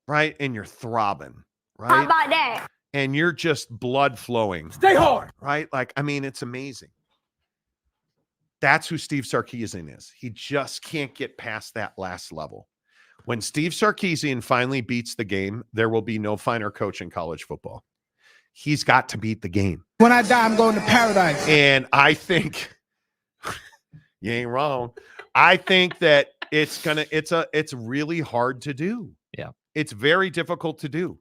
Right? And you're throbbing. Right? How about that? And you're just blood flowing. Stay hard. Right? Like, I mean, it's amazing. That's who Steve Sarkisian is. He just can't get past that last level. When Steve Sarkisian finally beats the game, there will be no finer coach in college football. He's got to beat the game. When I die, I'm going to paradise. And I think you ain't wrong. I think that it's really hard to do. Yeah. It's very difficult to do.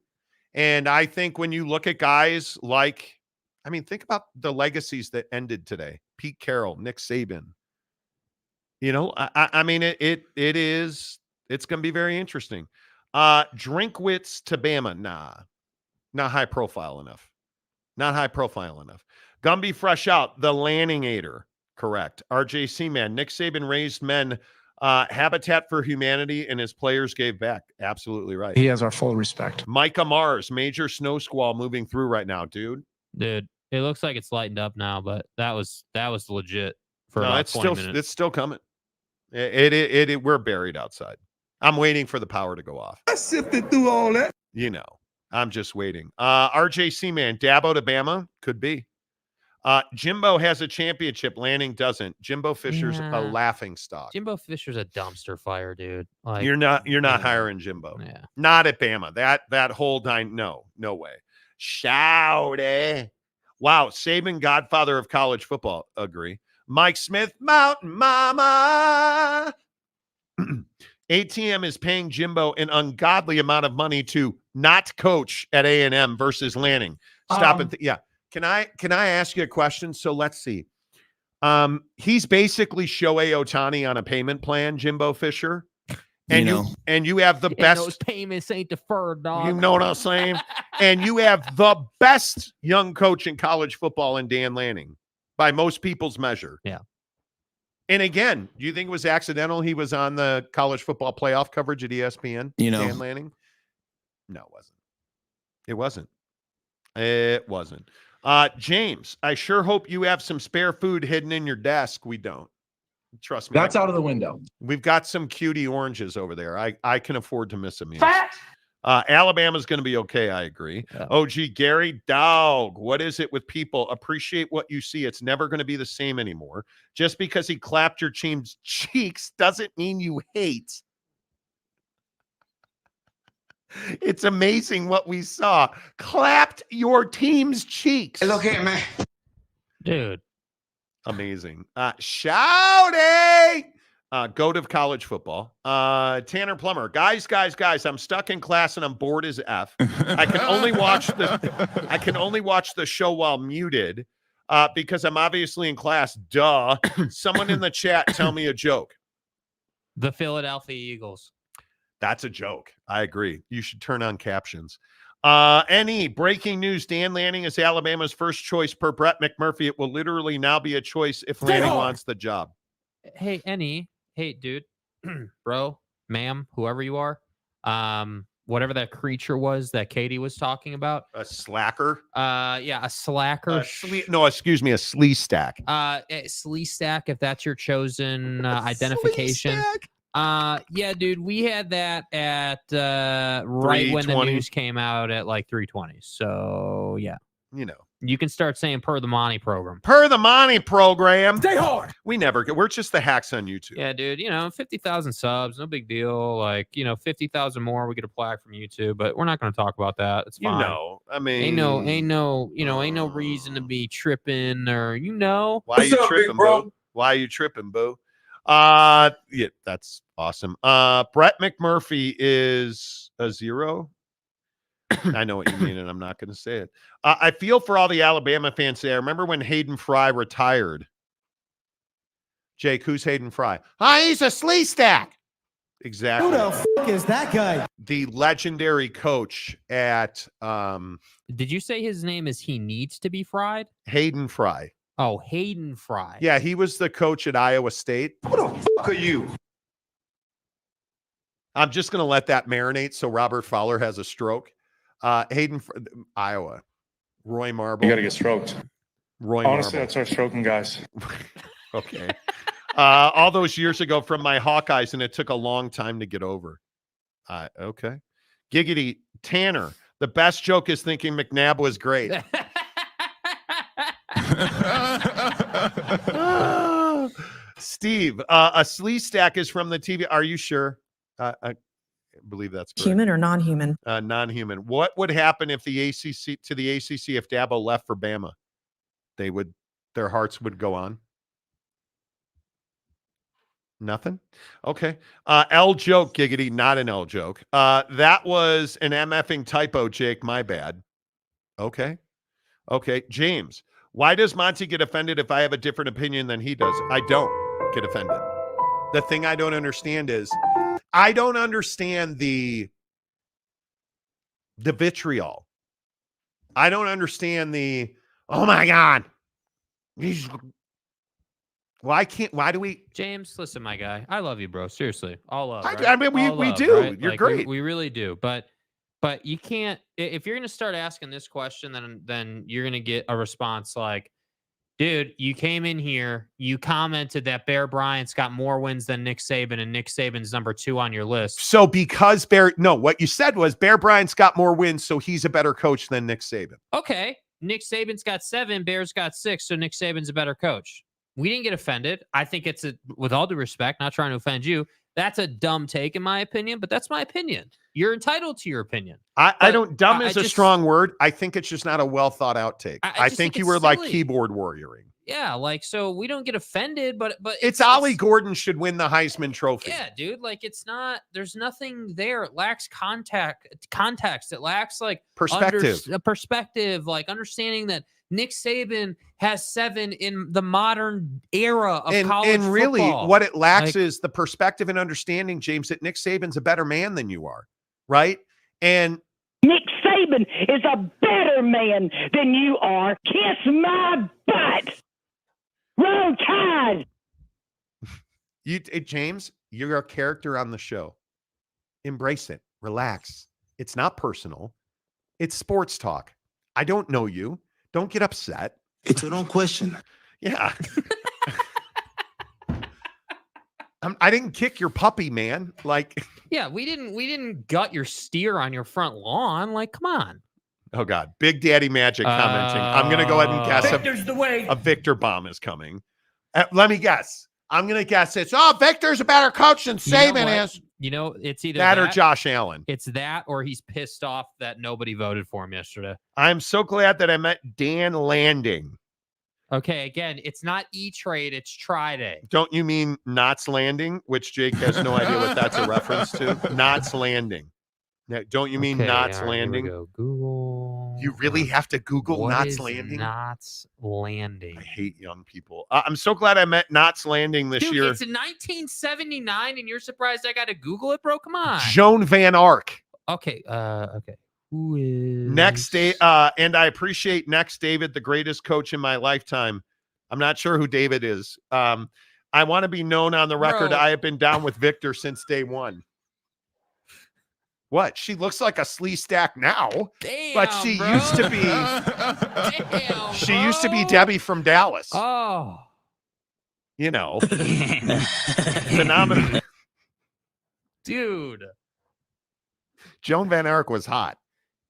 And I think when you look at guys like, I mean, think about the legacies that ended today. Pete Carroll, Nick Saban. You know, I mean, it's going to be very interesting. Drinkwitz to Bama. Nah, not high profile enough. Not high profile enough. Gumby Fresh Out, the Lanningator. Correct. RJ Seaman, Nick Saban raised men, Habitat for Humanity, and his players gave back. Absolutely right. He has our full respect. Micah Mars, major snow squall moving through right now, dude. Dude, it looks like it's lightened up now, but that was legit for about 20 minutes. It's still coming. We're buried outside. I'm waiting for the power to go off. I sifted through all that. You know, I'm just waiting. RJ Seaman, Dabo to Bama, could be. Jimbo has a championship. Lanning doesn't. Jimbo Fisher's a laughing stock. Jimbo Fisher's a dumpster fire, dude. Like, you're not hiring Jimbo. Yeah. Not at Bama. That whole nine. No way. Shouty. Wow. Saban, godfather of college football. Agree. Mike Smith, Mountain Mama. ATM is paying Jimbo an ungodly amount of money to not coach at A&M versus Lanning. Stop it. Yeah. Can I ask you a question? So let's see. He's basically Shohei Ohtani on a payment plan, Jimbo Fisher. And you have the best. Those payments ain't deferred, dog. You know what I'm saying? And you have the best young coach in college football in Dan Lanning by most people's measure. Yeah. And again, do you think it was accidental he was on the college football playoff coverage at ESPN? Dan Lanning? No, it wasn't. It wasn't. James, I sure hope you have some spare food hidden in your desk. We don't. Trust me. That's out of the window. We've got some cutie oranges over there. I can afford to miss a meal. Alabama's going to be okay. I agree. Yeah. OG Gary, dog. What is it with people? Appreciate what you see. It's never going to be the same anymore. Just because he clapped your team's cheeks doesn't mean you hate. It's amazing what we saw. Clapped your team's cheeks. Look at me. Dude. Amazing. Shouty. Goat of college football. Tanner Plummer. Guys, I'm stuck in class and I'm bored as F. I can only watch the show while muted because I'm obviously in class. Duh. Someone in the chat tell me a joke. The Philadelphia Eagles. That's a joke. I agree. You should turn on captions. NE, breaking news. Dan Lanning is Alabama's first choice per Brett McMurphy. It will literally now be a choice if Lanning wants the job. Hey, NE. Hey, dude. Bro, ma'am, whoever you are. Whatever that creature was that Katie was talking about. A slacker? Yeah, a slacker. A slee stack. Slee stack, if that's your chosen identification. Yeah, dude, we had that at right when the news came out at like 3:20. So yeah, you can start saying per the Monty program. Per the Monty program. Stay hard. We never get. We're just the hacks on YouTube. Yeah, dude. 50,000 subs, no big deal. Like 50,000 more, we get a plaque from YouTube. But we're not going to talk about that. It's fine. I mean, ain't no reason to be tripping or Why are you tripping, bro? Why are you tripping, boo? Yeah, that's awesome. Brett McMurphy is a 0. I know what you mean, and I'm not going to say it. I feel for all the Alabama fans there. I remember when Hayden Fry retired. Jake, who's Hayden Fry? He's a slee stack. Exactly. Who the fuck is that guy? The legendary coach at Did you say his name is He Needs to Be Fried? Hayden Fry. Oh, Hayden Fry. Yeah, he was the coach at Iowa State. Who the fuck are you? I'm just going to let that marinate so Robert Fowler has a stroke. Hayden, Iowa. Roy Marble. You got to get stroked. Roy Honestly, Marble. I'd start stroking guys. Okay. All those years ago from my Hawkeyes, and it took a long time to get over. Okay. Giggity Tanner. The best joke is thinking McNabb was great. Steve, a slee stack is from the TV. Are you sure? I believe that's correct. Human or non-human? Non-human. What would happen if the ACC if Dabo left for Bama? Their hearts would go on. Nothing. Okay. L joke, Giggity, not an L joke. That was an MFing typo, Jake. My bad. Okay. James, why does Monty get offended if I have a different opinion than he does? I don't get offended. The thing I don't understand is I don't understand the vitriol. I don't understand the, oh my God. Why do we? James, listen, my guy. I love you, bro. Seriously. All love. Right? Right? I mean, we love, do. Right? You're like, great. We really do. But you can't, if you're going to start asking this question, then you're going to get a response like, dude, you came in here, you commented that Bear Bryant's got more wins than Nick Saban, and Nick Saban's number 2 on your list. So because what you said was Bear Bryant's got more wins, so he's a better coach than Nick Saban. Okay. Nick Saban's got 7, Bears got 6, so Nick Saban's a better coach. We didn't get offended. I think it's with all due respect, not trying to offend you, that's a dumb take in my opinion, but that's my opinion. You're entitled to your opinion. I don't, dumb is a strong word. I think it's just not a well thought out take. I think you were silly. like keyboard warrioring. Yeah, like, so we don't get offended, but it's Ollie Gordon should win the Heisman Trophy. Yeah, dude, like it's not, there's nothing there. It lacks context. It lacks like perspective, like understanding that Nick Saban has 7 in the modern era of college football. And really what it lacks is the perspective and understanding, James, that Nick Saban's a better man than you are, right? And Nick Saban is a better man than you are. Kiss my butt. Roll Tide. James, you're a character on the show. Embrace it. Relax. It's not personal. It's sports talk. I don't know you. Don't get upset. It's your own question. Yeah. I didn't kick your puppy, man. Like, yeah, we didn't gut your steer on your front lawn. Like, come on. Oh God, Big Daddy Magic commenting. I'm gonna go ahead and guess Victor's the way. A Victor bomb is coming. Let me guess. I'm gonna guess it's Victor's a better coach than Saban is. You know, it's either that or Josh Allen. It's that or he's pissed off that nobody voted for him yesterday. I'm so glad that I met Dan Landing. Okay, again, it's not E-Trade, it's Try-Day. Don't you mean Knots Landing, which Jake has no idea what that's a reference to? Knots Landing. Now, don't you mean Knots Landing? Here we go. Google. You really have to Google what Knots is Landing? Knots Landing. I hate young people. I'm so glad I met Knots Landing this year. It's in 1979, and you're surprised I got to Google it, bro? Come on. Joan Van Ark. Okay. Okay. Who is next day? And I appreciate next David, the greatest coach in my lifetime. I'm not sure who David is. I want to be known on the record. Bro. I have been down with Victor since day one. What? She looks like a slee stack now. Damn, but she bro. used to be. Damn, she bro. used to be Debbie from Dallas. Oh. You know. Phenomenal. Dude. Joan Van Ark was hot.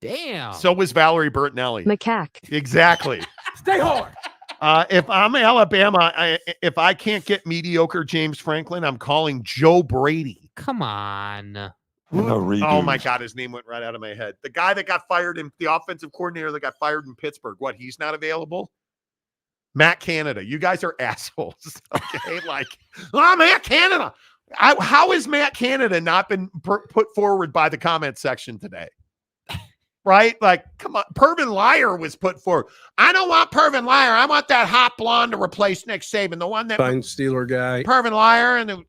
Damn. So was Valerie Bertinelli. Macaque. Exactly. Stay hard. If I'm Alabama, if I can't get mediocre James Franklin, I'm calling Joe Brady. Come on. Oh my God, his name went right out of my head. The guy that got fired the offensive coordinator that got fired in Pittsburgh. What? He's not available? Matt Canada. You guys are assholes. Okay, like, oh, Matt Canada. How has Matt Canada not been put forward by the comment section today? Right? Like, come on. Pervin Liar was put forward. I don't want Pervin Liar. I want that hot blonde to replace Nick Saban, the one that Fine Steeler guy. Pervin Liar, and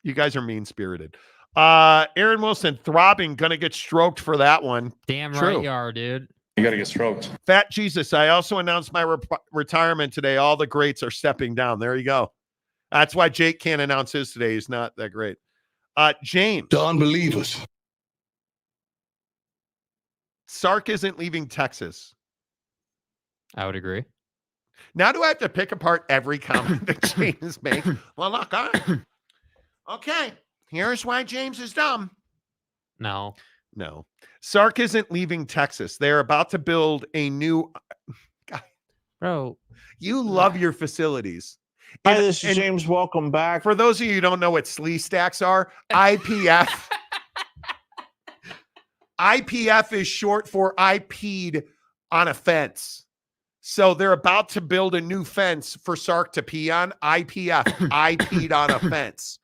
you guys are mean-spirited. Aaron Wilson, throbbing, gonna get stroked for that one. Damn True. right you are, dude. You got to get stroked. Fat Jesus, I also announced my retirement today. All the greats are stepping down. There you go. That's why Jake can't announce his today. He's not that great. James. The unbelievers. Sark isn't leaving Texas. I would agree. Now do I have to pick apart every comment that James makes? Well, look, all right. Okay. Here's why James is dumb. No. Sark isn't leaving Texas. They're about to build a new... God. Bro. You love your facilities. Hi, this is James. Welcome back. For those of you who don't know what SLE stacks are, IPF. IPF is short for I peed on a fence. So they're about to build a new fence for Sark to pee on. IPF, I peed on a fence.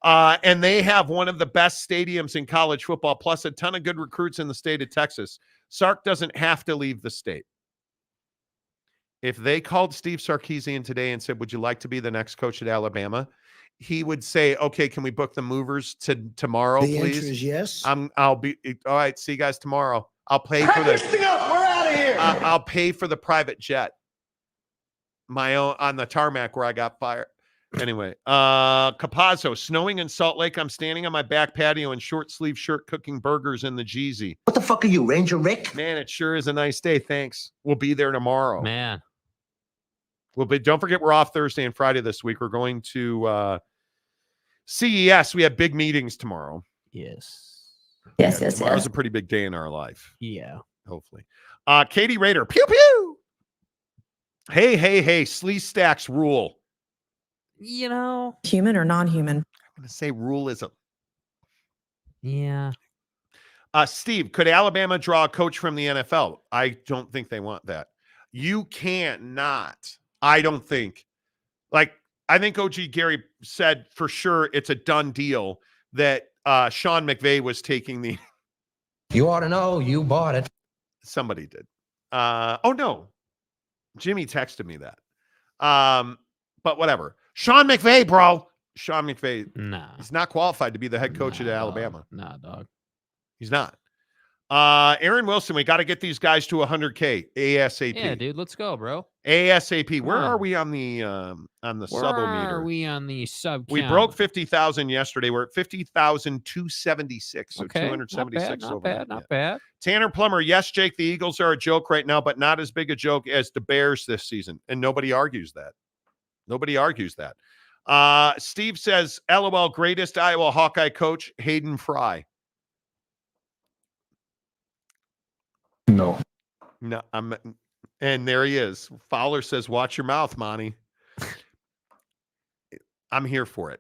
And they have one of the best stadiums in college football, plus a ton of good recruits in the state of Texas. Sark doesn't have to leave the state. If they called Steve Sarkisian today and said, would you like to be the next coach at Alabama? He would say, okay, can we book the movers to tomorrow, The please? answer is yes. I'll be all right. See you guys tomorrow. I'll pay for the. We're out of here. I'll pay for the private jet. My own on the tarmac where I got fired. Anyway, Capazzo, snowing in Salt Lake. I'm standing on my back patio in short sleeve shirt, cooking burgers in the Jeezy. What the fuck are you, Ranger Rick? Man, it sure is a nice day. Thanks. We'll be there tomorrow. Man. We'll be. Don't forget, we're off Thursday and Friday this week. We're going to CES. We have big meetings tomorrow. Yes. Tomorrow's a pretty big day in our life. Yeah. Hopefully. Katie Rader. Pew pew. Hey. SLE stacks rule. Human or non-human? I'm going to say ruleism. Yeah. Steve, could Alabama draw a coach from the NFL? I don't think they want that. You cannot. I don't think. I think OG Gary said for sure it's a done deal that Sean McVay was taking the. You ought to know. You bought it. Somebody did. Oh, no. Jimmy texted me that. But whatever. Sean McVay, bro. Sean McVay. Nah. He's not qualified to be the head coach at Alabama. Nah, dog. He's not. Aaron Wilson, we got to get these guys to 100K ASAP. Yeah, dude, let's go, bro. ASAP. Where are we on the subometer? Where are we on the sub? We broke 50,000 yesterday. We're at 50,276. So okay. 276 Not over. bad. Not bad. Tanner Plummer. Yes, Jake, the Eagles are a joke right now, but not as big a joke as the Bears this season. And nobody argues that. Steve says, LOL, greatest Iowa Hawkeye coach, Hayden Fry. No. And there he is. Fowler says, watch your mouth, Monty. I'm here for it.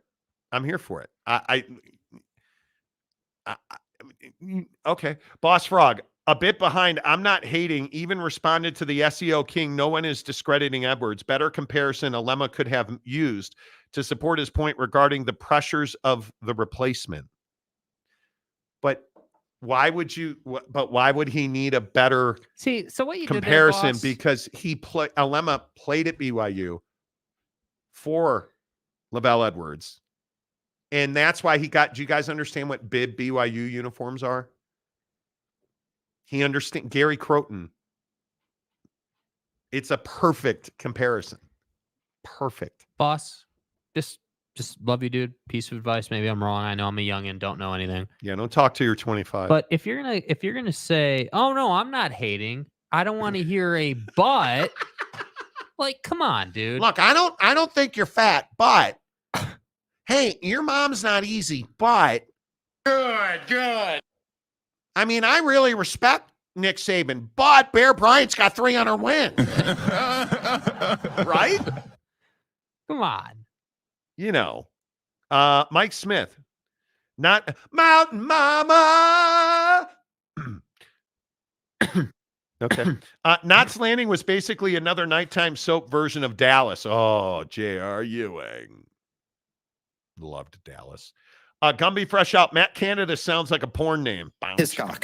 Okay. Boss Frog, a bit behind. I'm not hating. Even responded to the SEO king. No one is discrediting Edwards. Better comparison Alema could have used to support his point regarding the pressures of the replacement. But why would he need a better comparison? Because Alema played at BYU for LaVell Edwards. And that's why do you guys understand what bib BYU uniforms are? He understands Gary Croton. It's a perfect comparison. Perfect. Boss, just love you, dude. Piece of advice. Maybe I'm wrong. I know I'm a youngin', don't know anything. Yeah, don't talk till you're 25. But if you're gonna say, oh no, I'm not hating. I don't want to hear a but. Come on, dude. Look, I don't think you're fat, but hey, your mom's not easy, but good. I mean, I really respect Nick Saban, but Bear Bryant's got 300 wins. Right? Come on. Mike Smith, not Mountain Mama. Okay. Knots Landing was basically another nighttime soap version of Dallas. Oh, J.R. Ewing. Loved Dallas. Gumby Fresh Out. Matt Canada sounds like a porn name. Hiscock.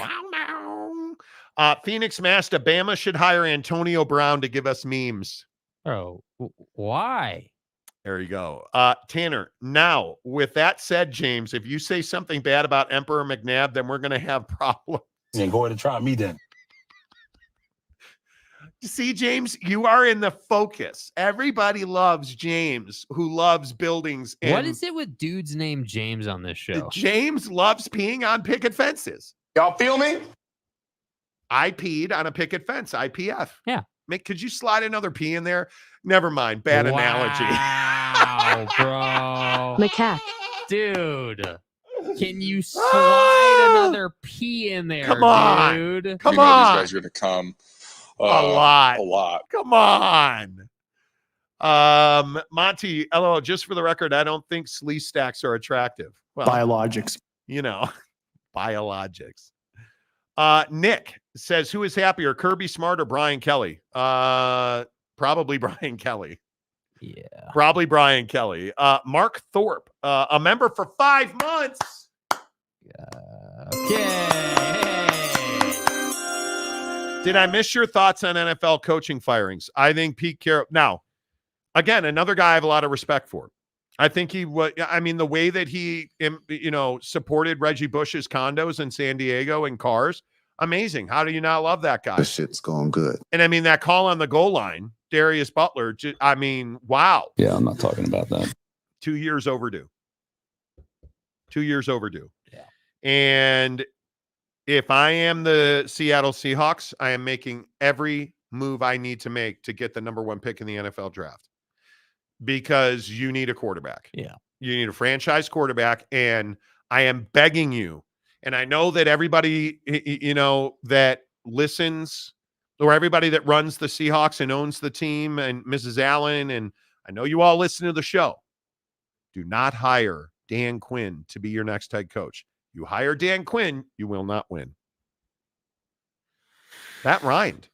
Phoenix Master. Bama should hire Antonio Brown to give us memes. Oh, why? There you go. Tanner, now, with that said, James, if you say something bad about Emperor McNabb, then we're going to have problems. Yeah, go ahead and try me then. See, James, you are in the focus. Everybody loves James, who loves buildings. What is it with dudes named James on this show? James loves peeing on picket fences. Y'all feel me? I peed on a picket fence, IPF. Yeah. Could you slide another P in there? Never mind. Bad analogy. Wow, bro. Macaque. Dude. Can you slide another P in there? Come on. Dude? Come on. These guys are going to come a lot. A lot. Come on. Monty, LOL, just for the record, I don't think slee stacks are attractive. Well, Biologics. Biologics. Nick says, who is happier, Kirby Smart or Brian Kelly? Probably Brian Kelly. Yeah. Probably Brian Kelly. Mark Thorpe, a member for 5 months. Okay. Did I miss your thoughts on NFL coaching firings? I think Pete Carroll. Now, again, another guy I have a lot of respect for. I think the way that he, supported Reggie Bush's condos in San Diego and cars, amazing. How do you not love that guy? This shit's going good. And that call on the goal line, Darius Butler, wow. Yeah, I'm not talking about that. 2 years overdue. 2 years overdue. Yeah. And if I am the Seattle Seahawks, I am making every move I need to make to get the number 1 pick in the NFL draft. Because you need a quarterback. Yeah. You need a franchise quarterback. And I am begging you. And I know that everybody, that listens, or everybody that runs the Seahawks and owns the team, and Mrs. Allen, and I know you all listen to the show. Do not hire Dan Quinn to be your next head coach. You hire Dan Quinn, you will not win. That rhymed.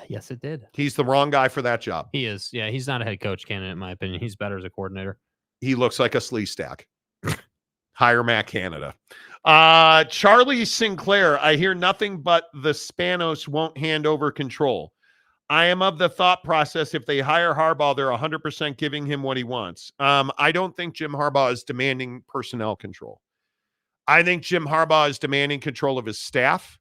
Yes, it did. He's the wrong guy for that job. He is. Yeah, he's not a head coach candidate, in my opinion. He's better as a coordinator. He looks like a slee stack. Hire Matt Canada. Charlie Sinclair, I hear nothing but the Spanos won't hand over control. I am of the thought process, if they hire Harbaugh, they're 100% giving him what he wants. I don't think Jim Harbaugh is demanding personnel control. I think Jim Harbaugh is demanding control of his staff.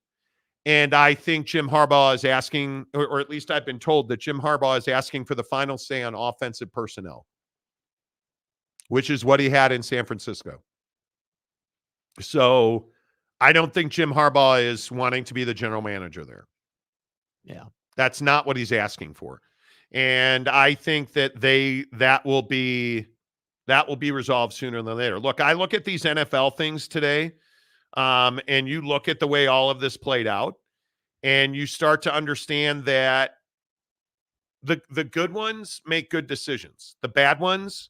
And I think Jim Harbaugh is asking, or at least I've been told that Jim Harbaugh is asking for the final say on offensive personnel, which is what he had in San Francisco. So I don't think Jim Harbaugh is wanting to be the general manager there. Yeah. That's not what he's asking for. And I think that will be resolved sooner than later. Look, I look at these NFL things today, and you look at the way all of this played out, and you start to understand that the good ones make good decisions. The bad ones,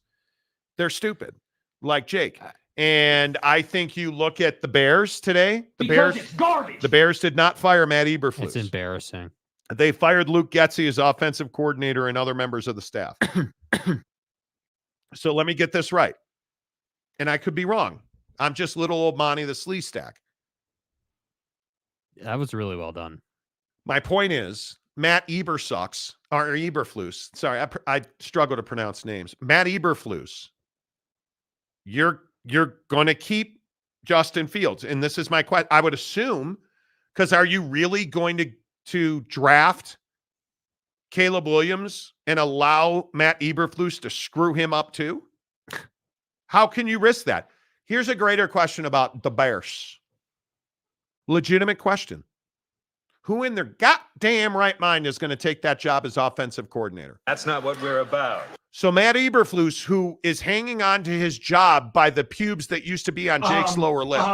they're stupid, like Jake. And I think you look at the Bears today. The Bears did not fire Matt Eberflus. It's embarrassing. They fired Luke Getsy as offensive coordinator and other members of the staff. So let me get this right. And I could be wrong. I'm just little old Monty the Slee Stack. That was really well done. My point is, Matt Eberflus. Sorry, I struggle to pronounce names. Matt Eberflus. You're going to keep Justin Fields. And this is my question. I would assume, because are you really going to draft Caleb Williams and allow Matt Eberflus to screw him up too? How can you risk that? Here's a greater question about the Bears. Legitimate question. Who in their goddamn right mind is going to take that job as offensive coordinator? That's not what we're about. So Matt Eberflus, who is hanging on to his job by the pubes that used to be on Jake's lower lip.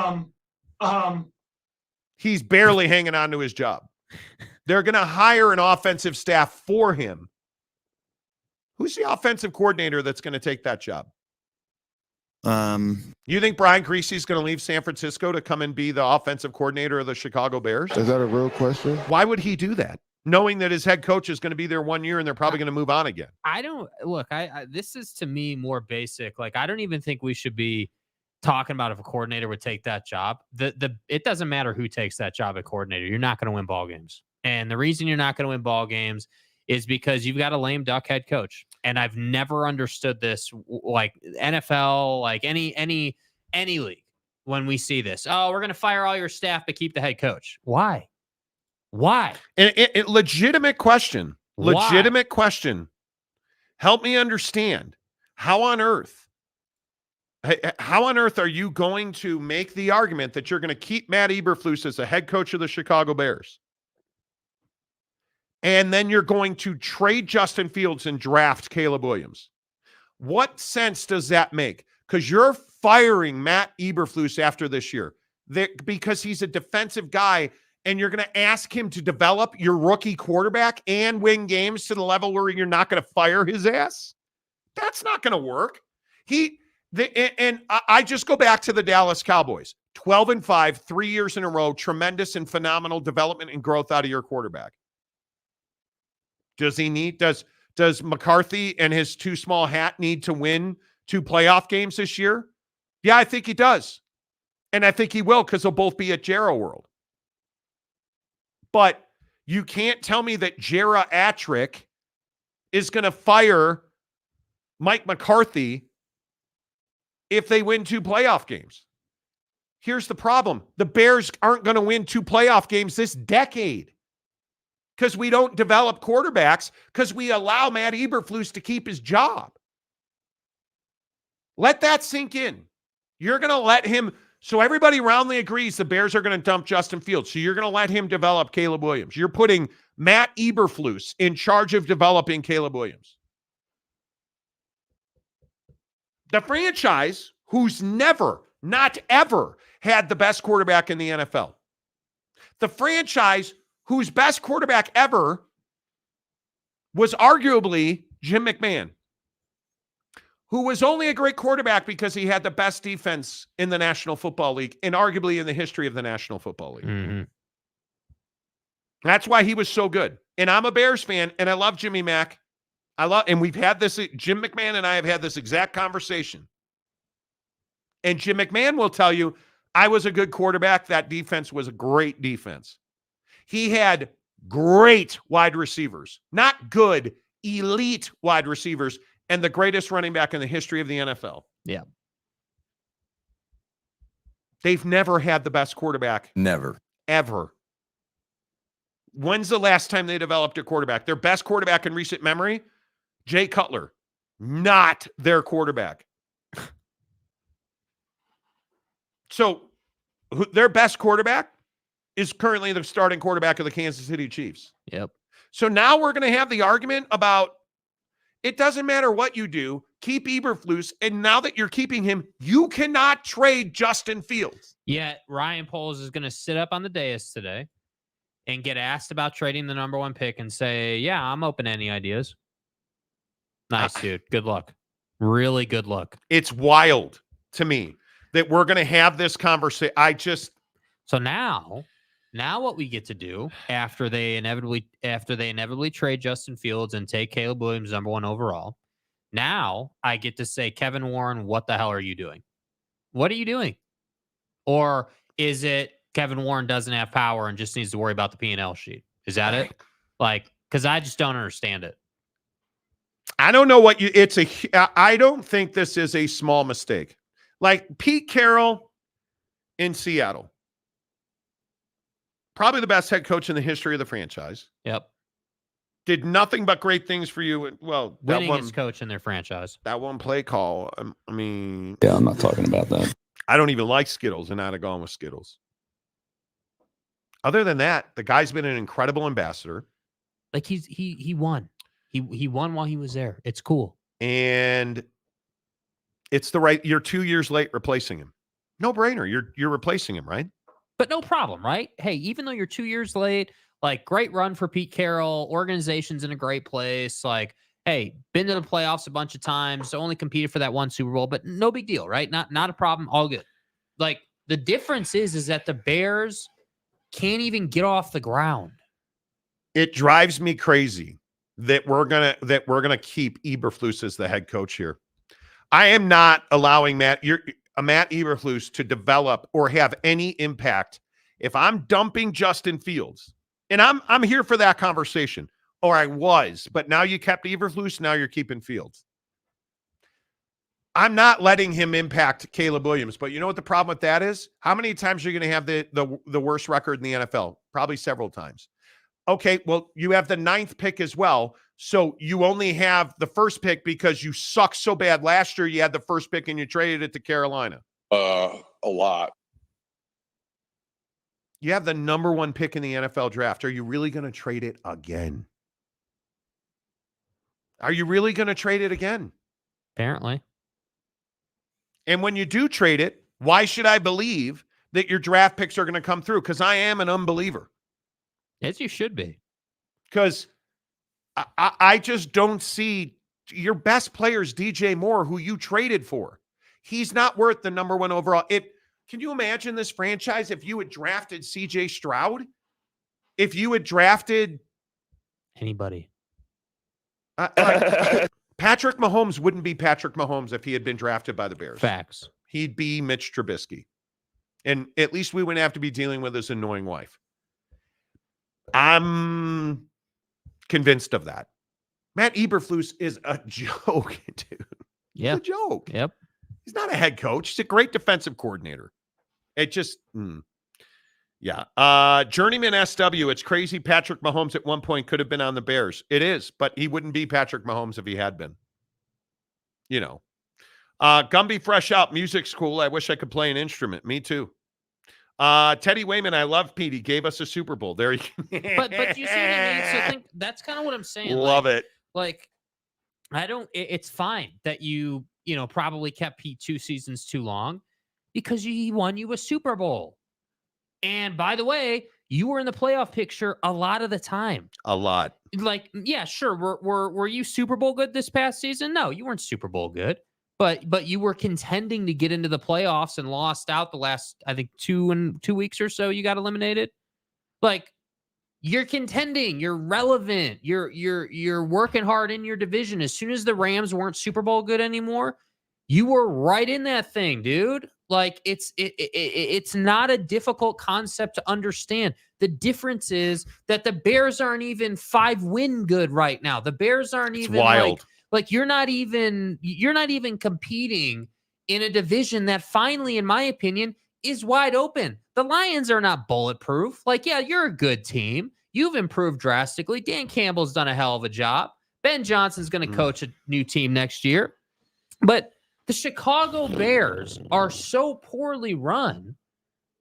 He's barely hanging on to his job. They're going to hire an offensive staff for him. Who's the offensive coordinator that's going to take that job? You think Brian Greasy's going to leave San Francisco to come and be the offensive coordinator of the Chicago Bears? Is that a real question? Why would he do that? Knowing that his head coach is going to be there 1 year and they're probably going to move on again. I don't look. This is to me more basic. Like I don't even think we should be talking about if a coordinator would take that job. It doesn't matter who takes that job at coordinator. You're not going to win ball games, and the reason you're not going to win ball games is because you've got a lame duck head coach. And I've never understood this, like NFL, like any league. When we see this, oh, we're going to fire all your staff but keep the head coach. Why? And legitimate question. Legitimate question. Help me understand. How on earth are you going to make the argument that you're going to keep Matt Eberflus as the head coach of the Chicago Bears? And then you're going to trade Justin Fields and draft Caleb Williams. What sense does that make? Because you're firing Matt Eberflus after this year because he's a defensive guy, and you're going to ask him to develop your rookie quarterback and win games to the level where you're not going to fire his ass? That's not going to work. I just go back to the Dallas Cowboys. 12-5, 3 years in a row, tremendous and phenomenal development and growth out of your quarterback. Does McCarthy and his too small hat need to win 2 playoff games this year? Yeah, I think he does. And I think he will, because they'll both be at Jarrah World. But you can't tell me that Geriatric is going to fire Mike McCarthy if they win 2 playoff games. Here's the problem. The Bears aren't going to win 2 playoff games this decade because we don't develop quarterbacks, because we allow Matt Eberflus to keep his job. Let that sink in. You're going to let him, so everybody roundly agrees the Bears are going to dump Justin Fields, so you're going to let him develop Caleb Williams. You're putting Matt Eberflus in charge of developing Caleb Williams. The franchise who's never, not ever, had the best quarterback in the NFL. The franchise whose best quarterback ever was arguably Jim McMahon, who was only a great quarterback because he had the best defense in the National Football League and arguably in the history of the National Football League. Mm-hmm. That's why he was so good. And I'm a Bears fan, and I love Jimmy Mack. And we've had this, Jim McMahon and I have had this exact conversation. And Jim McMahon will tell you, I was a good quarterback. That defense was a great defense. He had great wide receivers, not good, elite wide receivers, and the greatest running back in the history of the NFL. Yeah. They've never had the best quarterback. Never. Ever. When's the last time they developed a quarterback? Their best quarterback in recent memory? Jay Cutler. Not their quarterback. So their best quarterback is currently the starting quarterback of the Kansas City Chiefs. Yep. So now we're going to have the argument about it doesn't matter what you do, keep Eberflus, and now that you're keeping him, you cannot trade Justin Fields. Yet Ryan Poles is going to sit up on the dais today and get asked about trading the number 1 pick and say, yeah, I'm open to any ideas. Nice, dude. Good luck. Really good luck. It's wild to me that we're going to have this conversation. So now what we get to do after they inevitably trade Justin Fields and take Caleb Williams number 1 overall, now I get to say, Kevin Warren, what the hell are you doing? What are you doing? Or is it Kevin Warren doesn't have power and just needs to worry about the P&L sheet? Is that it? Like, because I just don't understand it. I don't know I don't think this is a small mistake. Like Pete Carroll in Seattle. Probably the best head coach in the history of the franchise. Yep. Did nothing but great things for you. Well, winningest coach in their franchise. That one play call. I mean, yeah, I'm not talking about that. I don't even like Skittles, and I'd have gone with Skittles. Other than that, the guy's been an incredible ambassador. Like he won. He won while he was there. It's cool. And it's you're 2 years late replacing him. No brainer. You're replacing him, right? But no problem, right? Hey, even though you're 2 years late, like great run for Pete Carroll, organization's in a great place. Like, hey, been to the playoffs a bunch of times, only competed for that one Super Bowl, but no big deal, right? Not a problem, all good. Like, the difference is that the Bears can't even get off the ground. It drives me crazy that we're gonna keep Eberflus as the head coach here. I am not allowing Matt Eberflus to develop or have any impact. If I'm dumping Justin Fields, and I'm here for that conversation, or I was, but now you kept Eberflus, now you're keeping Fields. I'm not letting him impact Caleb Williams, but you know what the problem with that is? How many times are you going to have the worst record in the NFL? Probably several times. Okay, well, you have the 9th pick as well, so you only have the first pick because you sucked so bad last year. You had the first pick and you traded it to Carolina. A lot. You have the number 1 pick in the NFL draft. Are you really going to trade it again? Are you really going to trade it again? Apparently. And when you do trade it, why should I believe that your draft picks are going to come through? Because I am an unbeliever. As you should be. Because I just don't see your best players, DJ Moore, who you traded for. He's not worth the number 1 overall. Can you imagine this franchise if you had drafted CJ Stroud? If you had drafted anybody. Patrick Mahomes wouldn't be Patrick Mahomes if he had been drafted by the Bears. Facts. He'd be Mitch Trubisky. And at least we wouldn't have to be dealing with his annoying wife. I'm convinced of that. Matt Eberflus is a joke, dude. Yeah. He's a joke. Yep. He's not a head coach. He's a great defensive coordinator. It just, yeah. Journeyman SW, it's crazy. Patrick Mahomes at one point could have been on the Bears. It is, but he wouldn't be Patrick Mahomes if he had been. You know. Gumby Fresh Out, music's cool. I wish I could play an instrument. Me too. Teddy Wayman, I love Pete. He gave us a Super Bowl. There you But you see what I mean? So I think that's kind of what I'm saying. Love it. Like, it's fine that you probably kept Pete 2 seasons too long because he won you a Super Bowl. And by the way, you were in the playoff picture a lot of the time. A lot. Like, yeah, sure. Were you Super Bowl good this past season? No, you weren't Super Bowl good. But you were contending to get into the playoffs and lost out the last, I think, 2 weeks or so. You got eliminated. Like, you're contending, you're relevant, you're working hard in your division. As soon as the Rams weren't Super Bowl good anymore, you were right in that thing, dude. Like, it's not a difficult concept to understand. The difference is that the Bears aren't even 5-win good right now. The Bears aren't even wild. Like you're not even competing in a division that finally, in my opinion, is wide open. The Lions are not bulletproof. Like, yeah, you're a good team. You've improved drastically. Dan Campbell's done a hell of a job. Ben Johnson's going to coach a new team next year. But the Chicago Bears are so poorly run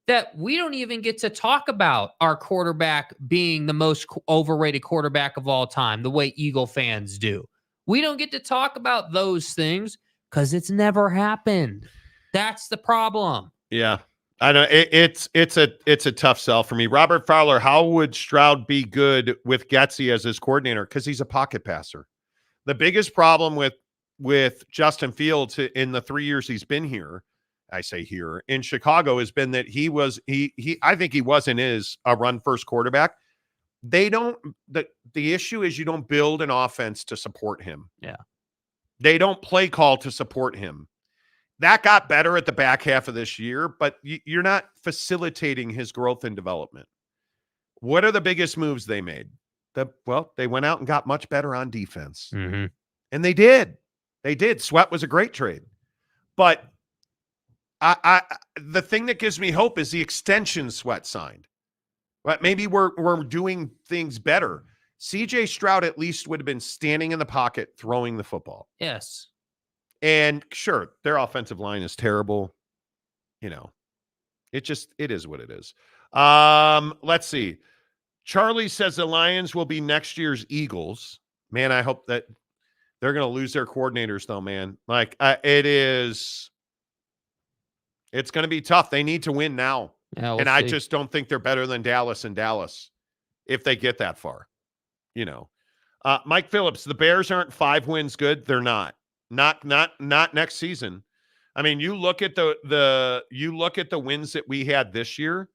that we don't even get to talk about our quarterback being the most overrated quarterback of all time, the way Eagle fans do. We don't get to talk about those things because it's never happened. That's the problem. Yeah, I know it's a tough sell for me. Robert Fowler, how would Stroud be good with Getsy as his coordinator? Because he's a pocket passer. The biggest problem with Justin Fields in the 3 years he's been here, I say here in Chicago, has been that I think he wasn't a run first quarterback. The issue is you don't build an offense to support him. Yeah. They don't play call to support him. That got better at the back half of this year, but you're not facilitating his growth and development. What are the biggest moves they made? They went out and got much better on defense. Mm-hmm. And they did. Sweat was a great trade. But the thing that gives me hope is the extension Sweat signed. But maybe we're doing things better. CJ Stroud at least would have been standing in the pocket, throwing the football. Yes. And sure, their offensive line is terrible. You know, it is what it is. Let's see. Charlie says the Lions will be next year's Eagles. Man, I hope that they're going to lose their coordinators though, man. Like it's going to be tough. They need to win now. Yeah, we'll and see. I just don't think they're better than Dallas and Dallas if they get that far, you know. Mike Phillips, the Bears aren't 5 wins good. They're not. Not next season. I mean, you look at the wins that we had this year,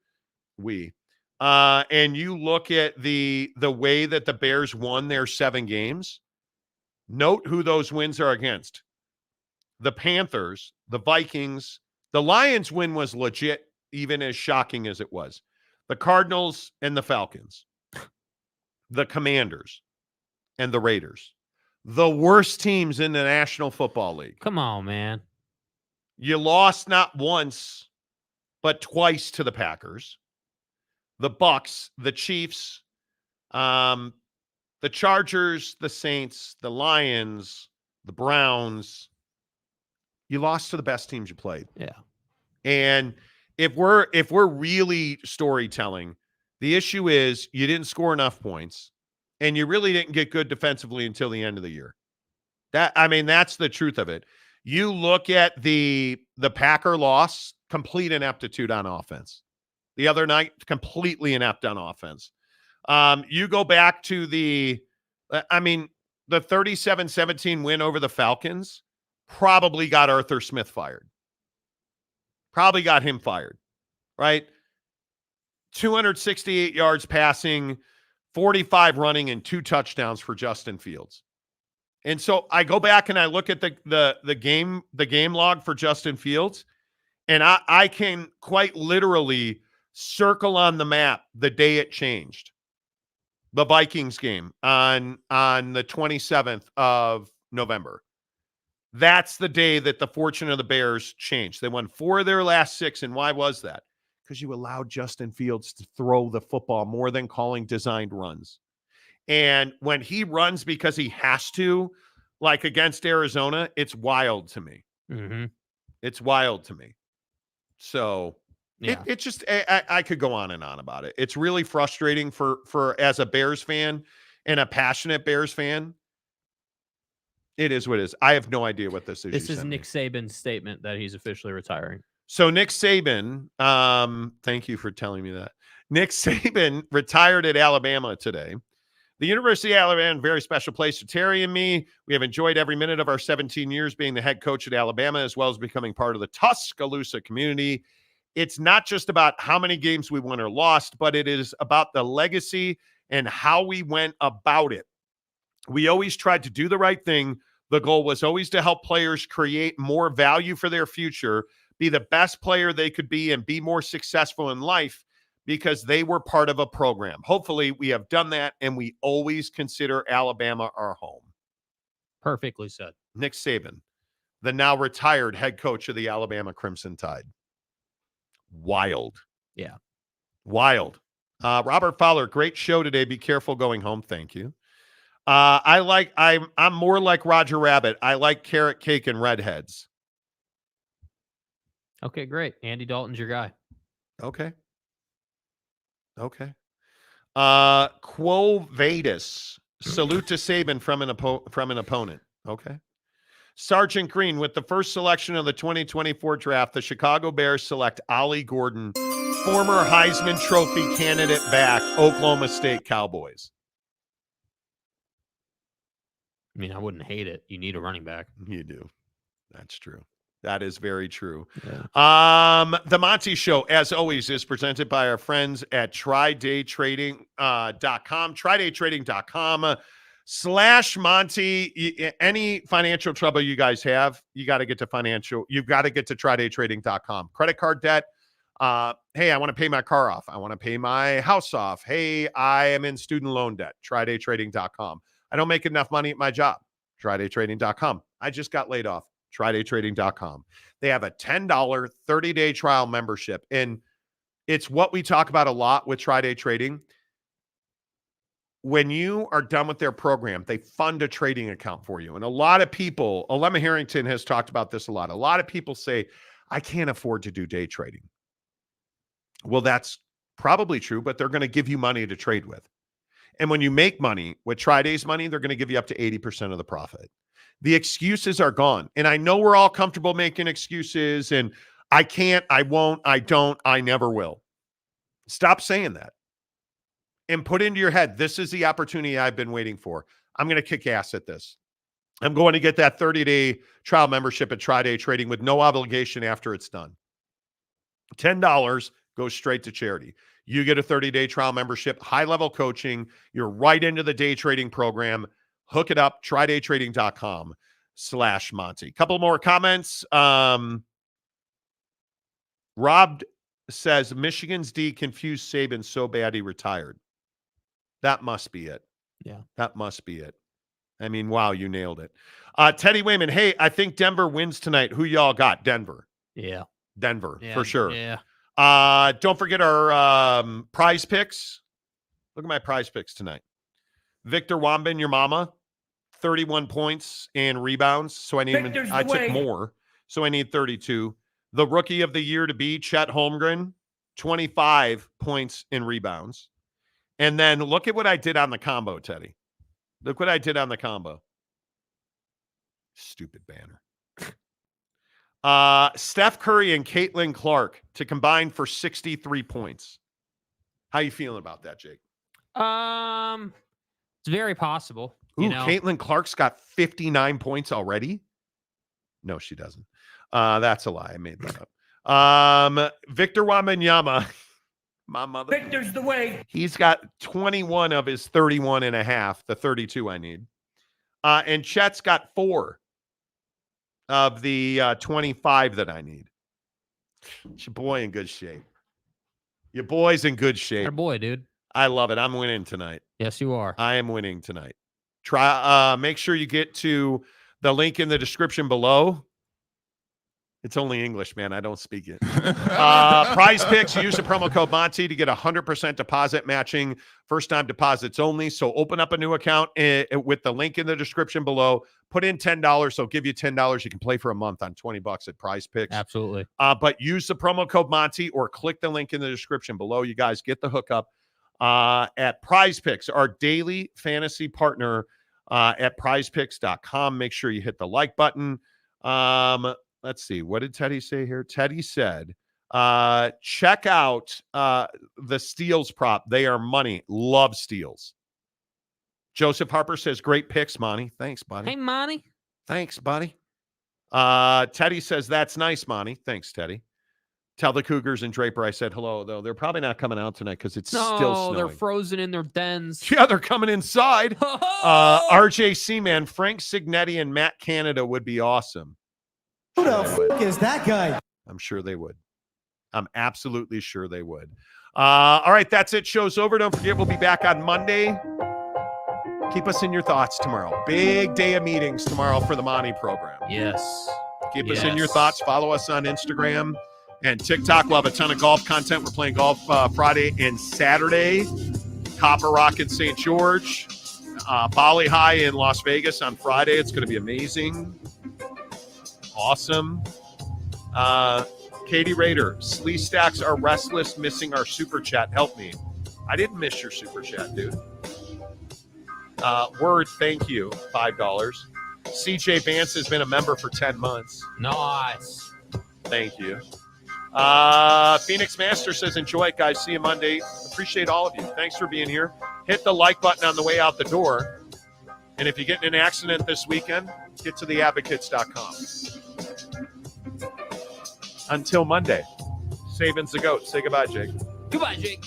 and you look at the way that the Bears won their 7 games. Note who those wins are against. The Panthers, the Vikings. The Lions win was legit, even as shocking as it was. The Cardinals and the Falcons. The Commanders and the Raiders. The worst teams in the National Football League. Come on, man. You lost not once, but twice to the Packers, the Bucks, the Chiefs, the Chargers, the Saints, the Lions, the Browns. You lost to the best teams you played. Yeah. And if we're really storytelling, the issue is you didn't score enough points. And you really didn't get good defensively until the end of the year. That's the truth of it. You look at the Packer loss, complete ineptitude on offense. The other night, completely inept on offense. You go back to the 37-17 win over the Falcons probably got Arthur Smith fired. Probably got him fired, right? 268 yards passing, 45 running, and 2 touchdowns for Justin Fields. And so I go back and I look at the game log for Justin Fields, and I can quite literally circle on the map the day it changed. The Vikings game on the 27th of November. That's the day that the fortune of the Bears changed. They won 4 of their last 6, and why was that? Because you allowed Justin Fields to throw the football more than calling designed runs. And when he runs because he has to, like against Arizona, it's wild to me. Mm-hmm. It's wild to me. So yeah. it just, I could go on and on about it. It's really frustrating for as a Bears fan and a passionate Bears fan. It is what it is. I have no idea what this is. This is Nick Saban's statement that he's officially retiring. So Nick Saban, thank you for telling me that. Nick Saban retired at Alabama today. The University of Alabama, a very special place for Terry and me. We have enjoyed every minute of our 17 years being the head coach at Alabama, as well as becoming part of the Tuscaloosa community. It's not just about how many games we won or lost, but it is about the legacy and how we went about it. We always tried to do the right thing. The goal was always to help players create more value for their future, be the best player they could be, and be more successful in life because they were part of a program. Hopefully, we have done that, and we always consider Alabama our home. Perfectly said. Nick Saban, the now retired head coach of the Alabama Crimson Tide. Wild. Yeah. Wild. Robert Fowler, great show today. Be careful going home. Thank you. I'm more like Roger Rabbit. I like carrot cake and redheads. Okay, great. Andy Dalton's your guy. Okay. Quo Vadis. Salute to Saban from an opponent. Okay. Sergeant Green, with the first selection of the 2024 draft, the Chicago Bears select Ollie Gordon, former Heisman Trophy candidate back, Oklahoma State Cowboys. I mean, I wouldn't hate it. You need a running back. You do. That's true. That is very true. Yeah. The Monty Show, as always, is presented by our friends at TryDayTrading.com. TryDayTrading.com/Monty. Any financial trouble you guys have, you've got to get to TryDayTrading.com. Credit card debt. Hey, I want to pay my car off. I want to pay my house off. Hey, I am in student loan debt. TryDayTrading.com. I don't make enough money at my job. TryDayTrading.com. I just got laid off. TryDayTrading.com. They have a $10 30-day trial membership. And it's what we talk about a lot with TryDay Trading. When you are done with their program, they fund a trading account for you. And a lot of people, Alema Harrington has talked about this a lot. A lot of people say, I can't afford to do day trading. Well, that's probably true, but they're going to give you money to trade with. And when you make money with TryDay's money, they're going to give you up to 80% of the profit. The excuses are gone. And I know we're all comfortable making excuses and I can't, I won't, I don't, I never will. Stop saying that and put into your head, this is the opportunity I've been waiting for. I'm going to kick ass at this. I'm going to get that 30-day trial membership at Tri-Day Trading with no obligation after it's done. $10 goes straight to charity. You get a 30-day trial membership, high-level coaching. You're right into the day trading program. Hook it up, tridaytrading.com/Monty. Couple more comments. Rob says, Michigan's D confused Saban so bad he retired. That must be it. Yeah. That must be it. I mean, wow, you nailed it. Teddy Wayman, hey, I think Denver wins tonight. Who y'all got? Denver. Yeah. Denver, Yeah, for sure. Yeah. Don't forget our prize picks. Look at my prize picks tonight. Victor Wembanyama, 31 points and rebounds. So I took more. So I need 32. The rookie of the year to be Chet Holmgren, 25 points and rebounds. And then look at what I did on the combo, Teddy. Look what I did on the combo. Stupid banner. Steph Curry and Caitlin Clark to combine for 63 points. How you feeling about that, Jake? It's very possible. Ooh, Caitlin Clark's got 59 points already? No, she doesn't. That's a lie. I made that up. Victor Wembanyama. My mother. Victor's the way. He's got 21 of his 31 and a half, the 32 I need. And Chet's got 4 of the 25 that I need. It's your boy in good shape. Your boy's in good shape. Our boy, dude. I love it. I'm winning tonight. Yes, you are. I am winning tonight. Make sure you get to the link in the description below. It's only English, man. I don't speak it. Prize picks. Use the promo code Monty to get 100% deposit matching. First-time deposits only. So open up a new account with the link in the description below. Put in $10. They'll give you $10. You can play for a month on $20 at Prize Picks. Absolutely. But use the promo code Monty or click the link in the description below. You guys get the hookup at Prize Picks, our daily fantasy partner at prizepicks.com. Make sure you hit the like button. Let's see. What did Teddy say here? Teddy said, check out the Steals prop. They are money. Love Steals. Joseph Harper says, great picks, Monty. Thanks, buddy. Hey, Monty. Thanks, buddy. Teddy says, that's nice, Monty. Thanks, Teddy. Tell the Cougars and Draper I said hello, though. They're probably not coming out tonight because it's still snowing. They're frozen in their dens. Yeah, they're coming inside. RJC, man, Frank Signetti and Matt Canada would be awesome. Who the fuck is that guy? I'm sure they would. I'm absolutely sure they would. All right, that's it. Show's over. Don't forget, we'll be back on Monday. Keep us in your thoughts tomorrow. Big day of meetings tomorrow for the Monty program. Yes. Keep us in your thoughts. Follow us on Instagram and TikTok. We'll have a ton of golf content. We're playing golf Friday and Saturday. Copper Rock in St. George. Bali High in Las Vegas on Friday. It's going to be amazing. Awesome. Katie Rader, Slee Stacks are restless, missing our super chat. Help me. I didn't miss your super chat, dude. Word, thank you, $5. CJ Vance has been a member for 10 months. Nice. Thank you. Phoenix Master says, enjoy it, guys. See you Monday. Appreciate all of you. Thanks for being here. Hit the like button on the way out the door. And if you get in an accident this weekend, get to theadvocates.com. Until Monday, Saban's the GOAT. Say goodbye, Jake. Goodbye, Jake.